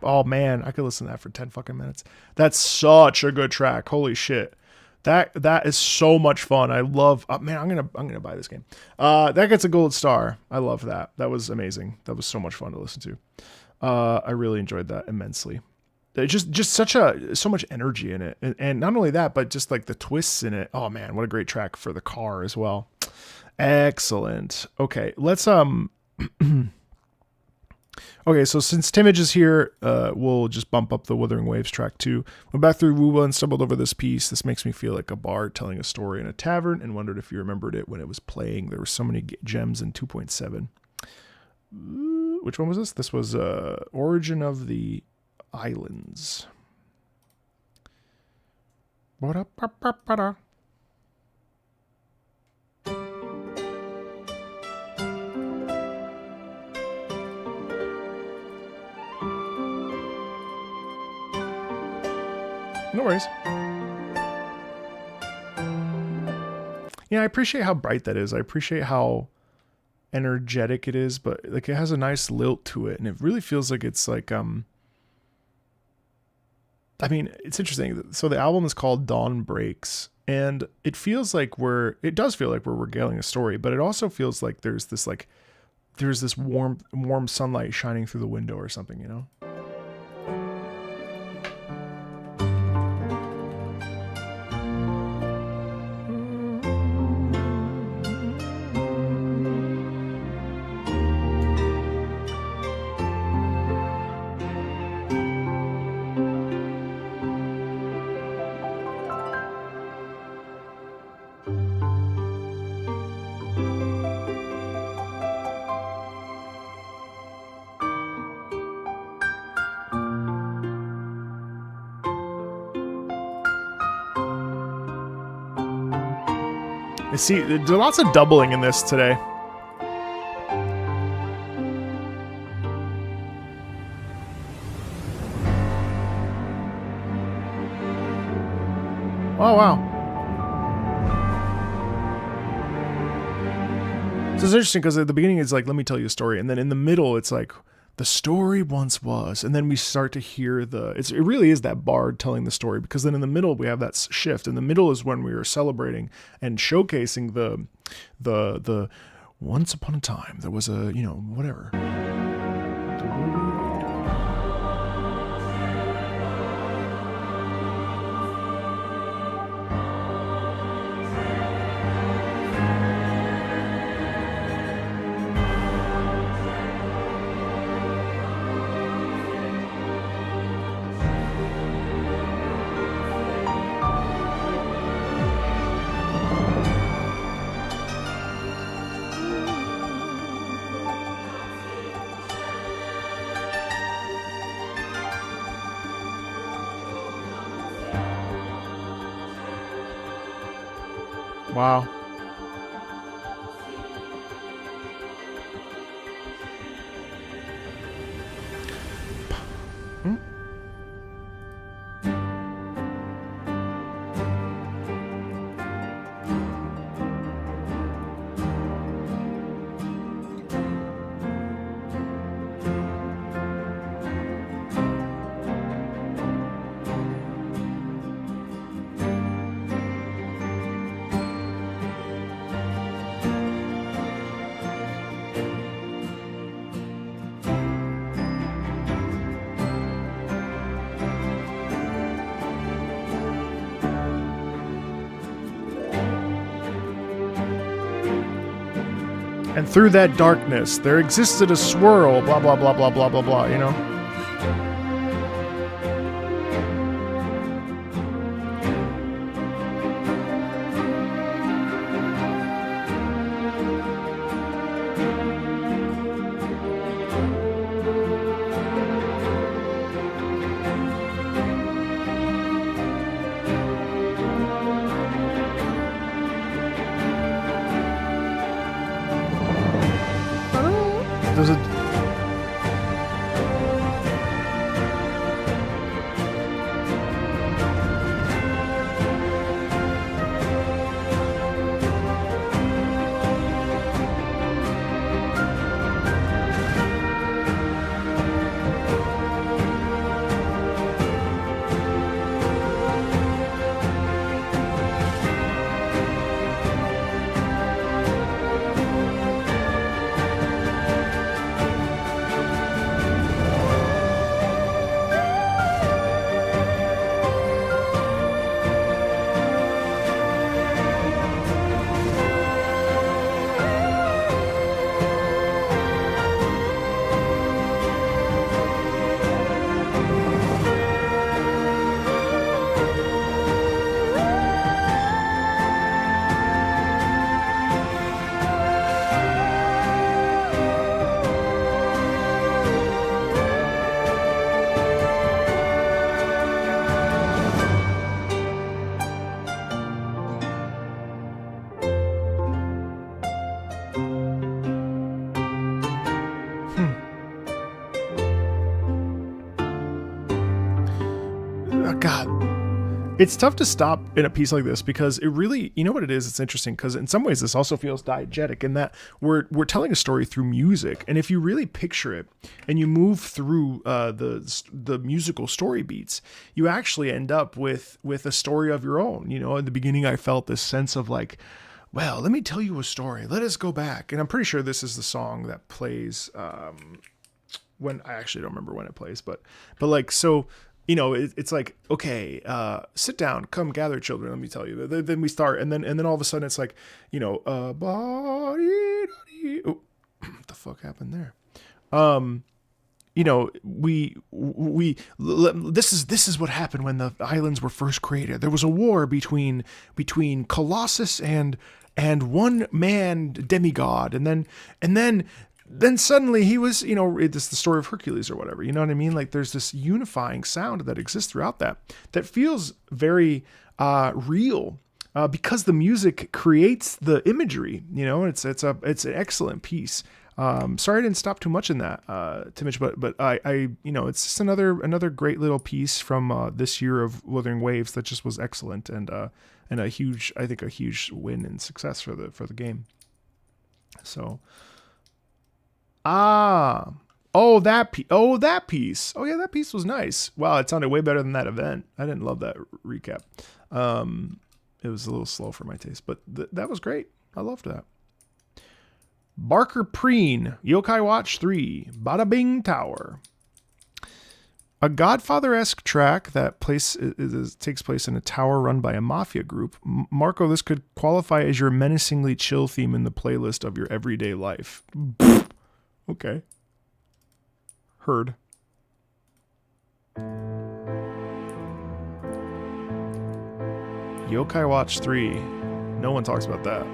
Speaker 1: Oh man, I could listen to that for 10 fucking minutes. That's such a good track. Holy shit. That is so much fun. I love man, I'm gonna buy this game. That gets a gold star. I love that. That was amazing. That was so much fun to listen to. I really enjoyed that immensely. Just so much energy in it. And not only that, but just like the twists in it. Oh man, what a great track for the car as well. Excellent. Okay, let's okay, so since Timage is here, we'll just bump up the Wuthering Waves track too. Went back through Wuwa and stumbled over this piece. This makes me feel like a bard telling a story in a tavern, and wondered if you remembered it when it was playing. There were so many gems in 2.7. Which one was this? This was Origin of the Islands. Ba-da-ba-ba-ba-da. No worries. Yeah, I appreciate how bright that is. I appreciate how energetic it is, but like it has a nice lilt to it, and it really feels like it's like I mean, it's interesting. So the album is called Dawn Breaks, and it feels like it does feel like we're regaling a story, but it also feels like there's this warm sunlight shining through the window or something, you know? See, there's lots of doubling in this today. Oh, wow. So it's interesting because at the beginning it's like, let me tell you a story. And then in the middle, it's like, the story once was. And then we start to hear it really is that bard telling the story, because then in the middle we have that shift. In the middle is when we are celebrating and showcasing the once upon a time there was a, whatever. Wow. And through that darkness, there existed a swirl, blah, blah, blah, blah, blah, blah, blah, you know? There's a... oh God. It's tough to stop in a piece like this because it really, you know what it is? It's interesting because in some ways this also feels diegetic in that we're telling a story through music. And if you really picture it and you move through the musical story beats, you actually end up with a story of your own. You know, in the beginning I felt this sense of like, well, let me tell you a story. Let us go back. And I'm pretty sure this is the song that plays when I actually don't remember when it plays, but like, so, you know, it's like, okay, sit down, come gather children. Let me tell you. Then we start, and then all of a sudden it's like, you know, oh, what the fuck happened there? You know, this is what happened when the islands were first created. There was a war between Colossus and one man demigod, and then suddenly he was, you know, it's the story of Hercules or whatever, you know what I mean? Like there's this unifying sound that exists throughout that feels very real because the music creates the imagery, you know. It's an excellent piece. Sorry I didn't stop too much in that, Timich, but I you know, it's just another great little piece from this year of Wuthering Waves that just was excellent and a huge win and success for the game. So. That piece. Oh yeah, that piece was nice. Wow, it sounded way better than that event. I didn't love that recap. It was a little slow for my taste, but that was great. I loved that. Barker Preen, Yokai Watch 3, Bada-Bing Tower. A Godfather-esque track that takes place in a tower run by a mafia group. Marco, this could qualify as your menacingly chill theme in the playlist of your everyday life. Okay. Heard. Yokai Watch 3. No one talks about that.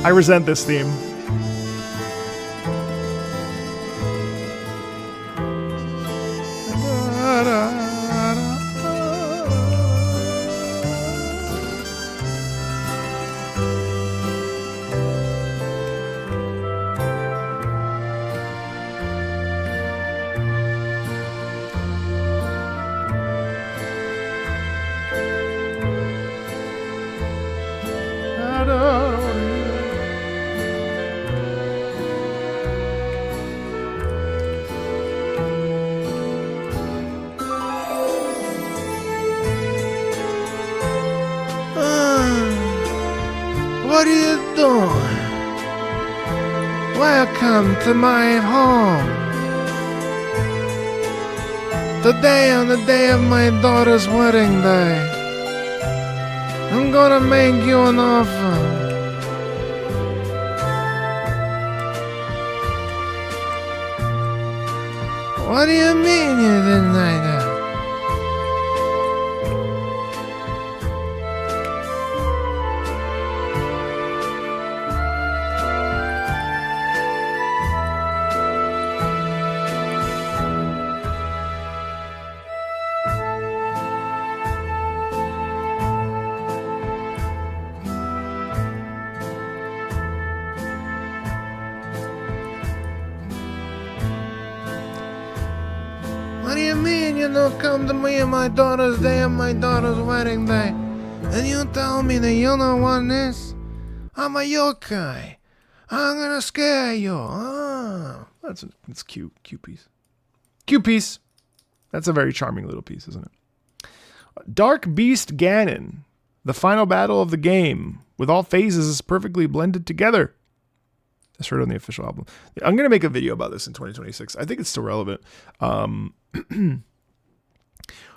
Speaker 1: I resent this theme.
Speaker 9: What are you doing? Welcome to my home. Today, on the day of my daughter's wedding day, I'm gonna make you an offer. What do you mean you didn't like that? What do you mean you don't come to me on my daughter's day and my daughter's wedding day? And you tell me that you don't want this? I'm a yokai. I'm gonna scare you. Oh.
Speaker 1: That's cute. Cute piece. Cute piece. That's a very charming little piece, isn't it? Dark Beast Ganon. The final battle of the game, with all phases perfectly blended together. That's heard on the official album. I'm going to make a video about this in 2026. I think it's still relevant. I'm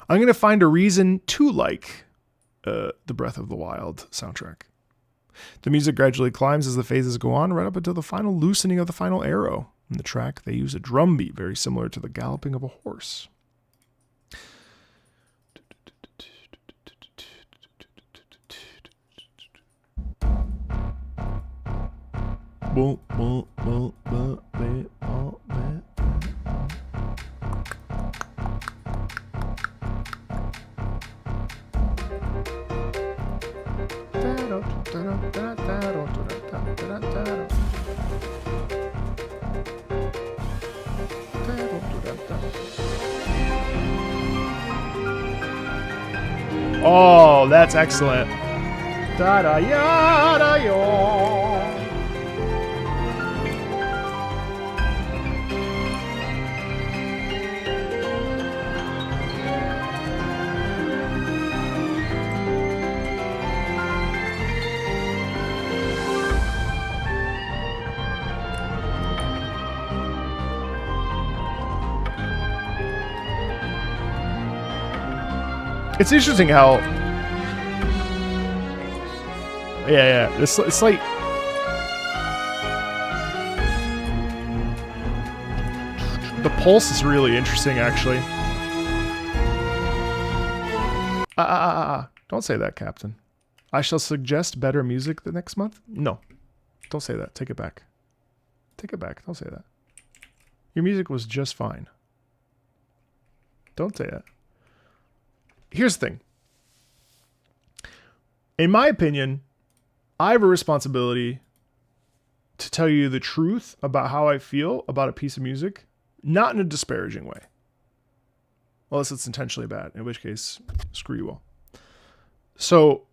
Speaker 1: going to find a reason to like the Breath of the Wild soundtrack. The music gradually climbs as the phases go on, right up until the final loosening of the final arrow. In the track, they use a drum beat very similar to the galloping of a horse. Oh, that's excellent. Da da ya da yo. It's interesting how, yeah. It's like the pulse is really interesting, actually. Don't say that, Captain. I shall suggest better music the next month. No, don't say that. Take it back. Take it back. Don't say that. Your music was just fine. Don't say that. Here's the thing. In my opinion, I have a responsibility to tell you the truth about how I feel about a piece of music, not in a disparaging way. Unless it's intentionally bad, in which case, screw you all. So,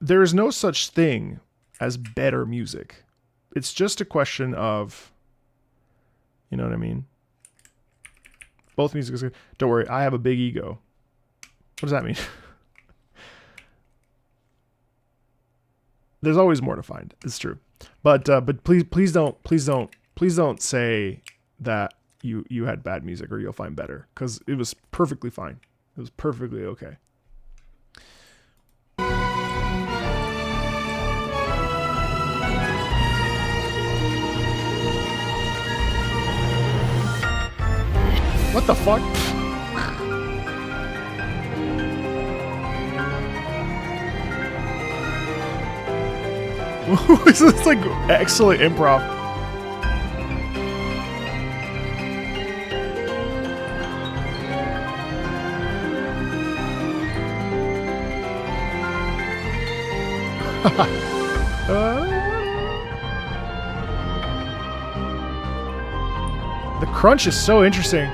Speaker 1: there is no such thing as better music. It's just a question of, you know what I mean? Both music is good. Don't worry, I have a big ego. What does that mean? There's always more to find. It's true, but please don't say that you had bad music or you'll find better, because it was perfectly fine. It was perfectly okay. What the fuck? This is like excellent improv. The crunch is so interesting.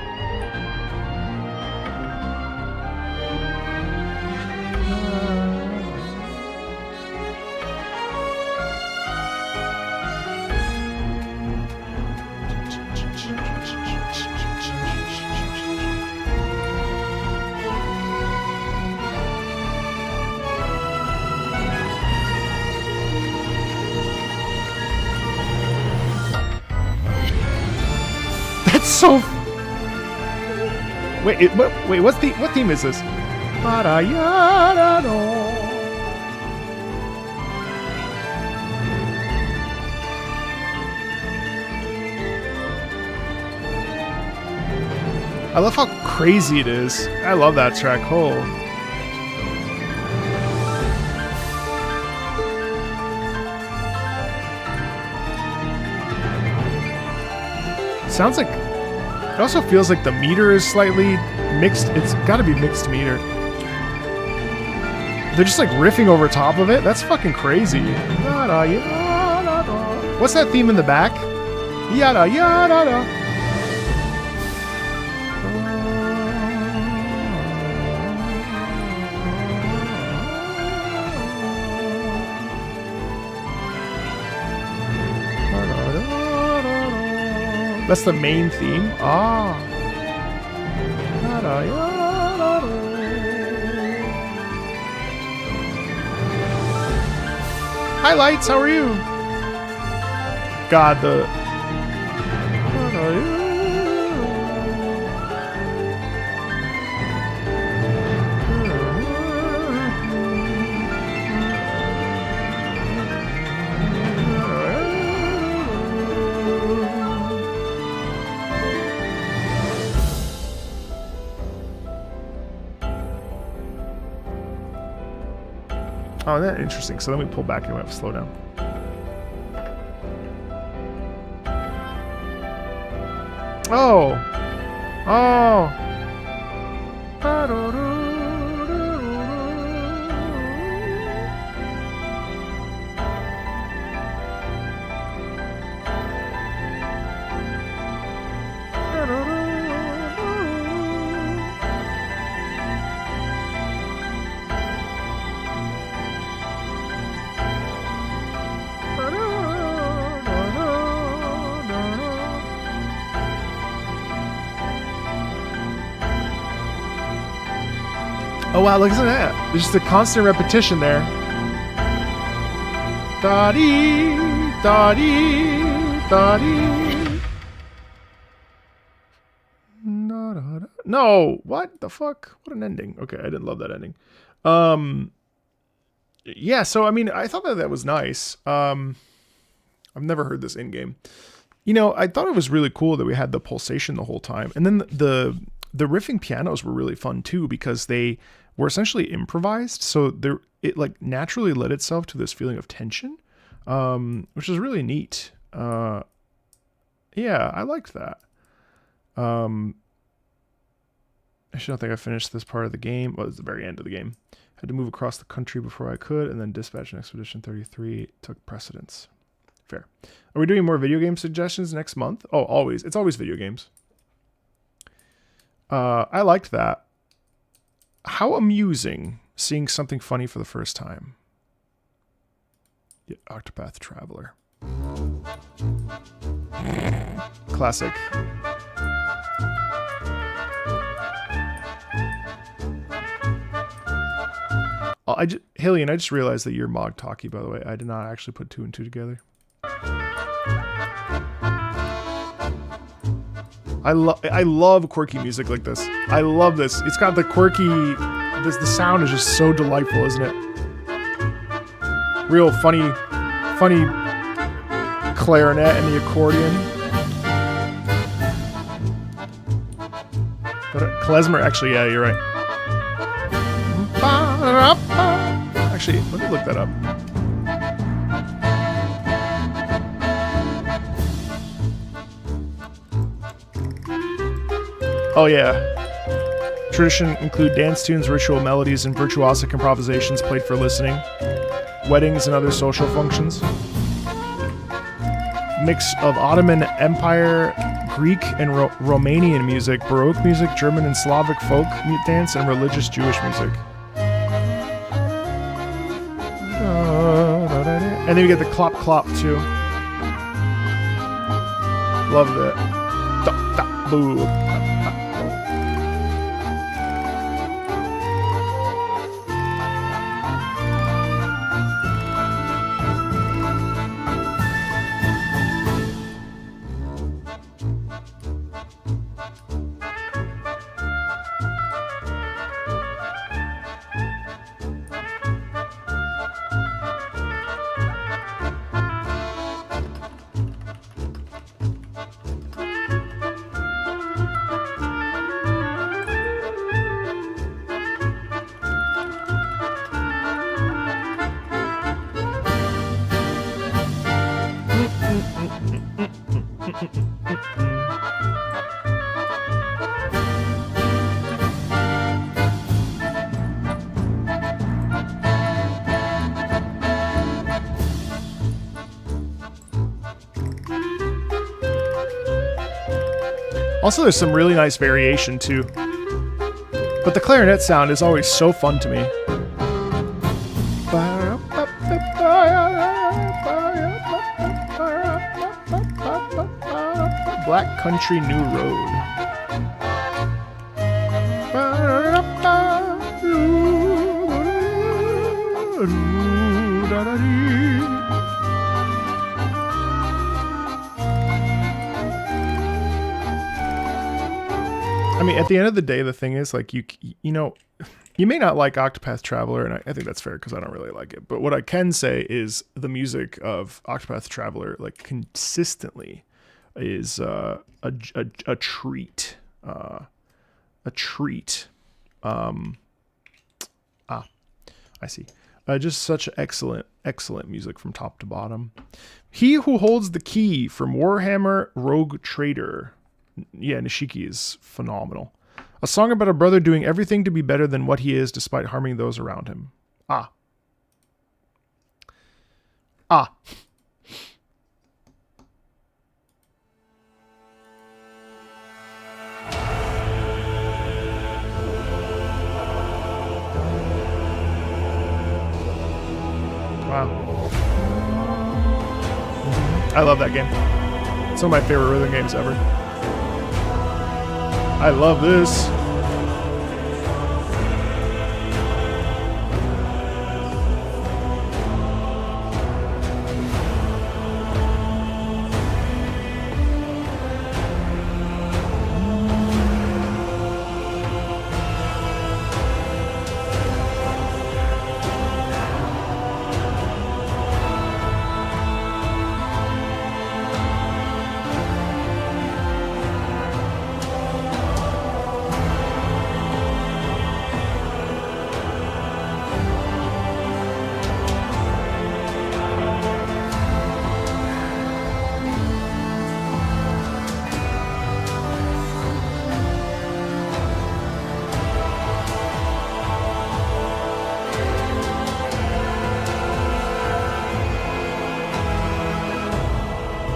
Speaker 1: So wait, what theme is this? I love how crazy it is. I love that track. Oh. Sounds like, it also feels like the meter is slightly mixed. It's got to be mixed meter. They're just like riffing over top of it. That's fucking crazy. What's that theme in the back? Yada yada yada. That's the main theme. Ah. Hi, Lights. How are you? God, the. Oh, that's interesting. So then we pull back and we have to slow down. Oh! Oh! Oh wow, look at that. There's just a constant repetition there. Da-dee, da-dee, da-dee. No, what the fuck? What an ending. Okay, I didn't love that ending. Yeah, so I mean, I thought that was nice. I've never heard this in game. You know, I thought it was really cool that we had the pulsation the whole time, and then the riffing pianos were really fun too because they were essentially improvised, so it like naturally led itself to this feeling of tension, which is really neat. Yeah, I liked that. I don't think I finished this part of the game. Well, it was the very end of the game. Had to move across the country before I could, and then dispatch an expedition 33 took precedence. Fair. Are we doing more video game suggestions next month? Oh, always. It's always video games. I liked that. How amusing seeing something funny for the first time. Yeah, Octopath Traveler. Classic. Hillian, I just realized that you're Mog Talkie, by the way. I did not actually put 2 and 2 together. I love quirky music like this. I love this. It's got the quirky... The sound is just so delightful, isn't it? Real funny clarinet and the accordion. But klezmer, actually, yeah, you're right. Actually, let me look that up. Oh yeah. Tradition include dance tunes, ritual melodies, and virtuosic improvisations played for listening, weddings, and other social functions. Mix of Ottoman Empire, Greek and Romanian music, Baroque music, German and Slavic folk dance, and religious Jewish music. And then you get the clop clop too. Love it. Da, da, boo. Also, there's some really nice variation too. But the clarinet sound is always so fun to me. Black Country New Road. I mean, at the end of the day, the thing is, like, you know, you may not like Octopath Traveler, and I think that's fair because I don't really like it. But what I can say is the music of Octopath Traveler, like, consistently is a treat. A treat. I see. Just such excellent music from top to bottom. He Who Holds the Key from Warhammer Rogue Trader. Yeah, Nishiki is phenomenal. A song about a brother doing everything to be better than what he is despite harming those around him. Ah. Wow. I love that game. It's one of my favorite rhythm games ever. I love this.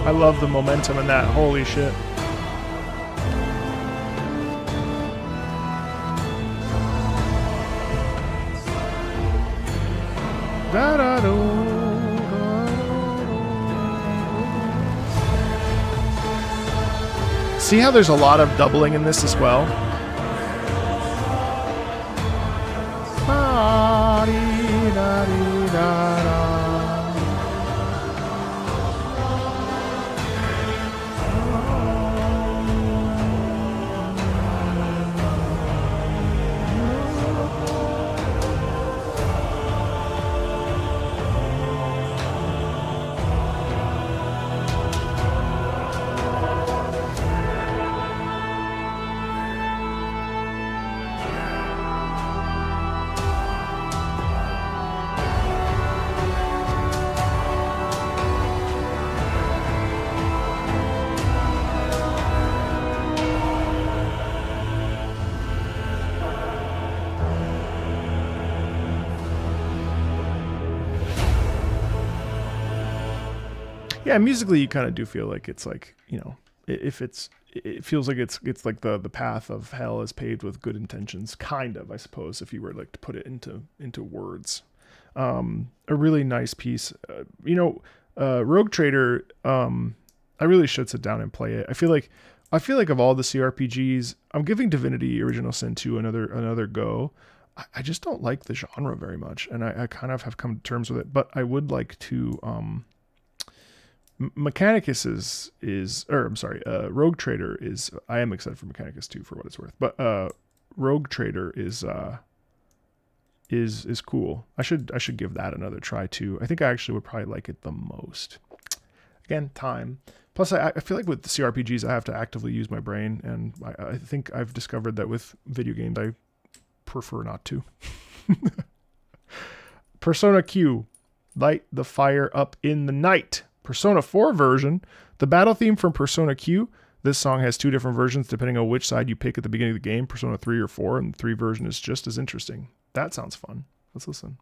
Speaker 1: I love the momentum in that. Holy shit. See how there's a lot of doubling in this as well? Yeah, musically you kind of do feel like it's like, you know, if it feels like it's like the path of hell is paved with good intentions, kind of, I suppose, if you were like to put it into words. A really nice piece. Rogue Trader, I really should sit down and play it. I feel like of all the CRPGs, I'm giving Divinity Original Sin 2 another go. I just don't like the genre very much, and I kind of have come to terms with it, but I would like to Mechanicus Rogue Trader is, I am excited for Mechanicus 2 for what it's worth, but Rogue Trader is cool. I should give that another try too. I think I actually would probably like it the most. Again, time. Plus, I feel like with the CRPGs, I have to actively use my brain, and I think I've discovered that with video games, I prefer not to. Persona Q, light the fire up in the night. Persona 4 version, the battle theme from Persona Q. This song has 2 different versions depending on which side you pick at the beginning of the game, Persona 3 or 4, and the 3 version is just as interesting. That sounds fun. Let's listen.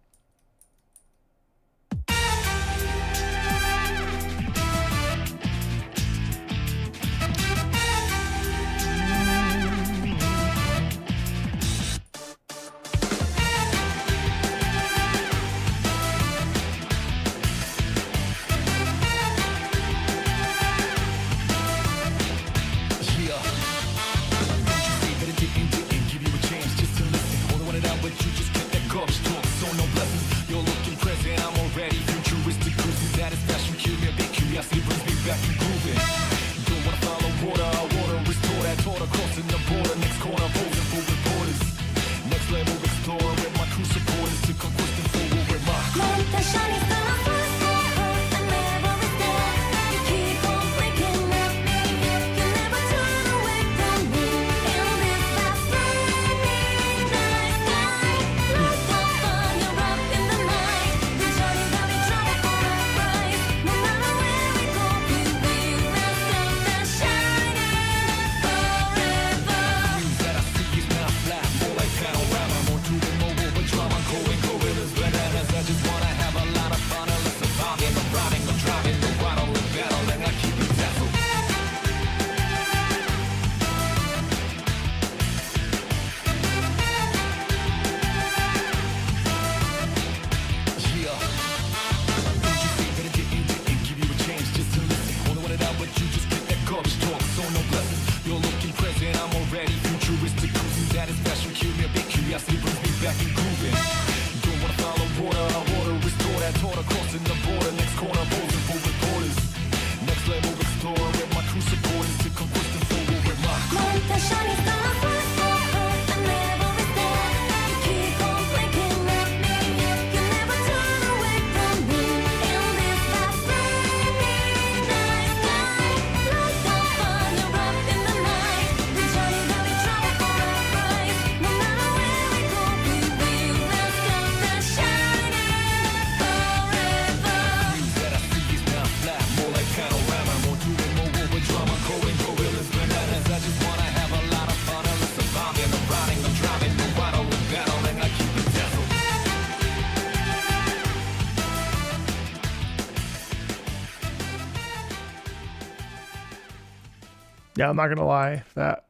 Speaker 1: Yeah, I'm not gonna lie. That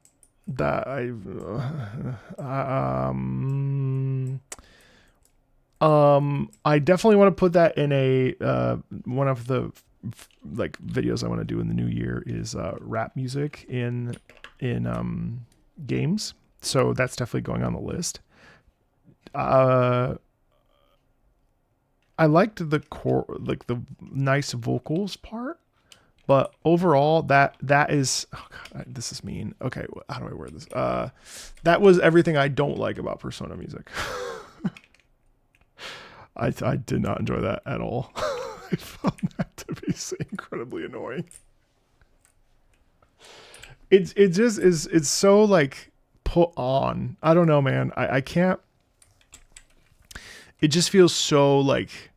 Speaker 1: I definitely want to put that in a one of the like videos I want to do in the new year is rap music in games. So that's definitely going on the list. I liked the core, like the nice vocals part, but overall that is, oh God, this is mean. Okay, how do I word this? That was everything I don't like about Persona music. I did not enjoy that at all. I found that to be so incredibly annoying. It just is. It's so like put on. I don't know, man. I can't. It just feels so like.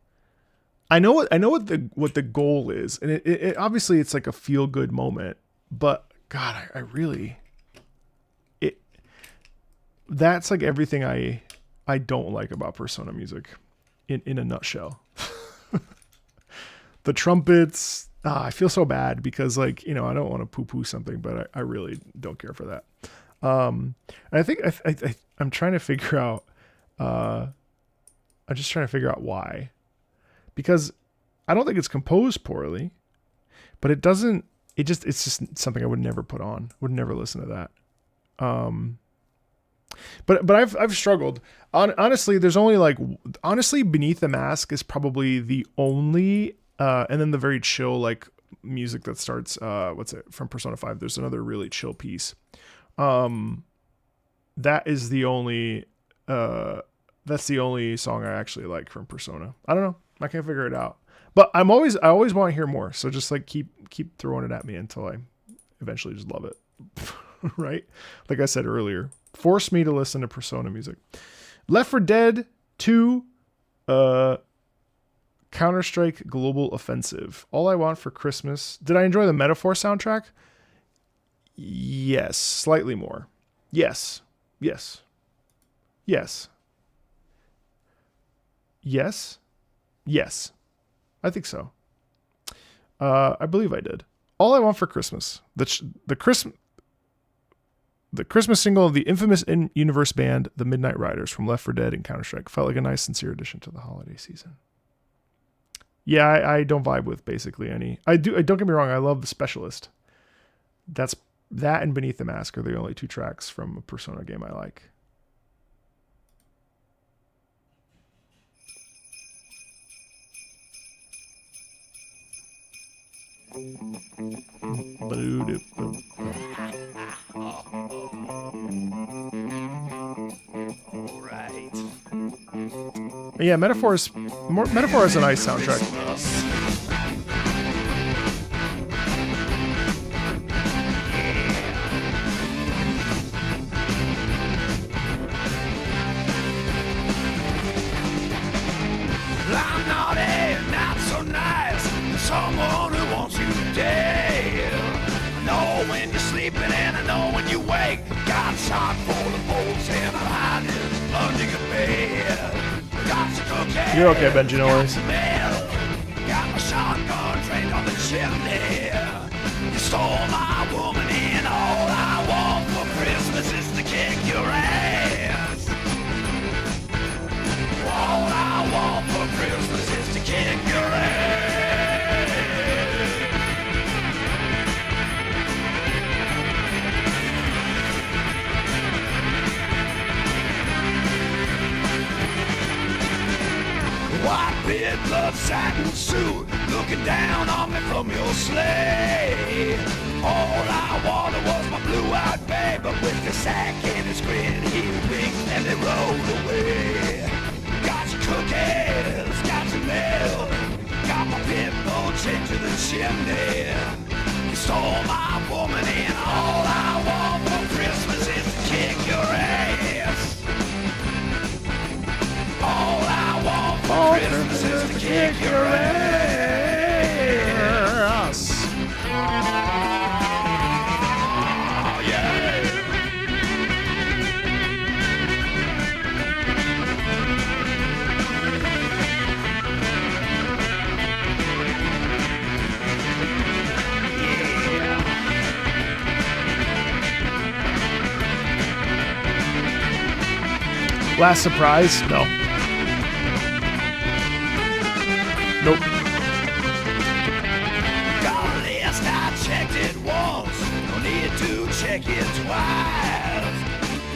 Speaker 1: I know what the goal is, and it obviously it's like a feel good moment. But God, I really. That's like everything I don't like about Persona music, in a nutshell. The trumpets. I feel so bad because, like, you know, I don't want to poo-poo something, but I really don't care for that. And I think I'm trying to figure out. I'm just trying to figure out why, because I don't think it's composed poorly, but it doesn't. It's just something I would never put on. Would never listen to that. But I've struggled. Honestly, there's only like Beneath the Mask is probably the only. And then the very chill like music that starts from Persona 5. There's another really chill piece. That is the only that's the only song I actually like from Persona. I don't know. I can't figure it out. But I always want to hear more. So just like keep throwing it at me until I eventually just love it. Right? Like I said earlier, force me to listen to Persona music. Left 4 Dead 2 Counter-Strike Global Offensive. All I Want for Christmas. Did I enjoy the Metaphor soundtrack? Yes. Slightly more. Yes. Yes. Yes. Yes. Yes. I think so. I believe I did. All I Want for Christmas. The Christmas single of the infamous in-universe band, the Midnight Riders from Left 4 Dead and Counter-Strike. Felt like a nice, sincere addition to the holiday season. Yeah, I don't vibe with basically any. I do. Don't get me wrong. I love The Specialist. That and Beneath the Mask are the only 2 tracks from a Persona game I like.
Speaker 5: All right.
Speaker 1: Yeah, Metaphor is a nice soundtrack.
Speaker 5: I'm naughty, not so nice. Someone who wants you dead. I know when you're sleeping and I know when you wake. Got a shot full of bolts and I'm hiding under your bed. Got your cookies.
Speaker 1: You're okay, Benji, no worries.
Speaker 5: Got my shotgun trained on the chimney. You stole my woman and all I want for Christmas is to kick your ass. All I want for Christmas is to kick your ass. White beard, blood satin suit, looking down on me from your sleigh. All I wanted was my blue-eyed babe, but with the sack and his grin, he winked and they rolled away. Got your cookies, got your milk, got my pit bull chained to the chimney. You stole my woman and all I want for Christmas is to kick your ass. All I want for Christmas is to kick your ass. Oh, yeah.
Speaker 1: Last surprise? No. Nope.
Speaker 5: Got a list, I checked it once. No need to check it twice.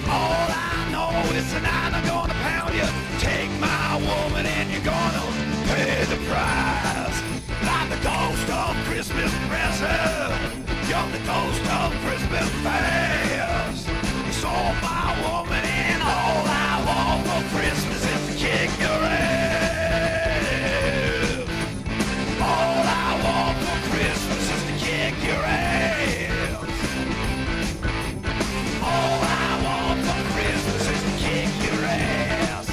Speaker 5: All I know is tonight I'm gonna pound you. Take my woman and you're gonna pay the price. Like the ghost of Christmas present. You're the ghost of Christmas past. You sold my woman and all I want for Christmas is to kick your ass. All I want for Christmas is to kick your ass. All I want for Christmas is to kick your ass.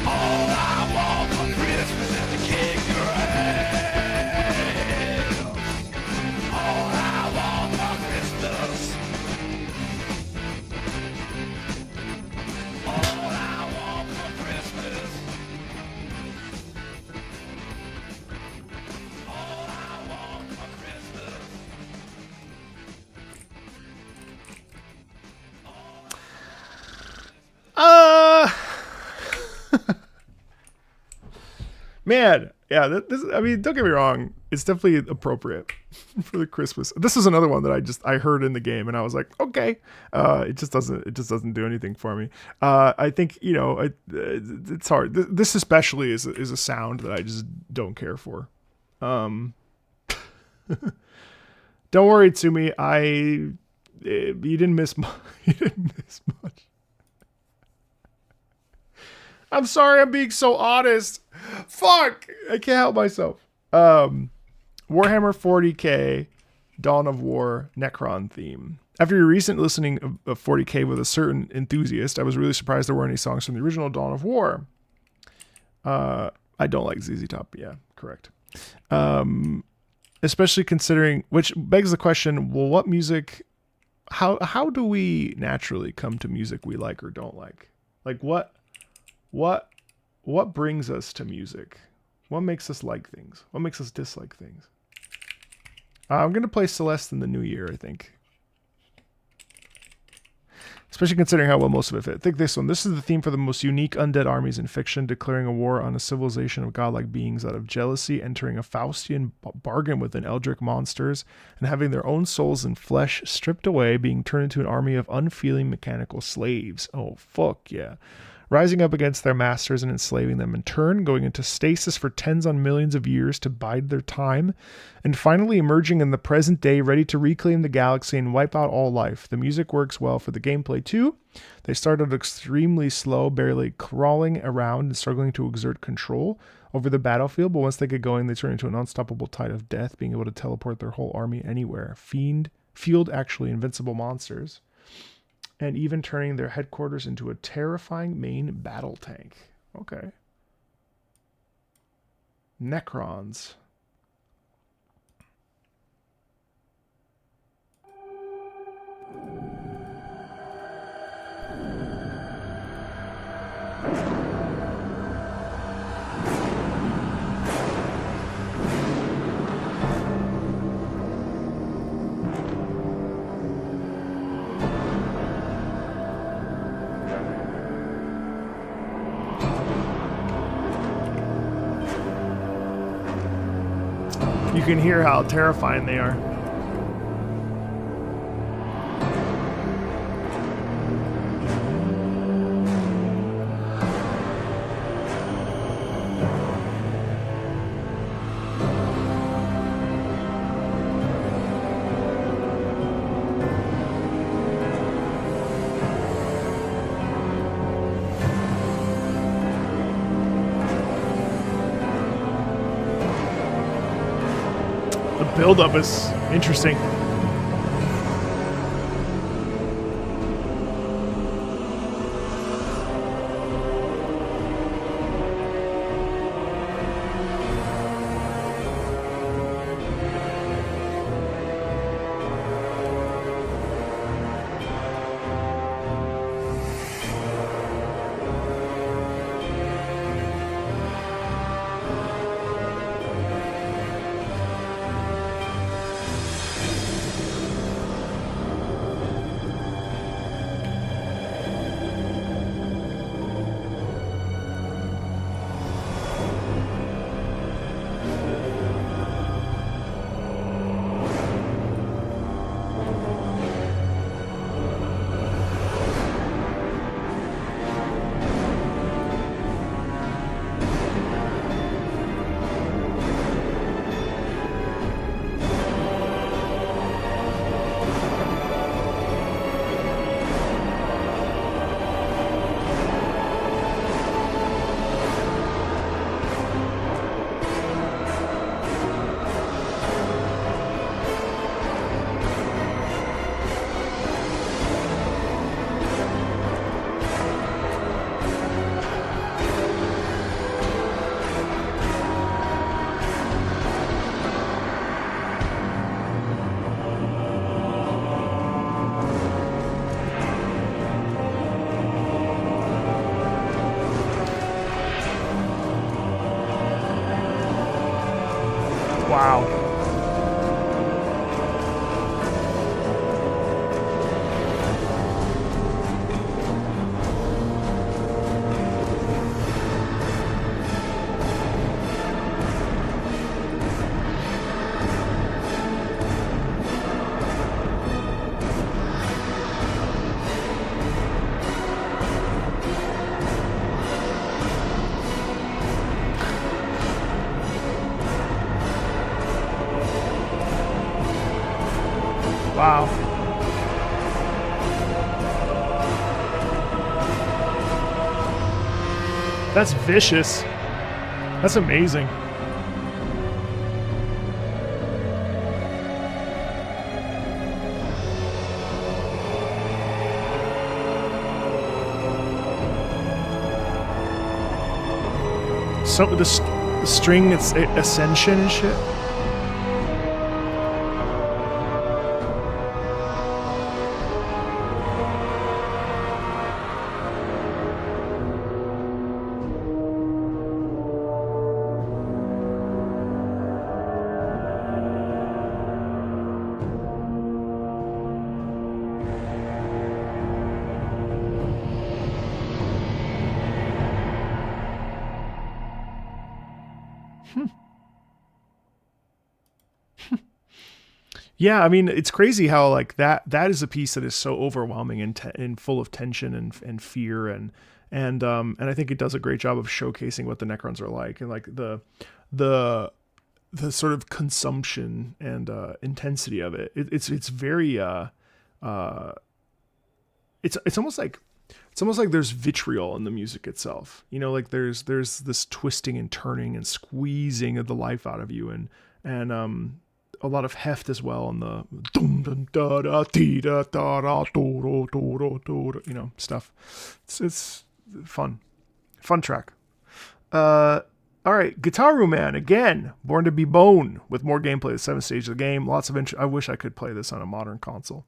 Speaker 5: All I want for Christmas is to kick your ass. All I want for Christmas. All I want for Christmas. All I want for Christmas.
Speaker 1: Man, yeah, this, I mean, don't get me wrong, it's definitely appropriate for the Christmas. This is another one that I heard in the game and I was like, okay. It just doesn't do anything for me. I think, you know, it's hard. This especially is a sound that I just don't care for. Don't worry, Tsumi, you didn't miss much. You didn't miss much. I'm sorry, I'm being so honest. Fuck, I can't help myself. Warhammer 40k, Dawn of War, Necron theme. After your recent listening of 40k with a certain enthusiast, I was really surprised there weren't any songs from the original Dawn of War. I don't like ZZ Top. Yeah, correct. Especially considering, which begs the question, well, what music, how do we naturally come to music we like or don't like? Like what brings us to music? What makes us like things? What makes us dislike things? I'm going to play Celeste in the new year, I think. Especially considering how well most of it fit. Think this one. This is the theme for the most unique undead armies in fiction, declaring a war on a civilization of godlike beings out of jealousy, entering a Faustian bargain with an eldritch monsters, and having their own souls and flesh stripped away, being turned into an army of unfeeling mechanical slaves. Oh, fuck yeah. Rising up against their masters and enslaving them in turn, going into stasis for tens on millions of years to bide their time, and finally emerging in the present day ready to reclaim the galaxy and wipe out all life. The music works well for the gameplay too. They started extremely slow, barely crawling around and struggling to exert control over the battlefield, but once they get going, they turn into an unstoppable tide of death, being able to teleport their whole army anywhere. Field actually invincible monsters. And even turning their headquarters into a terrifying main battle tank. Okay. Necrons. You can hear how terrifying they are. Build-up is interesting. Wow. Wow. That's vicious. That's amazing. So the string, it's ascension and shit. Yeah, I mean, it's crazy how like that is a piece that is so overwhelming and full of tension and fear and I think it does a great job of showcasing what the Necrons are like and like the sort of consumption and intensity of it. It's very it's almost like there's vitriol in the music itself. You know, like there's this twisting and turning and squeezing of the life out of you and a lot of heft as well on the dum dum da da dee da da da do do do do, you know, stuff. It's fun track. All right, Gitaroo Man again, Born to Be Bone with more gameplay. The 7th stage of the game, lots of I wish I could play this on a modern console.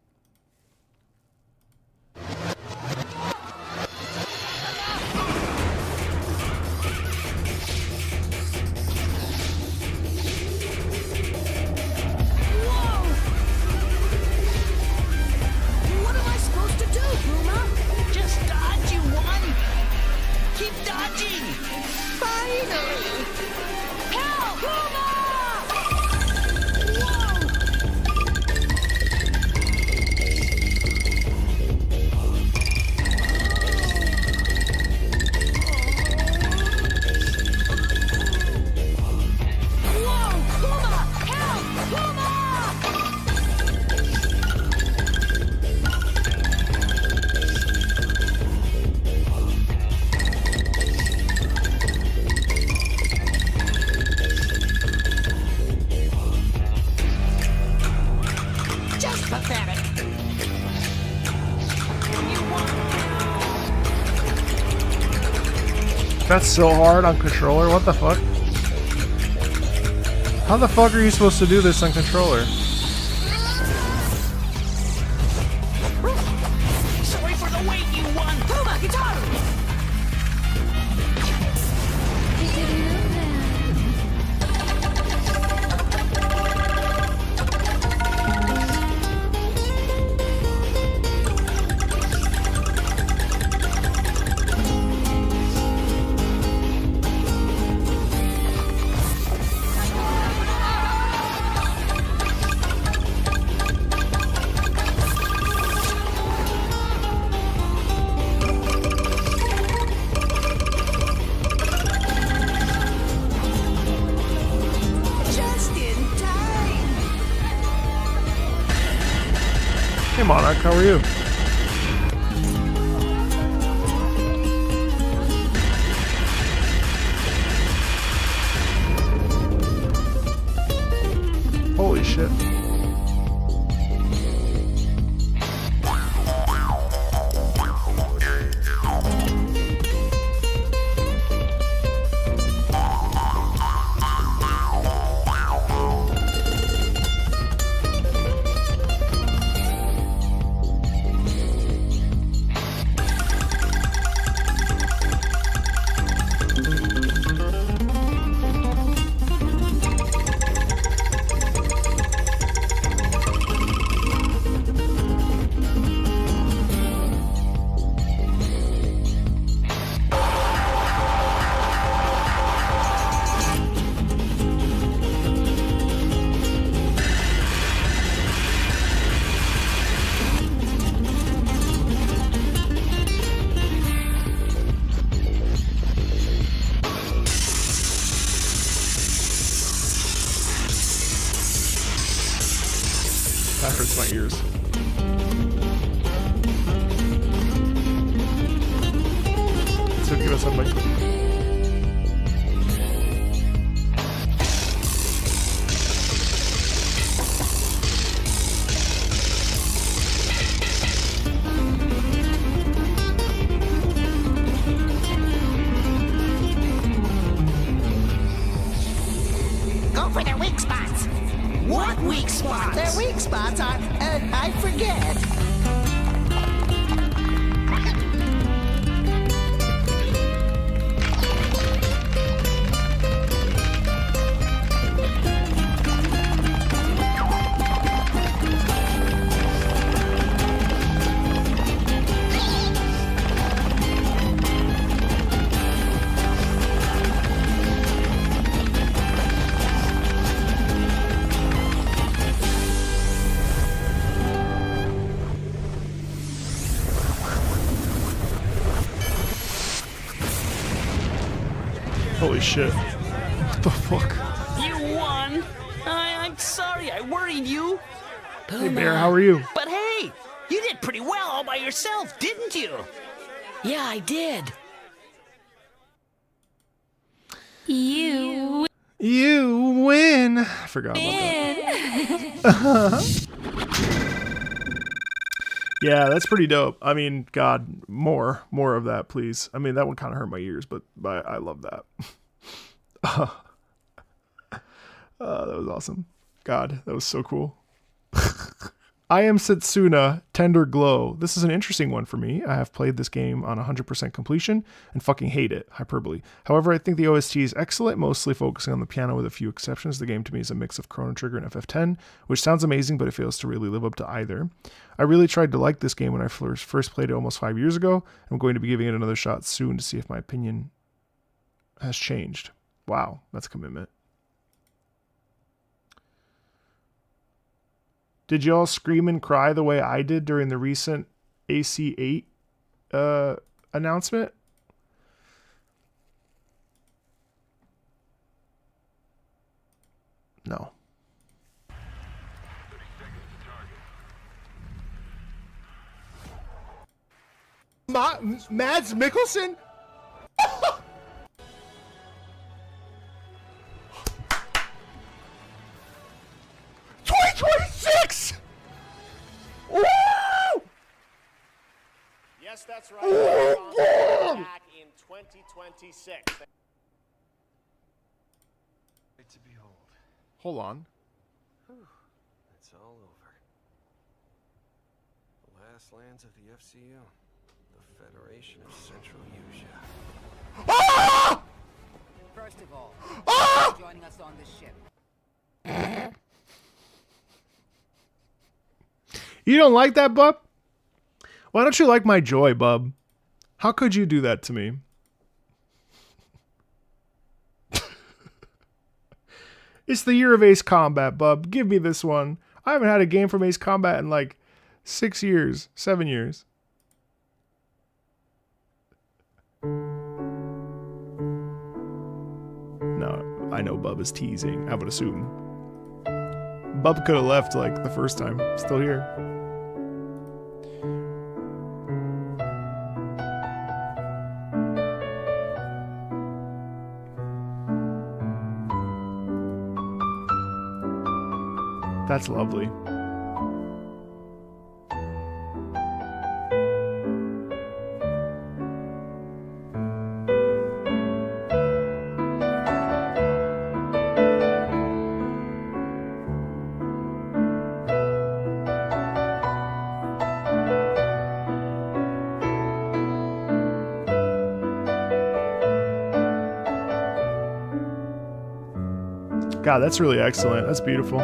Speaker 1: That's so hard on controller. What the fuck? How the fuck are you supposed to do this on controller?
Speaker 5: Sorry for the wait, you won. Puma, guitar.
Speaker 1: Hey Monarch, how are you? Holy shit. hurts my ears. So give us a mic.
Speaker 10: Go for their weak spots. What weak spots? Their weak spots are, I forget.
Speaker 1: Holy shit. What the fuck?
Speaker 10: You won. I'm sorry I worried you.
Speaker 1: Hey Bear, how are you?
Speaker 10: But hey, you did pretty well all by yourself, didn't you? Yeah, I did.
Speaker 8: You
Speaker 1: You win. I forgot about that. Yeah, that's pretty dope. I mean, God, more of that, please. I mean, that one kind of hurt my ears, but I love that. That was awesome. God, that was so cool. I am Setsuna, Tender Glow. This is an interesting one for me. I have played this game on 100% completion and fucking hate it. Hyperbole. However, I think the OST is excellent, mostly focusing on the piano with a few exceptions. The game to me is a mix of Chrono Trigger and FF10, which sounds amazing, but it fails to really live up to either. I really tried to like this game when I first played it almost 5 years ago. I'm going to be giving it another shot soon to see if my opinion has changed. Wow, that's commitment. Did y'all scream and cry the way I did during the recent AC8 announcement? No. Mads Mikkelsen? 2026! Woo!
Speaker 11: Yes, that's right. Back in 2026.
Speaker 2: Great to behold.
Speaker 1: Hold on.
Speaker 2: It's all over. The last lands of the FCU. The Federation of Central Asia.
Speaker 1: Ah!
Speaker 3: First of all, joining us on this ship.
Speaker 1: You don't like that, bub? Why don't you like my joy, bub? How could you do that to me? It's the year of Ace Combat, bub. Give me this one. I haven't had a game from Ace Combat in like 6 years, 7 years. No, I know Bub is teasing, I would assume. Bub could have left like the first time. Still here. That's lovely. God, that's really excellent. That's beautiful.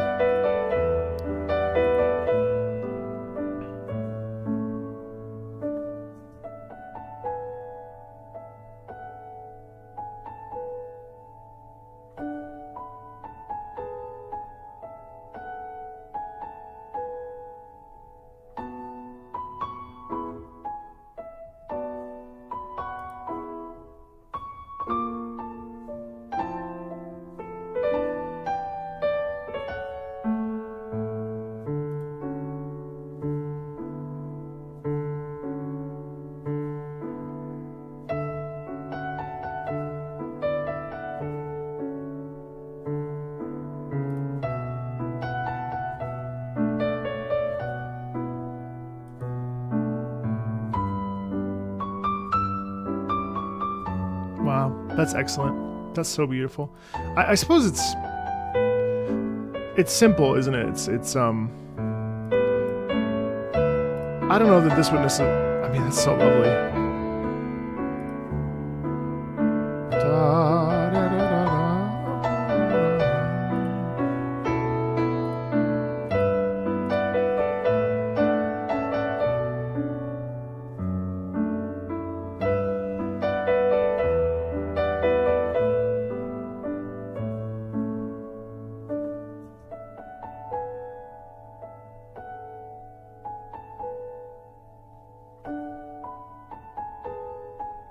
Speaker 1: That's excellent. That's so beautiful. I suppose it's simple, isn't it? It's I don't know that this would necessarily. I mean, that's so lovely.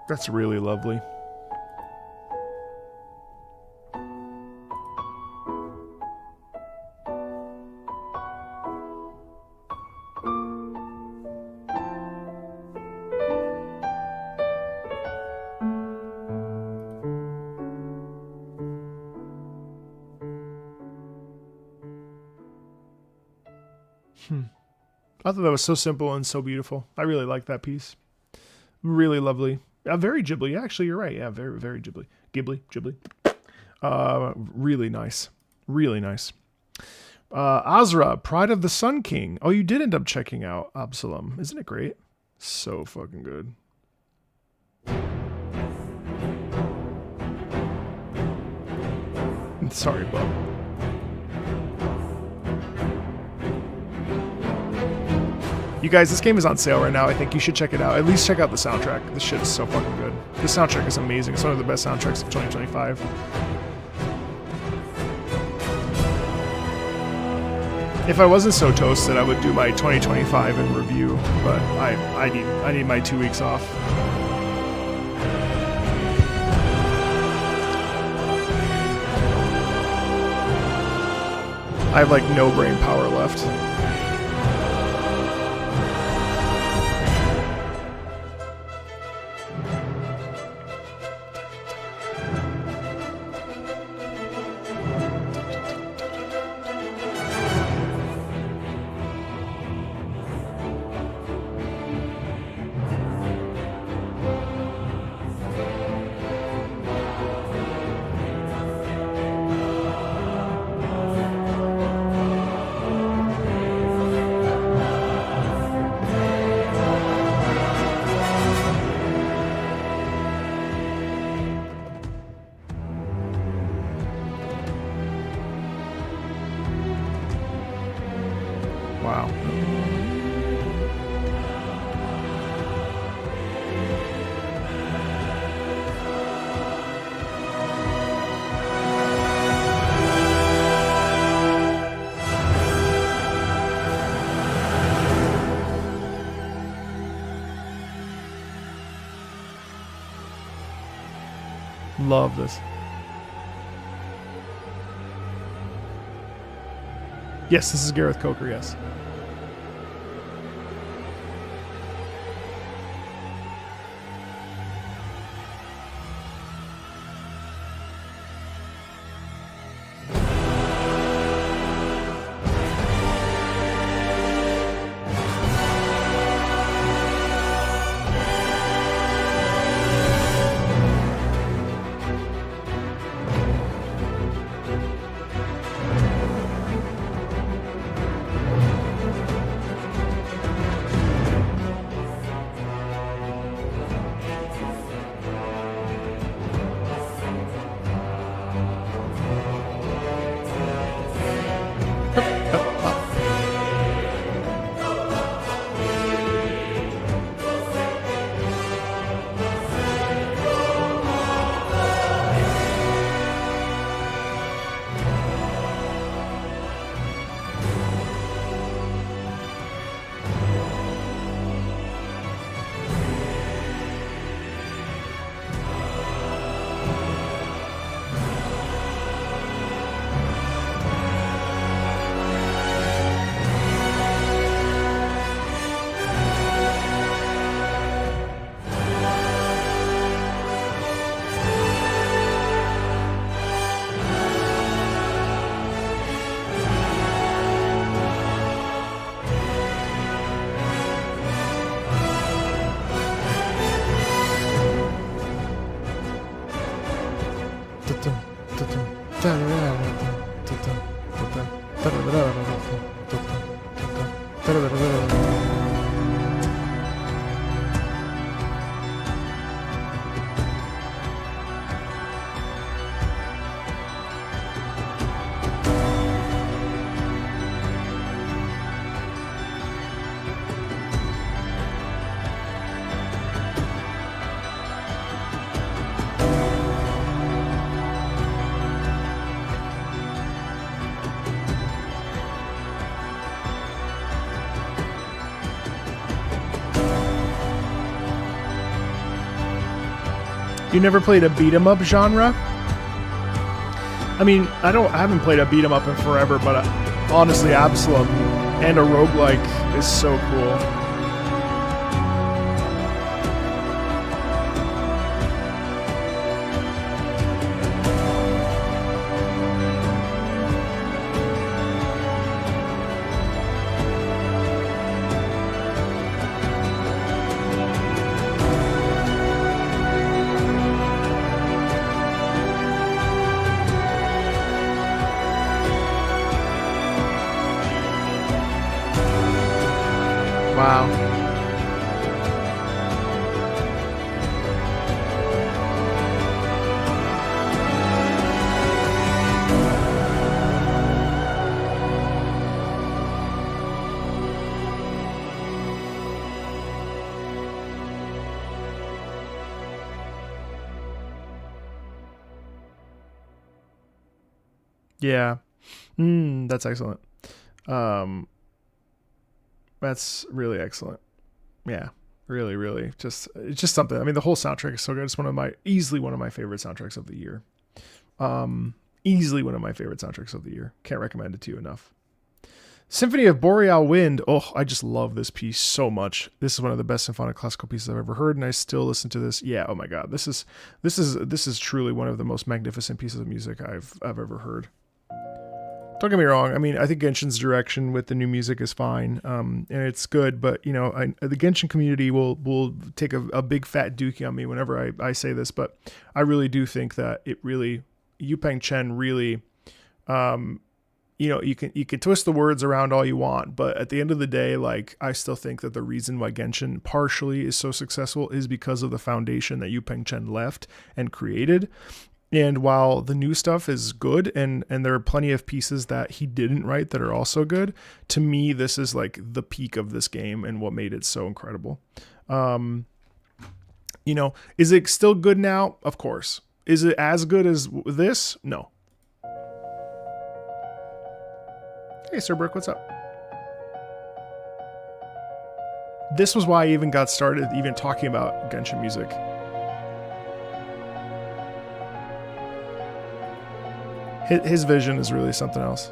Speaker 1: That's really lovely. I thought that was so simple and so beautiful. I really like that piece. Really lovely. Very Ghibli. Actually, you're right. Yeah, very, very Ghibli. Ghibli. Really nice. Really nice. Azra, Pride of the Sun King. Oh, you did end up checking out Absalom. Isn't it great? So fucking good. Sorry, bub. You guys, this game is on sale right now. I think you should check it out. At least check out the soundtrack. This shit is so fucking good. The soundtrack is amazing. It's one of the best soundtracks of 2025. If I wasn't so toasted, I would do my 2025 in review, but I need my 2 weeks off. I have like no brain power left. Love this. Yes, this is Gareth Coker, yes. You never played a beat 'em up genre? I mean, I haven't played a beat 'em up in forever, but honestly, Absalom and a roguelike is so cool. Wow. Yeah. That's excellent. That's really excellent. Yeah, really, really. It's just something. I mean, the whole soundtrack is so good. It's easily one of my favorite soundtracks of the year. Easily one of my favorite soundtracks of the year. Can't recommend it to you enough. Symphony of Boreal Wind. Oh, I just love this piece so much. This is one of the best symphonic classical pieces I've ever heard, and I still listen to this. Yeah, oh my god, this is truly one of the most magnificent pieces of music I've ever heard. Don't get me wrong. I mean, I think Genshin's direction with the new music is fine, and it's good. But you know, the Genshin community will take a big fat dookie on me whenever I say this. But I really do think that Yupeng Chen really, you know, you can twist the words around all you want, but at the end of the day, like, I still think that the reason why Genshin partially is so successful is because of the foundation that Yupeng Chen left and created. And while the new stuff is good, and there are plenty of pieces that he didn't write that are also good, to me, this is like the peak of this game and what made it so incredible. You know, is it still good now? Of course. Is it as good as this? No. Hey, Sir Brooke, what's up? This was why I even got started even talking about Genshin music. His vision is really something else.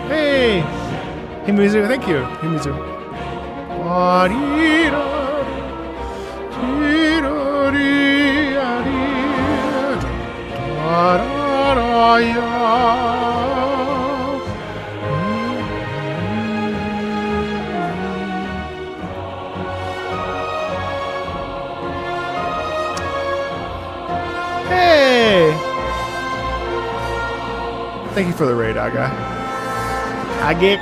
Speaker 1: Hey, Himizu, thank you, Himizu. Thank you for the raid, Aga. Agik,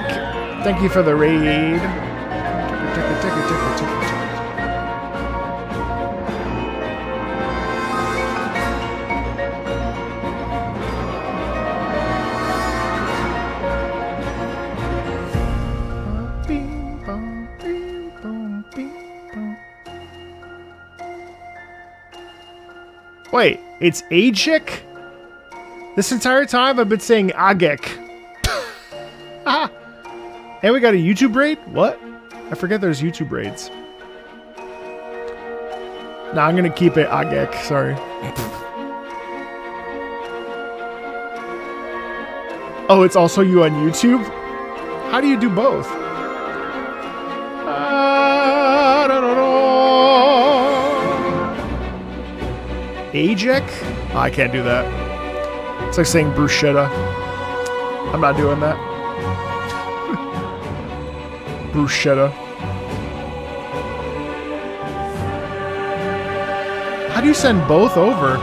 Speaker 1: thank you for the raid. Wait, it's Ajik? This entire time I've been saying Agek. Ah! And we got a YouTube raid? What? I forget there's YouTube raids. Nah, I'm gonna keep it Agek, sorry. Oh, it's also you on YouTube? How do you do both? I don't know. Ajek? Oh, I can't do that. It's like saying bruschetta. I'm not doing that. Bruschetta. How do you send both over?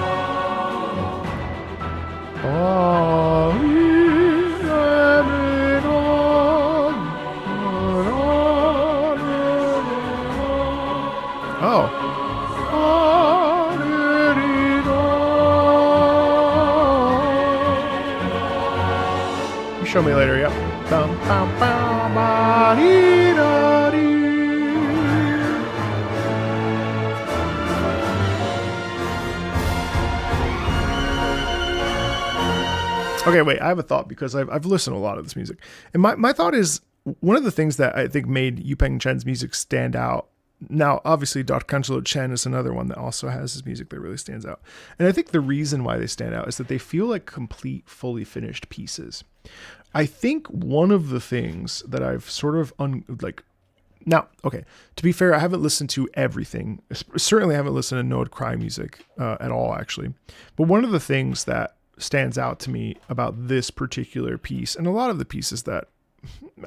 Speaker 1: Oh. You show me later, yep. Bum, bum, bum, ba-dee-da-dee. Okay, wait, I have a thought because I've listened to a lot of this music. And my thought is, one of the things that I think made Yupeng Chen's music stand out, now obviously D'Arcangelo Chen is another one that also has his music that really stands out. And I think the reason why they stand out is that they feel like complete, fully finished pieces. I think one of the things that I've sort of now, okay, to be fair, I haven't listened to everything. Certainly haven't listened to Node Cry music at all, actually. But one of the things that stands out to me about this particular piece, and a lot of the pieces that,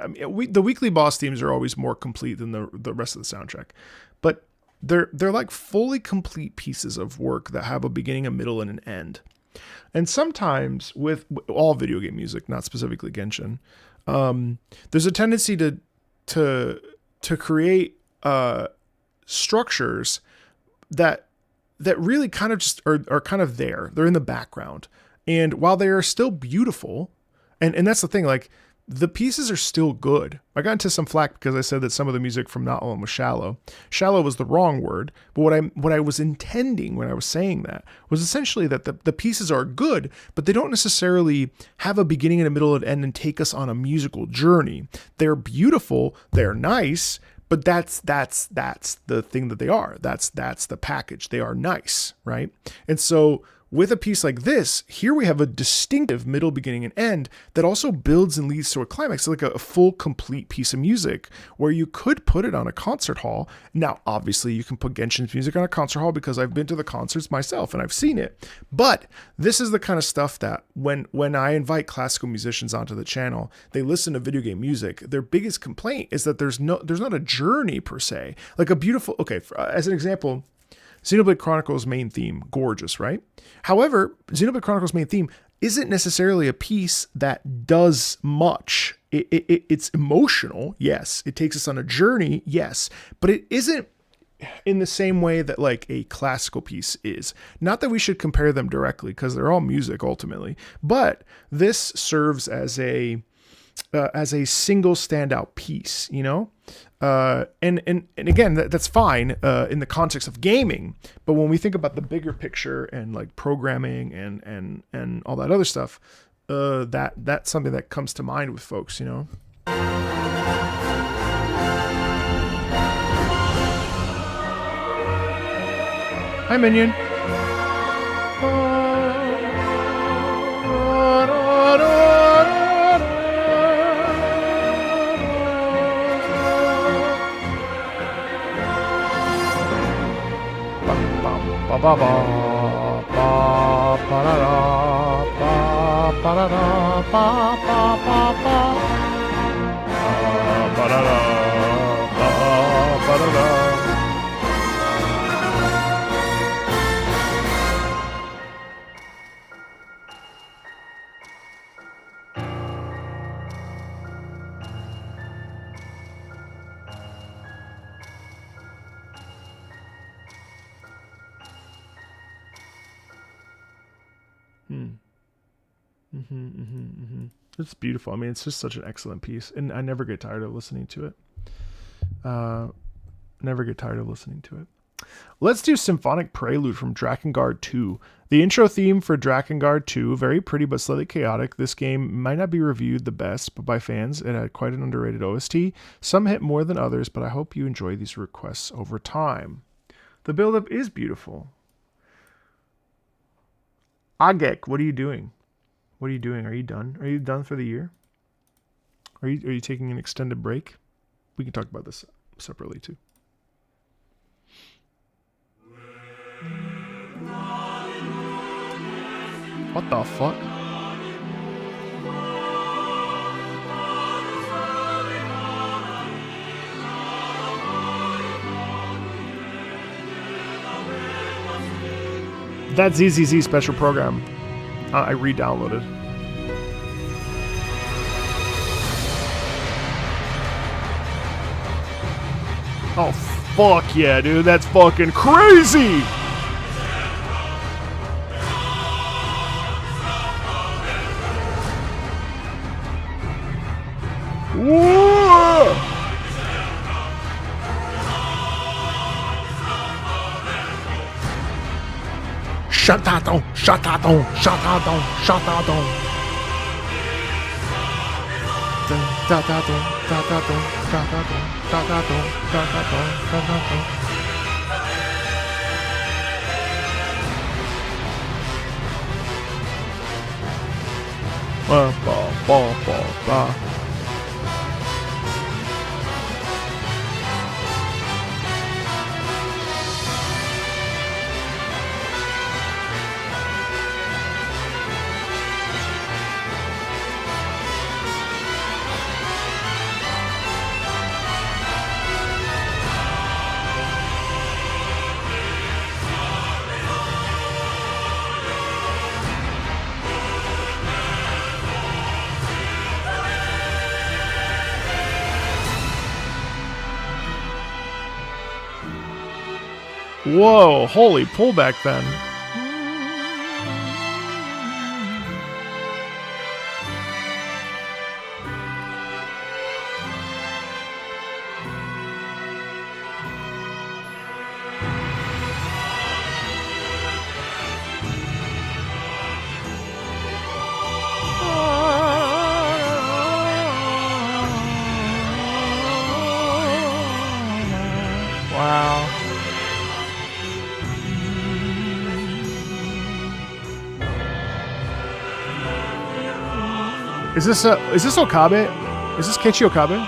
Speaker 1: I mean, the weekly boss themes are always more complete than the rest of the soundtrack, but they're like fully complete pieces of work that have a beginning, a middle, and an end. And sometimes with all video game music, not specifically Genshin, there's a tendency to create structures that really kind of just are kind of there. They're in the background. And while they are still beautiful, and that's the thing, like, the pieces are still good. I got into some flack because I said that some of the music from Not Alone was shallow. Shallow was the wrong word, but what I was intending when I was saying that was essentially that the pieces are good, but they don't necessarily have a beginning and a middle and end and take us on a musical journey. They're beautiful, they're nice, but that's the thing that they are. That's the package. They are nice, right? And so with a piece like this, here we have a distinctive middle, beginning, and end that also builds and leads to a climax. So like a full, complete piece of music where you could put it on a concert hall. Now, obviously, you can put Genshin's music on a concert hall because I've been to the concerts myself and I've seen it. But this is the kind of stuff that when I invite classical musicians onto the channel, they listen to video game music. Their biggest complaint is that there's not a journey per se. Like a beautiful, okay, as an example, Xenoblade Chronicles main theme, gorgeous, right? However, Xenoblade Chronicles main theme isn't necessarily a piece that does much. It's emotional, yes. It takes us on a journey, yes. But it isn't in the same way that like a classical piece is. Not that we should compare them directly because they're all music ultimately. But this serves as a single standout piece, you know? And again, that's fine in the context of gaming, but when we think about the bigger picture and like programming and all that other stuff, that's something that comes to mind with folks, you know. Hi, Minion. Ba ba ba ba ba da da ba ba da da ba ba ba ba ba da da ba ba da da. It's beautiful. I mean, it's just such an excellent piece, and I never get tired of listening to it. Never get tired of listening to it. Let's do Symphonic Prelude from Drakengard 2. The intro theme for Drakengard 2, very pretty but slightly chaotic. This game might not be reviewed the best, but by fans, it had quite an underrated OST. Some hit more than others, but I hope you enjoy these requests over time. The build-up is beautiful. Agek, what are you doing? What are you doing? Are you done? Are you done for the year? Are you taking an extended break? We can talk about this separately too. What the fuck? That's ZZZ special program. I re-downloaded. Oh fuck yeah, dude! That's fucking crazy. Whoa! Shut that down! Shut that down! Shut that down! Shut that down! Da da da da da da da da da da da da da da da. Ba ba ba ba ba. Whoa, holy pullback then. Wow. Is this Okabe? Is this Keiichi Okabe?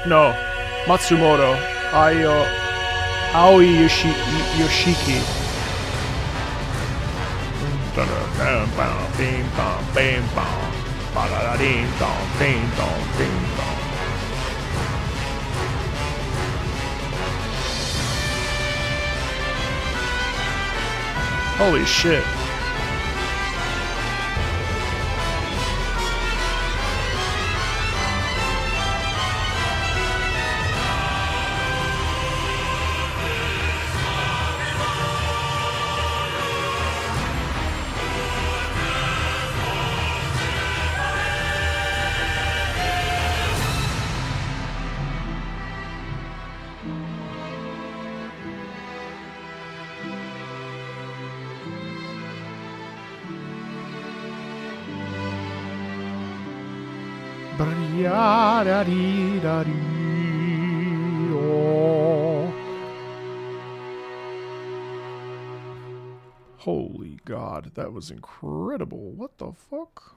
Speaker 1: No, Matsumoto. Aoi Yoshiki. Bam bam bing bam bam bam. Ba-da-da-ding dong ding dong ding dong. Holy shit. Holy God, that was incredible. What the fuck?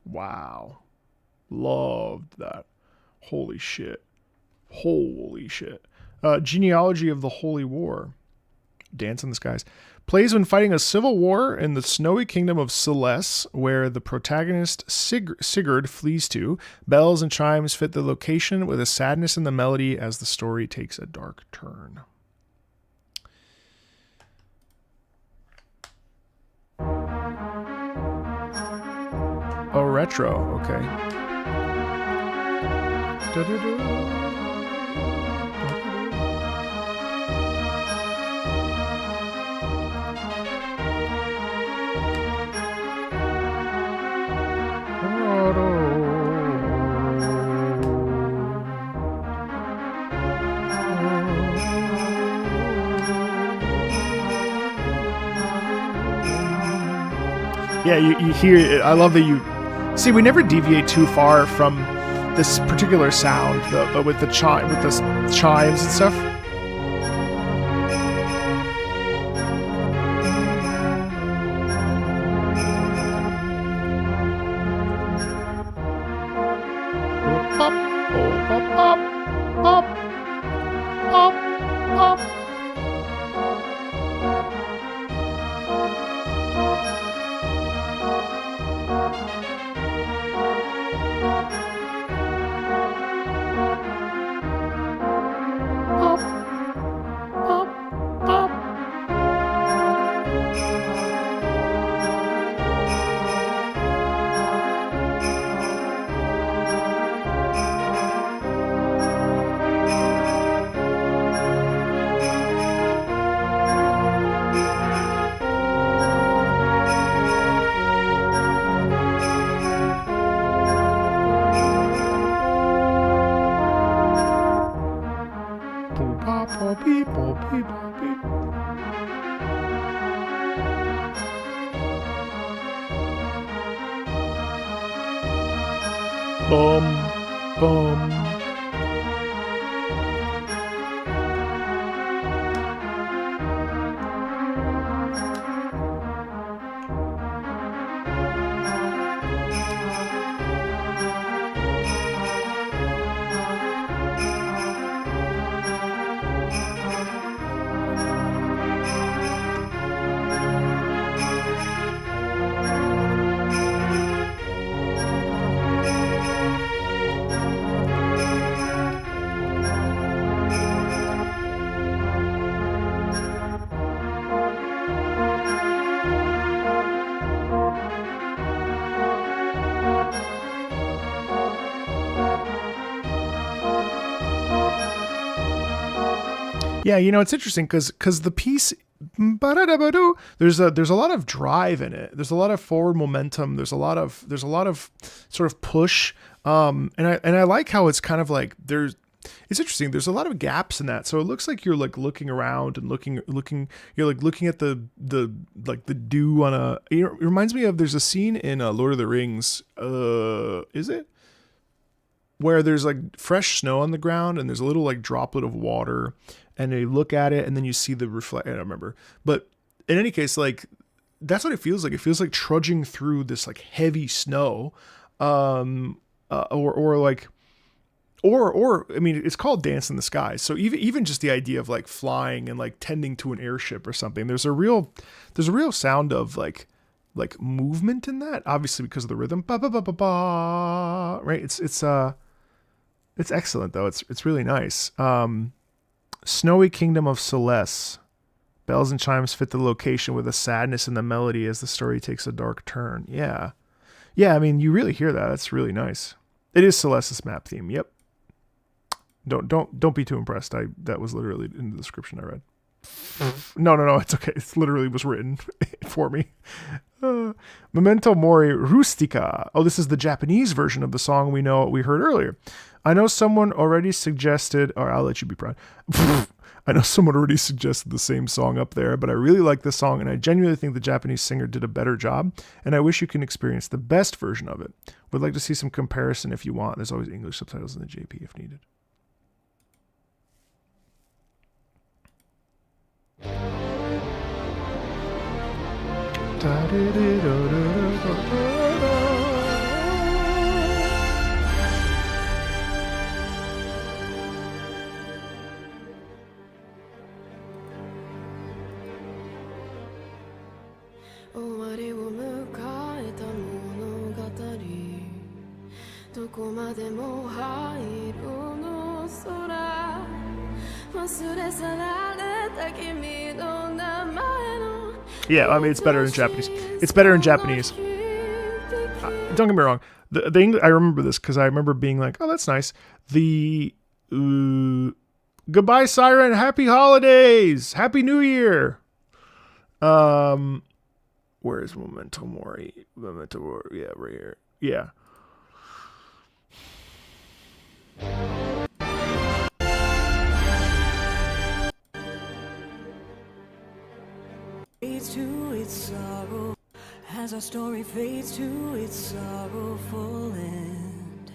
Speaker 1: Wow. Loved that. Holy shit. Holy shit. Genealogy of the Holy War. Dance in the Skies. Plays when fighting a civil war in the snowy kingdom of Celeste, where the protagonist Sigurd flees to. Bells and chimes fit the location with a sadness in the melody as the story takes a dark turn. Oh, retro. Okay. Yeah, you hear it. I love that you see. We never deviate too far from this particular sound with the chimes and stuff. Pop, oh, pop, pop, pop, pop, pop. Boom, boom. Yeah, you know, it's interesting because the piece, there's a lot of drive in it. There's a lot of forward momentum. There's a lot of sort of push. And I like how it's kind of like it's interesting. There's a lot of gaps in that. So it looks like you're like looking around and looking, you're like looking at the dew on a, it reminds me of, there's a scene in Lord of the Rings. Is it? Where there's like fresh snow on the ground and there's a little like droplet of water and you look at it and then you see the reflect. I don't remember, but in any case, like that's what it feels like. It feels like trudging through this like heavy snow, or I mean, it's called Dance in the Sky. So even just the idea of like flying and like tending to an airship or something, there's a real sound of like movement in that, obviously because of the rhythm. Ba ba ba ba ba. Right? It's excellent though. It's really nice. Snowy Kingdom of Celeste. Bells and chimes fit the location with a sadness in the melody as the story takes a dark turn. Yeah. Yeah, I mean, you really hear that. That's really nice. It is Celeste's map theme. Yep. Don't be too impressed. That was literally in the description I read. No, it's okay. It literally was written for me. Memento Mori Rustica. Oh, this is the Japanese version of the song we heard earlier. I know someone already suggested, or I'll let you be proud. I know someone already suggested the same song up there, but I really like the song and I genuinely think the Japanese singer did a better job, and I wish you can experience the best version of it. Would like to see some comparison if you want. There's always English subtitles in the JP if needed. Yeah, I mean, it's better in Japanese. It's better in Japanese. don't get me wrong. The English, I remember this because I remember being like, oh, that's nice. The goodbye, Siren. Happy holidays. Happy New Year. Where's Memento Mori? Memento Mori. Yeah, right here. Yeah.
Speaker 8: Fades to its sorrow as our story fades to its sorrowful end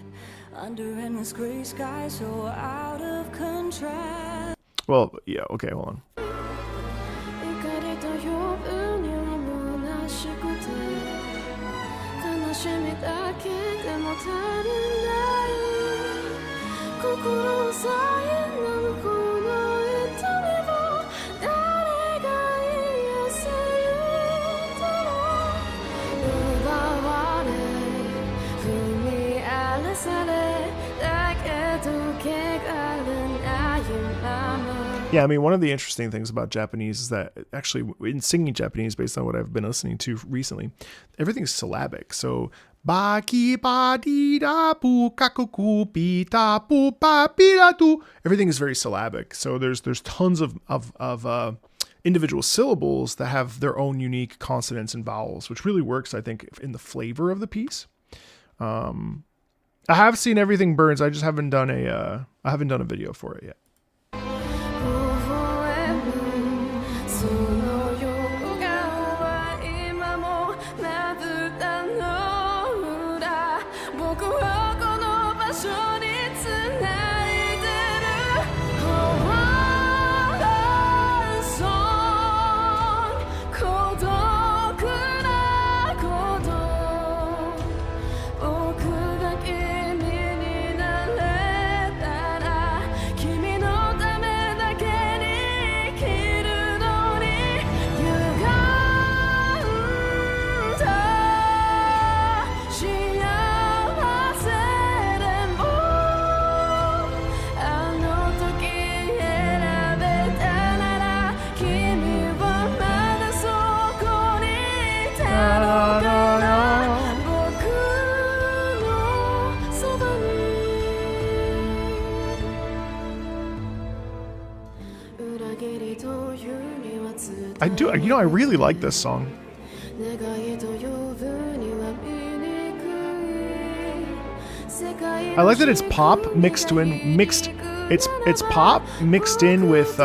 Speaker 8: under endless gray sky so out of contrast.
Speaker 1: Well, yeah, okay, hold on. Yeah, I mean, one of the interesting things about Japanese is that actually in singing Japanese, based on what I've been listening to recently, everything's syllabic. So, everything is very syllabic. So there's tons of individual syllables that have their own unique consonants and vowels, which really works, I think, in the flavor of the piece. I have seen Everything Burns. I just haven't done a video for it yet. I do, I really like this song. I like that it's pop mixed in it's pop mixed in with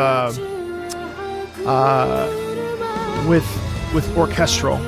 Speaker 1: orchestral.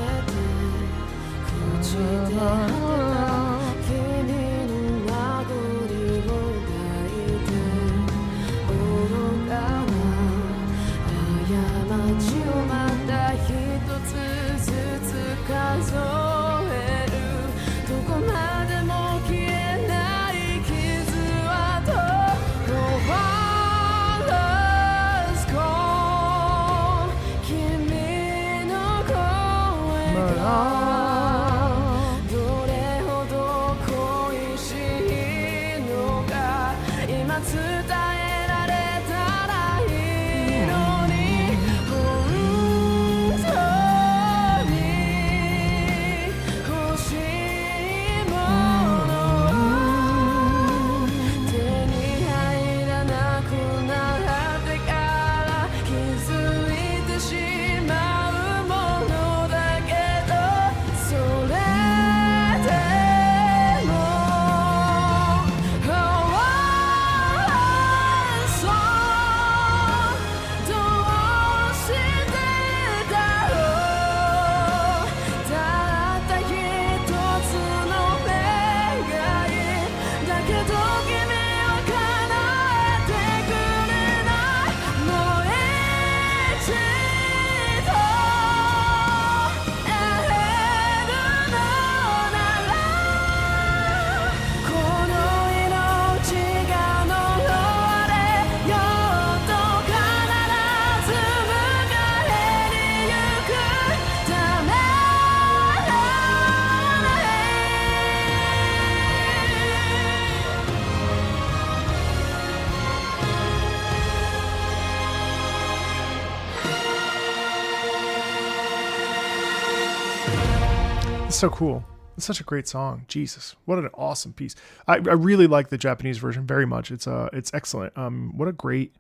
Speaker 1: So cool. It's such a great song. Jesus, what an awesome piece. I really like the Japanese version very much. It's excellent. What a great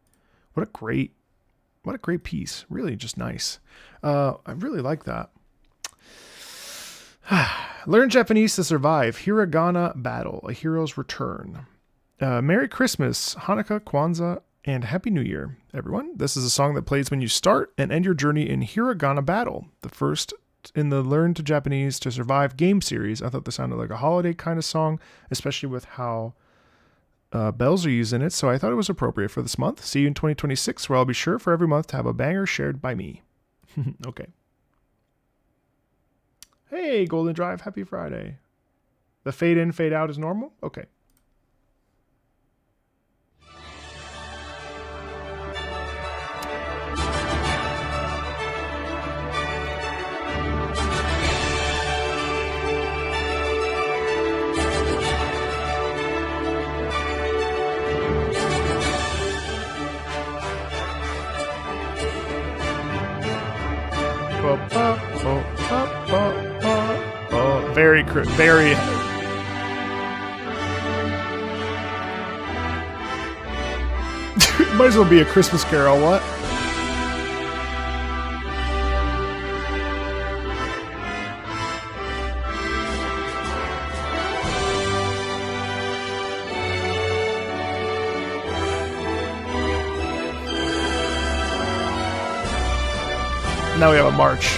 Speaker 1: piece. Really just nice. I really like that. Learn Japanese to survive. Hiragana battle. A hero's return. Merry Christmas, Hanukkah, Kwanzaa, and Happy New Year, everyone. This is a song that plays when you start and end your journey in Hiragana battle. The first in the Learn to Japanese to Survive game series. I thought this sounded like a holiday kind of song, especially with how bells are used in it, so I thought it was appropriate for this month. See you in 2026, where I'll be sure for every month to have a banger shared by me. Okay. Hey, Golden Drive, happy Friday. The fade in, fade out is normal? Okay. Very. Might as well be a Christmas Carol, what? Now we have a march.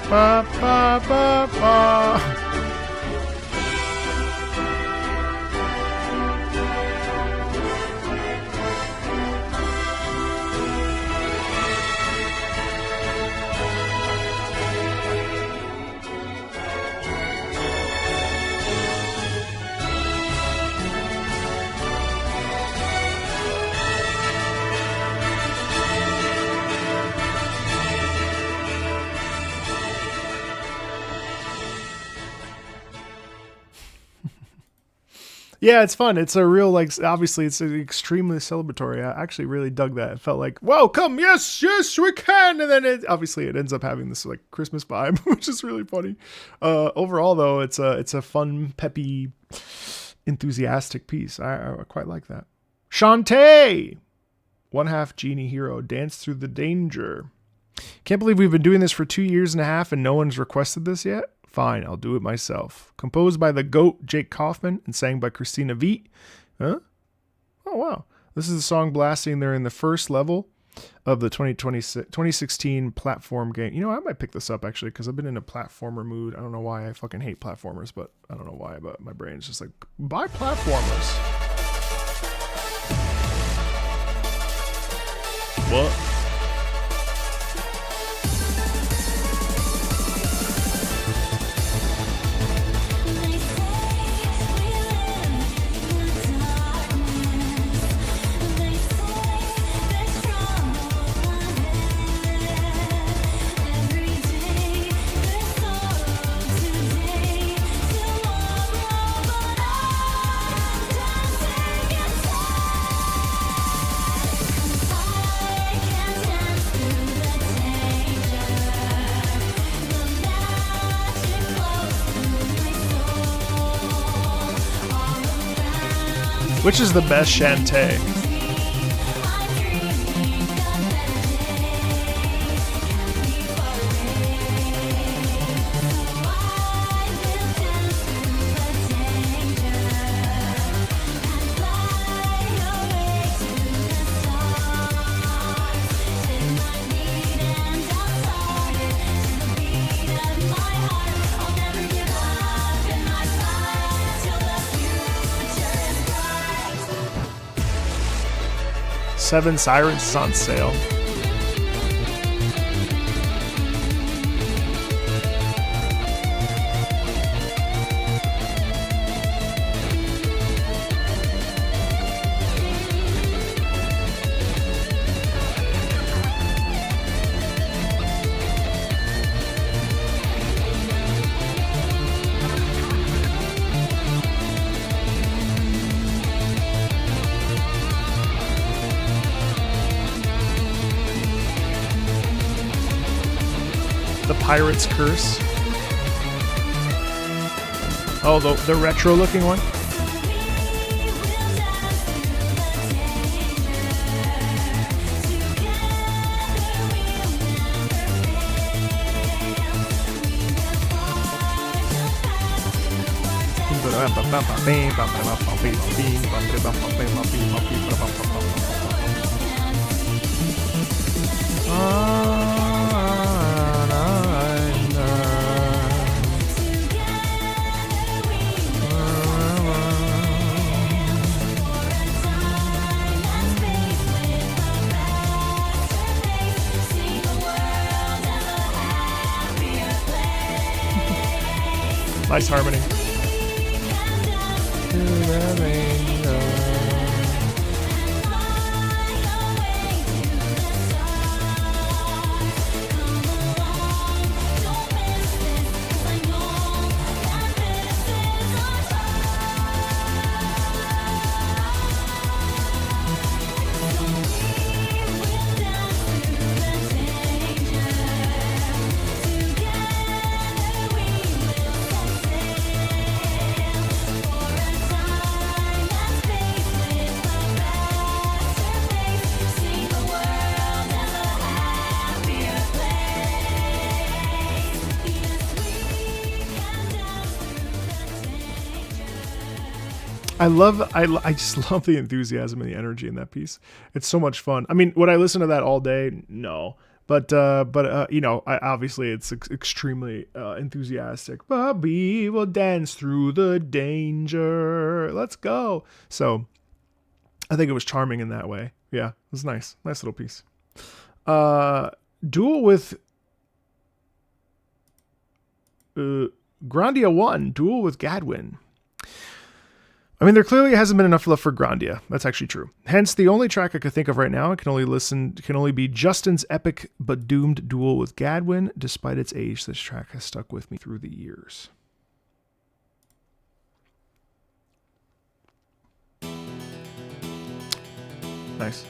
Speaker 1: Ba, ba, ba, ba. Yeah, it's fun. It's a real, like, obviously it's extremely celebratory. I actually really dug that. It felt like, welcome, yes, we can. And then it ends up having this like Christmas vibe, which is really funny. Overall though, it's a fun, peppy, enthusiastic piece. I quite like that. Shantae! 1/2 genie hero, dance through the danger. Can't believe we've been doing this for 2 years and a half and no one's requested this yet. Fine, I'll do it myself. Composed by the GOAT Jake Kaufman and sang by Christina Veit. Huh? Oh, wow. This is a song blasting there in the first level of the 2016 platform game. You know, I might pick this up actually because I've been in a platformer mood. I don't know why I fucking hate platformers, but I don't know why, but my brain's just like, buy platformers. What? Which is the best Shantae? Seven Sirens is on sale. Pirate's Curse. Oh, the retro looking one. Nice harmony. I just love the enthusiasm and the energy in that piece. It's so much fun. I mean, would I listen to that all day? No. But you know, obviously it's extremely enthusiastic. Bobby will dance through the danger. Let's go. So I think it was charming in that way. Yeah, it was nice. Nice little piece. Duel with Grandia 1. Duel with Gadwin. I mean, there clearly hasn't been enough love for Grandia. That's actually true. Hence, the only track I could think of right now can only be Justin's epic but doomed duel with Gadwin. Despite its age, this track has stuck with me through the years. Nice.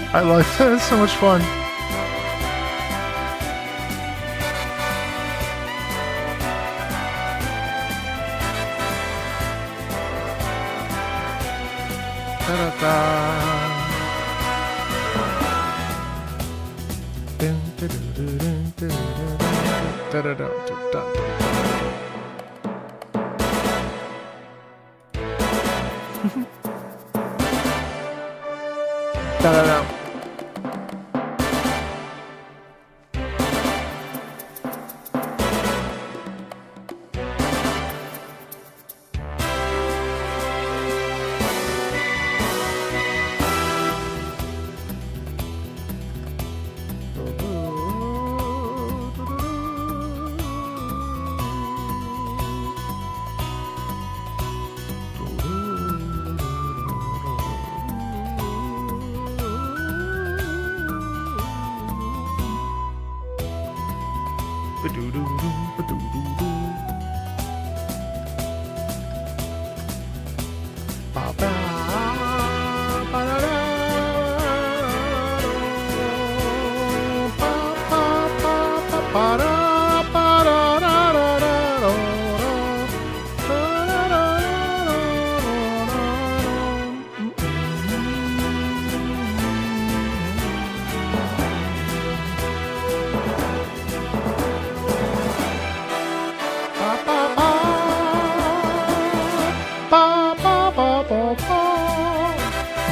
Speaker 1: I like that. It's so much fun. Da-da-da.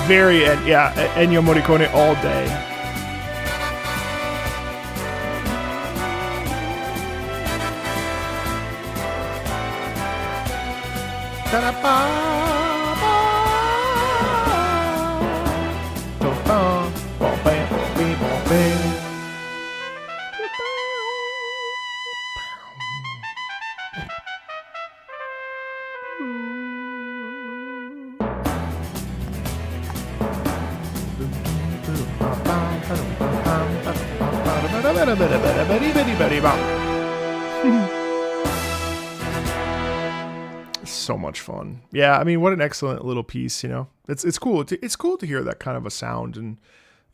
Speaker 1: Very, yeah, Ennio Morricone all day. So much fun. Yeah, I mean, what an excellent little piece, you know. It's cool. It's cool to hear that kind of a sound, and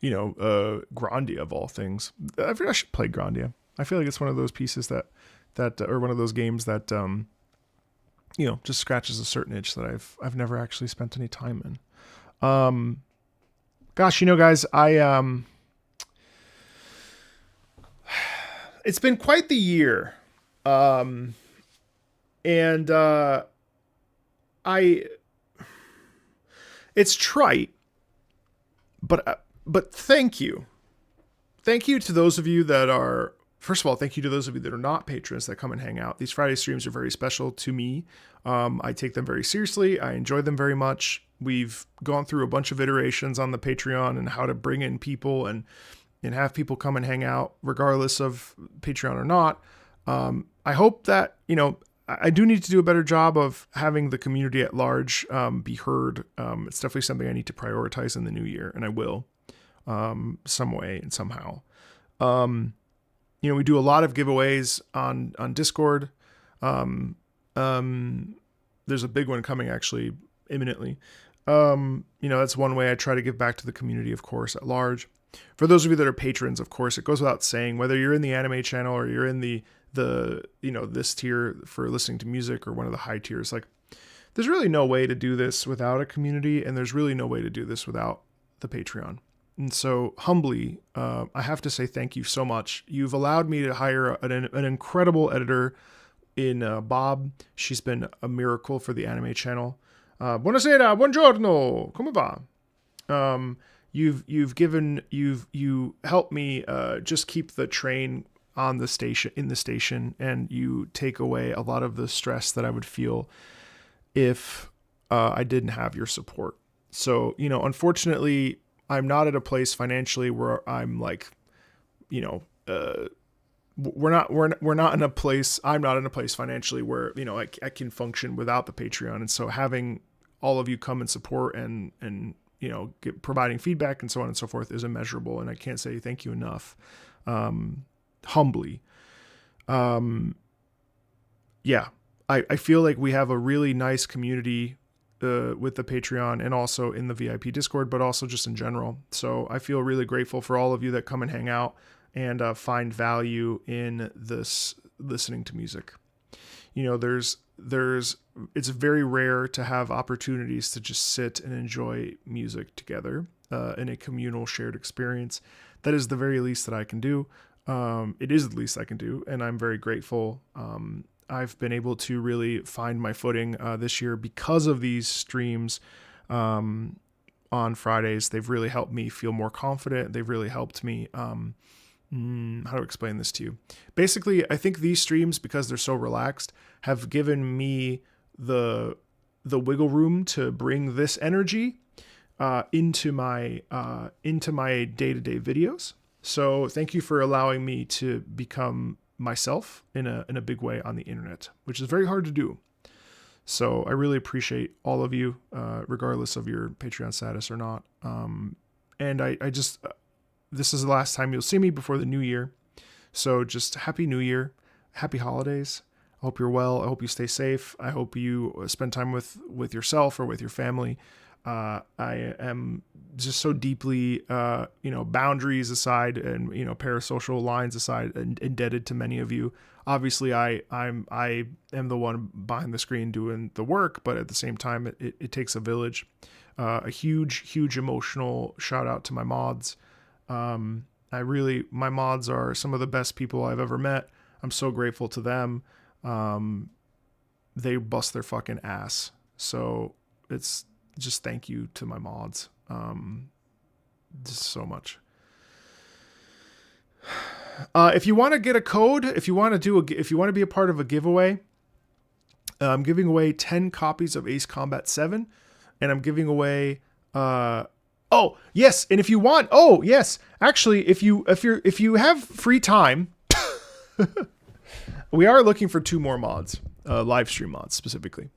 Speaker 1: you know, Grandia of all things. I should play Grandia. I feel like it's one of those pieces that or one of those games that you know, just scratches a certain itch that I've never actually spent any time in. Gosh, you know, guys, it's been quite the year. And it's trite, but thank you. Thank you to those of you that are, first of all, thank you to those of you that are not patrons that come and hang out. These Friday streams are very special to me. I take them very seriously. I enjoy them very much. We've gone through a bunch of iterations on the Patreon and how to bring in people and have people come and hang out regardless of Patreon or not. I hope that, you know, I do need to do a better job of having the community at large be heard. It's definitely something I need to prioritize in the new year, and I will some way and somehow. You know, we do a lot of giveaways on Discord. There's a big one coming actually imminently. You know, that's one way I try to give back to the community, of course, at large. For those of you that are patrons, of course, it goes without saying, whether you're in the anime channel or you're in the you know, this tier for listening to music or one of the high tiers, like, there's really no way to do this without a community, and there's really no way to do this without the Patreon. And so humbly, I have to say thank you so much. You've allowed me to hire an incredible editor in Bob. She's been a miracle for the anime channel. Buonasera, buongiorno, come va? You helped me just keep the train on the station, in the station, and you take away a lot of the stress that I would feel if I didn't have your support. So, you know, unfortunately, I'm not at a place financially where I'm like, you know, we're not in a place, I'm not in a place financially where, you know, I can function without the Patreon. And so having all of you come and support and you know, providing feedback and so on and so forth is immeasurable. And I can't say thank you enough. Humbly. Yeah, I feel like we have a really nice community with the Patreon and also in the VIP Discord, but also just in general. So I feel really grateful for all of you that come and hang out and find value in this listening to music. You know, it's very rare to have opportunities to just sit and enjoy music together in a communal shared experience. That is the very least that I can do. It is the least I can do, and I'm very grateful. I've been able to really find my footing this year because of these streams. on Fridays. They've really helped me feel more confident. They've really helped me. How to explain this to you? Basically, I think these streams, because they're so relaxed, have given me the wiggle room to bring this energy into my day-to-day videos. So thank you for allowing me to become myself in a big way on the internet, which is very hard to do. So I really appreciate all of you, regardless of your Patreon status or not. And I just, this is the last time you'll see me before the new year. So just happy new year, happy holidays. I hope you're well. I hope you stay safe. I hope you spend time with yourself or with your family. I am just so deeply, boundaries aside and, parasocial lines aside, and indebted to many of you. Obviously, I am the one behind the screen doing the work, but at the same time, it takes a village. A huge emotional shout out to my mods. My mods are some of the best people I've ever met. I'm so grateful to them. They bust their fucking ass. So it's just thank you to my mods. Just so much. If you want to get a code, if you want to be a part of a giveaway, I'm giving away 10 copies of Ace Combat 7, and I'm giving away oh, yes, and if you want, actually, if you have free time, we are looking for 2 more mods, live stream mods specifically.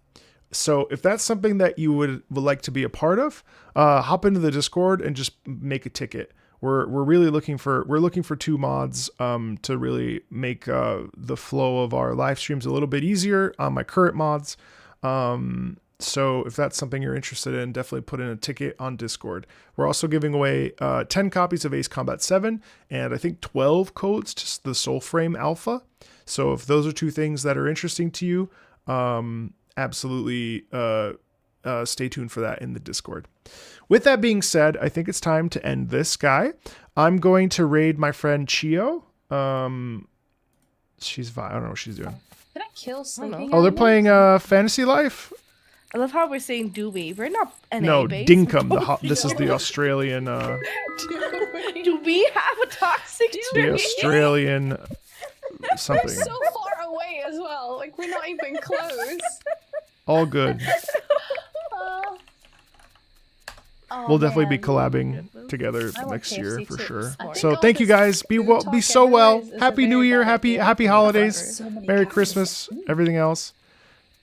Speaker 1: So if that's something that you would like to be a part of, hop into the Discord and just make a ticket. We're really looking for 2 mods to really make the flow of our live streams a little bit easier on my current mods. So if that's something you're interested in, definitely put in a ticket on Discord. We're also giving away 10 copies of Ace Combat 7 and I think 12 codes to the Soulframe Alpha. So if those are 2 things that are interesting to you, absolutely stay tuned for that in the Discord. With that being said, I think it's time to end this guy. I'm going to raid my friend Chio. I don't know what she's doing.
Speaker 12: Did I kill sleeping?
Speaker 1: Oh, they're playing Fantasy Life.
Speaker 12: I love how we're saying doobie. We're not NA
Speaker 1: No,
Speaker 12: based.
Speaker 1: Dinkum. This is the Australian.
Speaker 12: Do we have a toxic
Speaker 1: The Australian something.
Speaker 13: We're so far away as well. Like we're not even close.
Speaker 1: All good. We'll definitely be collabing together next year for sure. So thank you guys. Be well. Be so well. Happy New Year. Happy holidays. Merry Christmas. Everything else.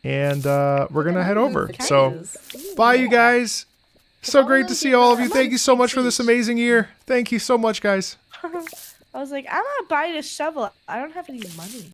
Speaker 1: And we're gonna head over. So bye, you guys. So great to see all of you. Thank you so much for this amazing year. Thank you so much, guys.
Speaker 12: I was like, I'm gonna buy this shovel. I don't have any money.